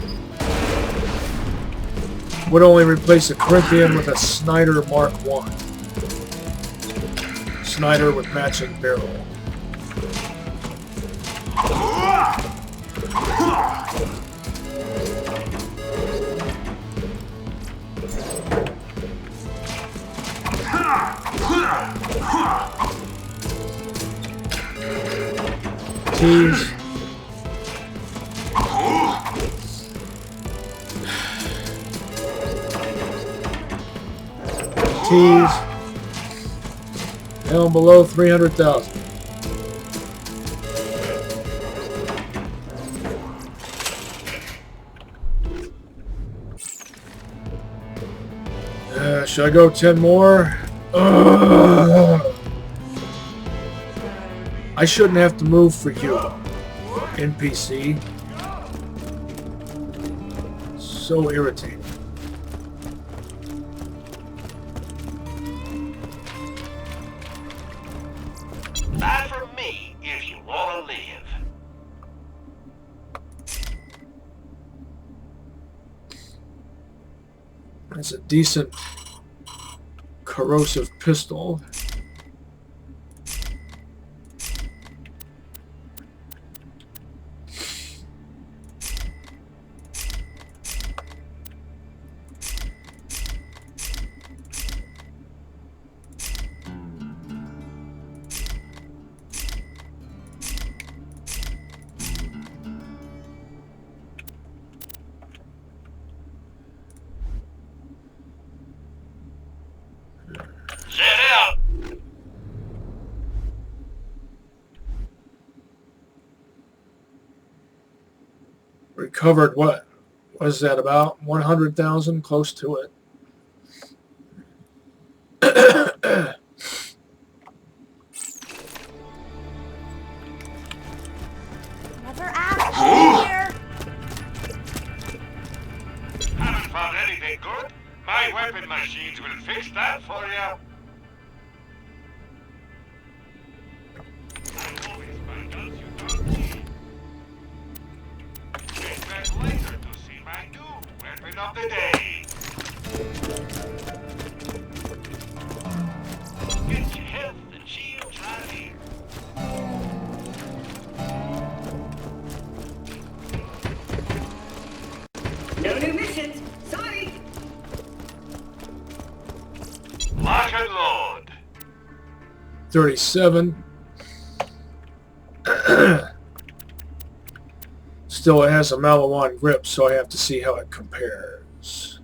Would only replace a Corinthian with a Snyder Mark I. Snyder with matching barrel. Tease. Tease. Down below 300,000. Should I go 10 more? I shouldn't have to move for you, NPC. So irritating. Buy from me if you want to live. That's a decent corrosive pistol. Zer0. Recovered what? Was that about 100,000? Close to it. Never asked here. Haven't found anything good? My weapon machines will fix that for you. I always find guns you don't need. Get back later to see my new weapon of the day. Get your health and shields right here. No new missions. Sorry. Lock and load. 37. Still, it has a Malawan grip, so I have to see how it compares.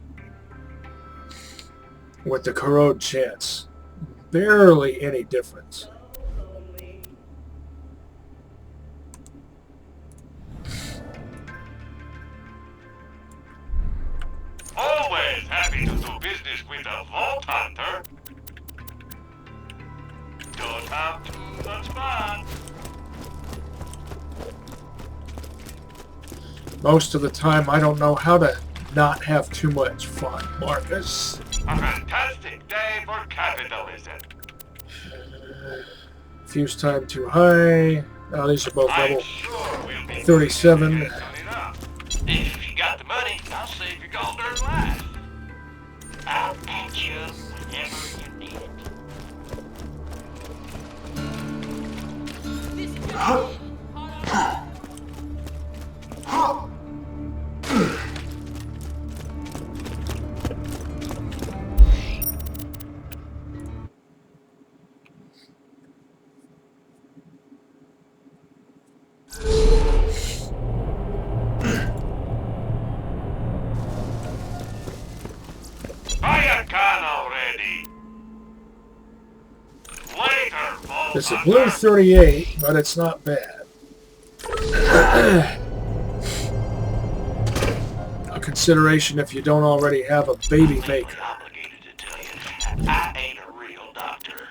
With the corrode chance, barely any difference. Always happy to do business with a Vault Hunter. Don't have too much fun. Most of the time, I don't know how to not have too much fun, Marcus. A fantastic day for capitalism. Fuse time too high. Now these are both level Sure we'll be 37. If you got the money, I'll save your gold-earned life. I'll patch you up whenever you need it. It's a blue 38, but it's not bad. A consideration if you don't already have a baby maker. Obligated to tell you, I ain't a real doctor.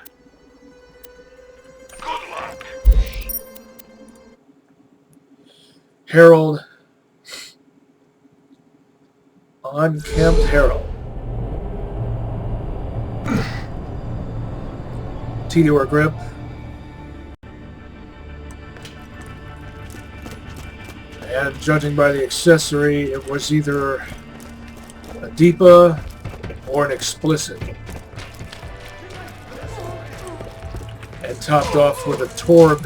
Good luck. Harold. Unkempt Harold. T-door grip. And judging by the accessory, it was either a Deepa or an explicit. And topped off with a Torb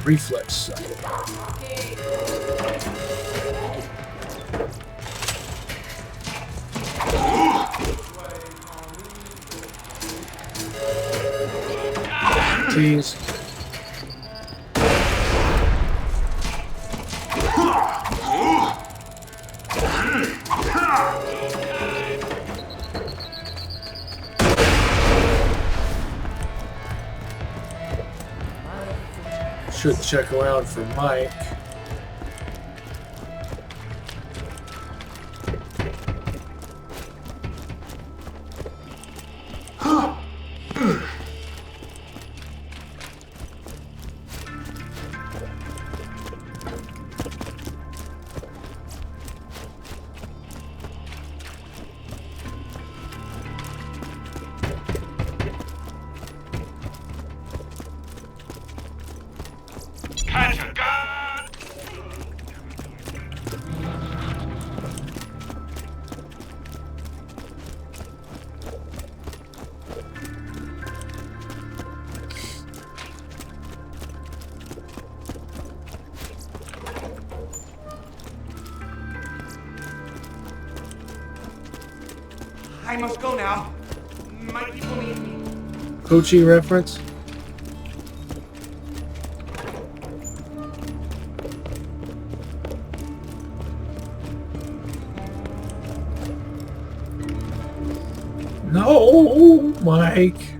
reflex sight. Tease. Should check around for Mike. I must go now. My people need me. Poochie reference? No, Mike.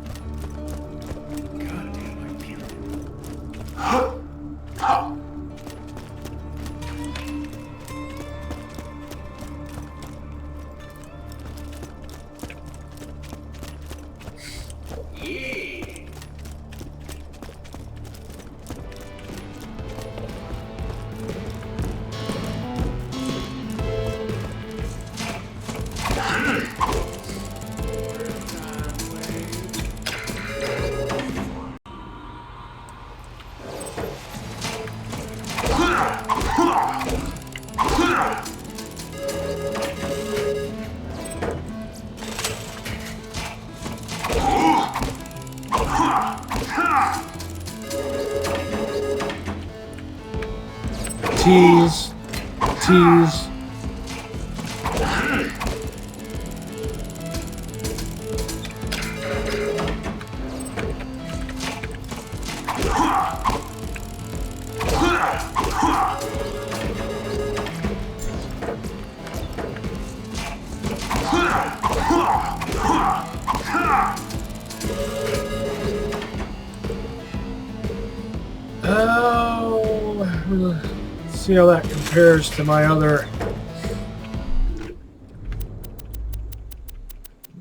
Tease. Tease. Oh, see how that compares to my other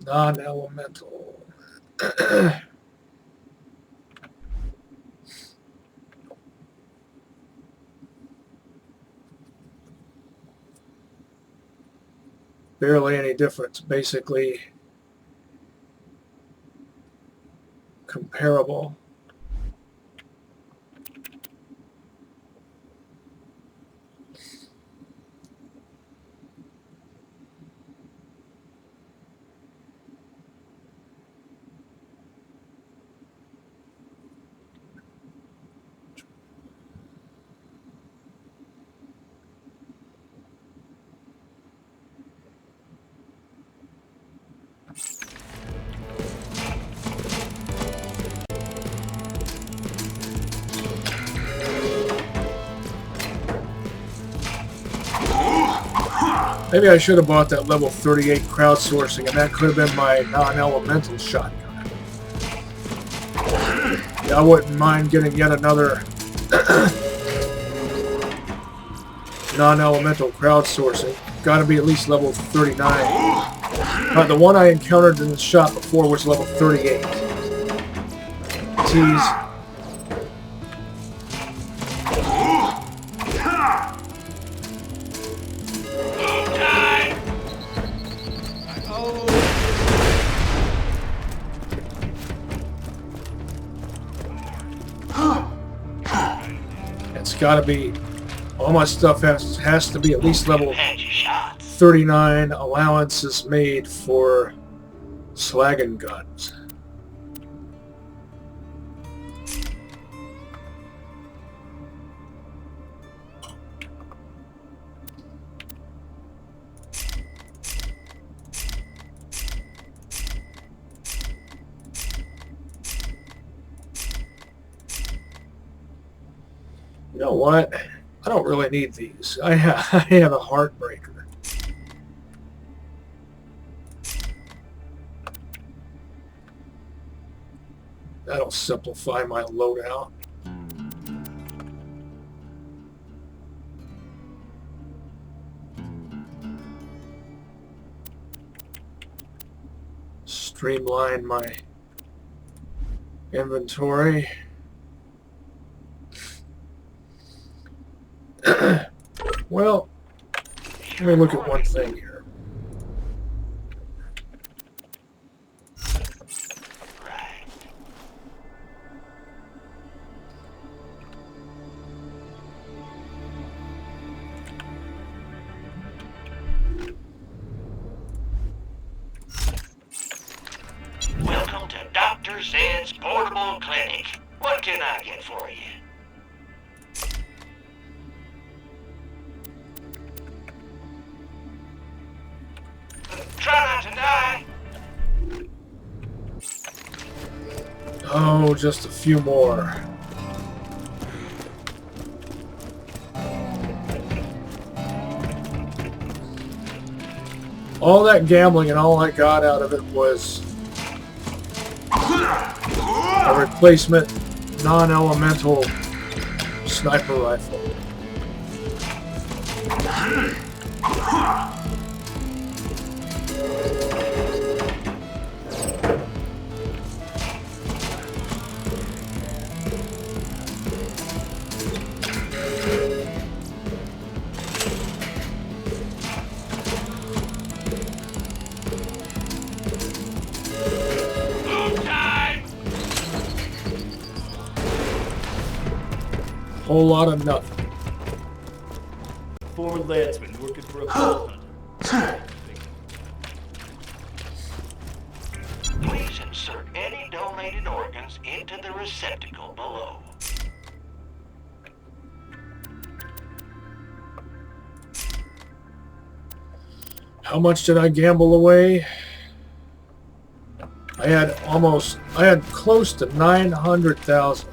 non-elemental. Barely any difference, basically comparable. Maybe I should have bought that level 38 crowdsourcing, and that could have been my non-elemental shotgun. I wouldn't mind getting yet another non-elemental crowdsourcing. Got to be at least level 39. The one I encountered in the shop before was level 38. Tease. It's got to be. All my stuff has to be at least level 39. Allowance is made for slagging guns. You know what? I don't really need these. I have a heartbreaker. That'll simplify my loadout. Streamline my inventory. Well, let me look at one thing here. Welcome to Dr. Zed's portable clinic. What can I get for you? Try not to die. Oh, just a few more. All that gambling and all I got out of it was a replacement non-elemental sniper rifle. Whole lot of nothing. Former landsman working for a gold hunter. Please insert any donated organs into the receptacle below. How much did I gamble away? I had close to 900,000.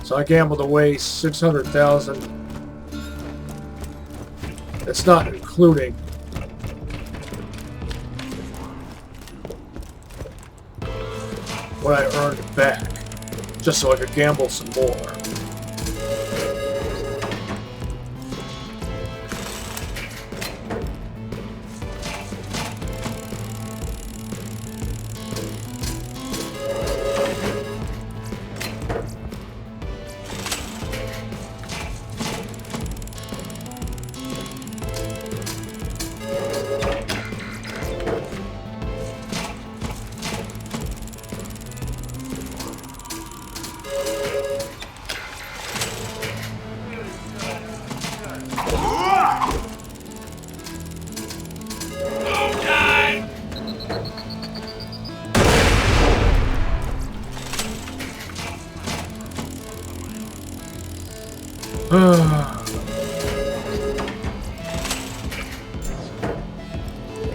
So I gambled away 600,000. That's not including what I earned back, just so I could gamble some more.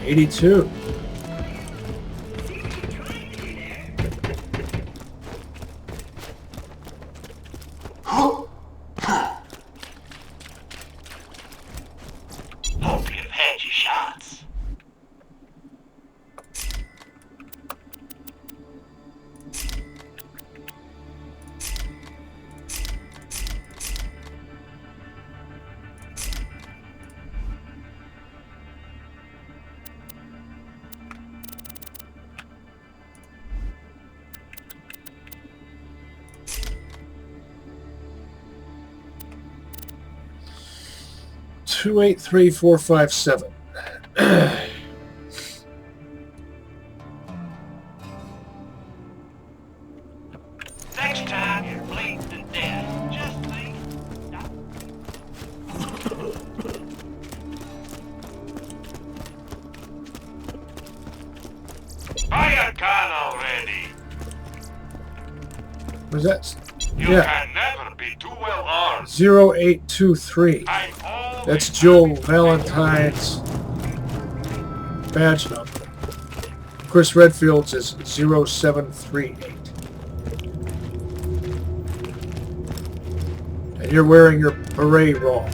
$82. Hope you've had your shots. 283457. Next time you're bleeding to death, just think. Fire gun already. Was that? You Yeah. can never be too well armed. 0823. That's Joel Valentine's badge number. Chris Redfield's is 0738. And you're wearing your beret wrong.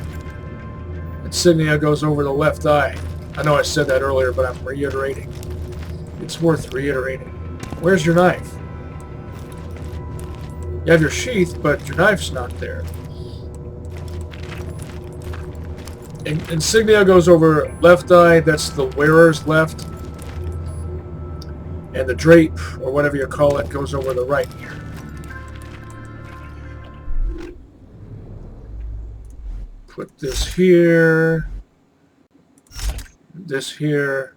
Insignia goes over the left eye. I know I said that earlier, but I'm reiterating. It's worth reiterating. Where's your knife? You have your sheath, but your knife's not there. Insignia goes over left eye, that's the wearer's left. And the drape, or whatever you call it, goes over the right ear. Put this here. This here.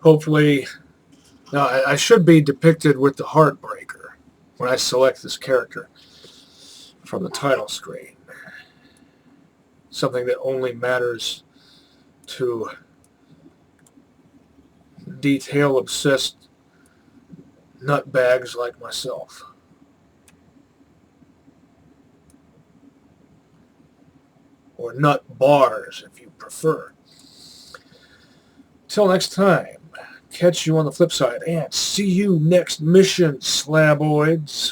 Hopefully, now I should be depicted with the Heartbreaker when I select this character from the title screen. Something that only matters to detail-obsessed nutbags like myself. Or nut bars, if you prefer. Till next time. Catch you on the flip side, and see you next mission, slaboids.